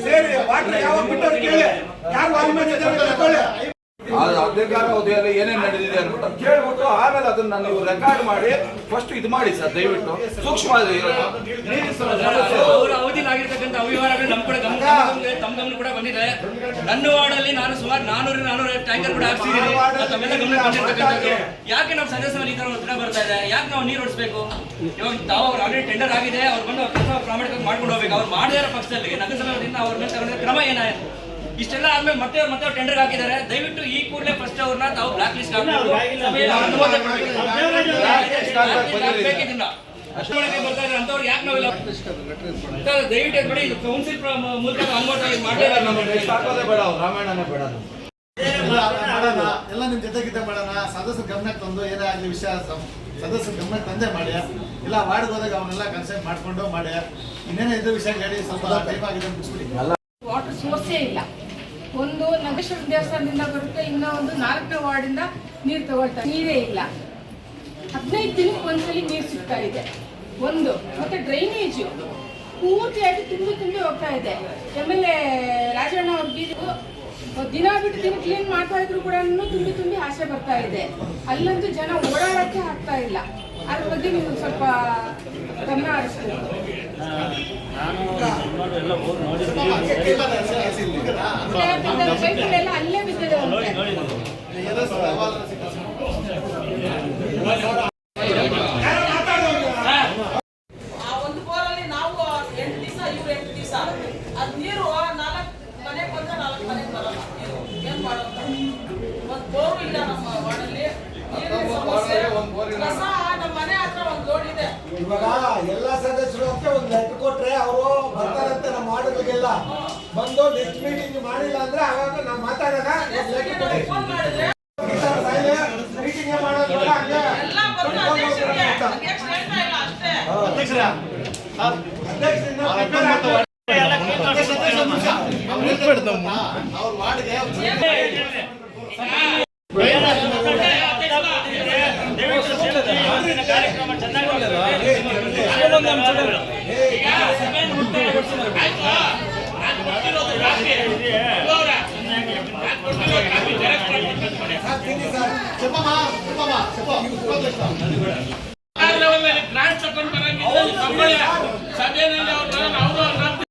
ಸೇರಿ ವಾಟರ್ ಯಾವಾಗ ಬಿಟ್ಟವ್ರು ಕೇಳಿ. ಯಾರು ತಗೊಳ್ಳಿ. ಅಧಿಕಾರ ಅವಧಿಯಲ್ಲಿ ಏನೇನು ನಡೆದಿದೆ ಅಂತ ಕೇಳ್ಬಿಟ್ಟು ಆಮೇಲೆ ಅದನ್ನ ನೀವು ರೆಕಾರ್ಡ್ ಮಾಡಿ ಫಸ್ಟ್ ಇದು ಮಾಡಿ ಸರ್. ದಯವಿಟ್ಟು ಸೂಕ್ಷ್ಮ ಅವರ ಅವಧಿಯಲ್ಲಿ ಆಗಿರ್ತಕ್ಕಂಥ ಅವ್ಯವಹಾರಗಳು ನಮ್ಮ ಕಡೆ ತಮ್ಮ ಕೂಡ ಬಂದಿದೆ. ನನ್ನ ವಾರ್ಡಲ್ಲಿ ನಾನು ಸುಮಾರು 400 ಟ್ಯಾಂಕರ್ ಕೂಡ ಹಾಕ್ಸಿದ್ದೀನಿ. ತಮ್ಮೆಲ್ಲ ಗಮನ ಬಂದಿರ್ತಕ್ಕಂಥದ್ದು. ಯಾಕೆ ನಮ್ಮ ಸದಸ್ಯರಲ್ಲಿ ಈ ತರ ಒತ್ತಡ ಬರ್ತಾ ಇದೆ? ಯಾಕೆ ನಾವು ನೀರು ಓಡಿಸ್ಬೇಕು? ಇವಾಗ ತಾವು ಆಲ್ರೆಡಿ ಟೆಂಡರ್ ಆಗಿದೆ, ಅವ್ರು ಬಂದು ಕೆಲಸ ಪ್ರಾಮಾಣಿಕವಾಗಿ ಮಾಡ್ಕೊಂಡು ಹೋಗ್ಬೇಕು. ಅವ್ರು ಮಾಡದೇ ಇರೋ ಪಕ್ಷದಲ್ಲಿ ನಗರಸಭೆಯಿಂದ ಅವ್ರ ಮೇಲೆ ತಗೊಂಡಿರೋ ಕ್ರಮ ಏನಾಯ್ತು? ಇಷ್ಟೆಲ್ಲ ಆದ್ಮೇಲೆ ಮತ್ತೆ ಅವ್ರು ಟೆಂಡರ್ ಹಾಕಿದ್ದಾರೆ. ದಯವಿಟ್ಟು ಈ ಕೂಡಲೇ ಫಸ್ಟ್ ಅವ್ರನ್ನ ತಾವು ಬ್ಲಾಕ್ ಲಿಸ್ಟ್ ಹಾಕಬೇಕಿದ್ದಿಲ್ಲ. ಅಷ್ಟೊಳಗೆ ಬರ್ತಾ ಇದ್ದಾರೆ ಅಂತವ್ರು ಯಾಕೆ ನಾವೆಲ್ಲ ದಯವಿಟ್ಟು ಬಿಡಿ. ಇದು ಕೌನ್ಸಿಲ್ ಮೂಲಕ ಅನುಮೋದನೆ ಮಾಡಲೇಬೇಕು. ಎಲ್ಲ ನಿಮ್ ಜೊತೆಗಿದ್ದ ಮಾಡೋಣ. ಸದಸ್ಯರ ಗಮನಕ್ಕೆ ತಂದು ಏನೇ ಆಗಲಿ ವಿಷಯ ಸದಸ್ಯರ ಗಮನಕ್ಕೆ ತಂದೆ ಮಾಡಿ. ಇಲ್ಲ ವಾರ್ಡ್ಗೆ ಹೋದಾಗ ಅವನ್ನೆಲ್ಲ ಕನ್ಸಲ್ಟ್ ಮಾಡ್ಕೊಂಡು ಮಾಡಿ. ಇನ್ನೇನೋ ಇದ್ರ ವಿಷಯ ಹೇಳಿ ಸ್ವಲ್ಪ ಟೈಮ್ ಆಗಿದೆ ಮುಗಿಸ್ಬಿಡಿ. ವಾಟರ್ ಸೋರ್ಸೇ ಇಲ್ಲ. ಒಂದು ನಗೇಶ್ವರ ದೇವಸ್ಥಾನದಿಂದ ಬರುತ್ತೆ, ಇನ್ನೂ ಒಂದು 4ನೇ ವಾರ್ಡಿಂದ ನೀರು ತಗೊಳ್ತಾರೆ. ನೀರೇ ಇಲ್ಲ. 15 ದಿನಕ್ಕೆ ಒಂದ್ಸಲಿ ನೀರು ಸಿಗ್ತಾ ಇದೆ. ಒಂದು ಮತ್ತೆ ಡ್ರೈನೇಜು ಪೂರ್ತಿಯಾಗಿ ತುಂಬಿ ಹೋಗ್ತಾ ಇದೆ. MLA ರಾಜಣ್ಣ ಅವ್ರ ಬೀದಿಗೂ ದಿನ ಬಿಟ್ಟು ದಿನ ಕ್ಲೀನ್ ಮಾಡ್ತಾ ಇದ್ರು ಕೂಡ ತುಂಬಿ ಆಸೆ ಬರ್ತಾ ಇದೆ. ಅಲ್ಲಂತೂ ಜನ ಓಡಾಡಕ್ಕೆ ಆಗ್ತಾ ಇಲ್ಲ. ಅದ್ರ ಬಗ್ಗೆ ನೀವು ಸ್ವಲ್ಪ ಗಮನ ಹರಿಸ್ಬೇಕು. ಬೈಕಲ್ಲೆಲ್ಲ ಅಲ್ಲೇ ಬಿದ್ದಿದೆ. ಒಂದು ಬೋರಲ್ಲಿ ನಾವು 8 ದಿವಸ ಇವ್ರು 8 ದಿವಸ ಅದ್ ನೀರು 4 ಮನೆಗೆ ಬಂದ್ರೆ 4 ಮನೆಗೆ ಬರಲ್ಲ. ಏನ್ ಮಾಡೋದು? ಒಂದ್ ಬೋರು ಇಲ್ಲ ನಮ್ಮ ವಾರ್ಡಲ್ಲಿ. ಕಸ ನಮ್ಮ ಮನೆ ಹತ್ರ ಒಂದ್ ಲೋಡ್ ಇದೆ. ಇವಾಗ ಎಲ್ಲಾ ಸದಸ್ಯರು ಅಂತ ಒಂದು ಲೆಟರ್ ಕೊಟ್ರೆ ಅವರು ಬರ್ತಾರಂತೆ ನಮ್ಮ ವಾರ್ಡ್ಗಳಿಗೆಲ್ಲ ಬಂದು ನೆಕ್ಸ್ಟ್ ಮೀಟಿಂಗ್ ಮಾಡಿಲ್ಲ ಅಂದ್ರೆ ಅವಾಗ ನಾವು ಮಾತಾಡೋಣ. ಫೋನ್ ಮಾಡಿದ್ರೆ ಮೀಟಿಂಗ್ ಮಾಡೋದು ಹಂಗೆ ಎಲ್ಲ ಬಂದು ಅಧ್ಯಕ್ಷರಿಗೆ ಹೇಳ್ತಾ ಇಲ್ಲ ಅಷ್ಟೇ. ಅವ್ರ ವಾರ್ಡ್ಗೆ ಕಾರ್ಯಕ್ರಮ ಚೆನ್ನಾಗಿ ಗ್ರಾಂಟ್ ತಗೊಂಡು ಬರಂಗಿಲ್ಲ. ಸಭೆಯಲ್ಲಿ ಅವ್ರು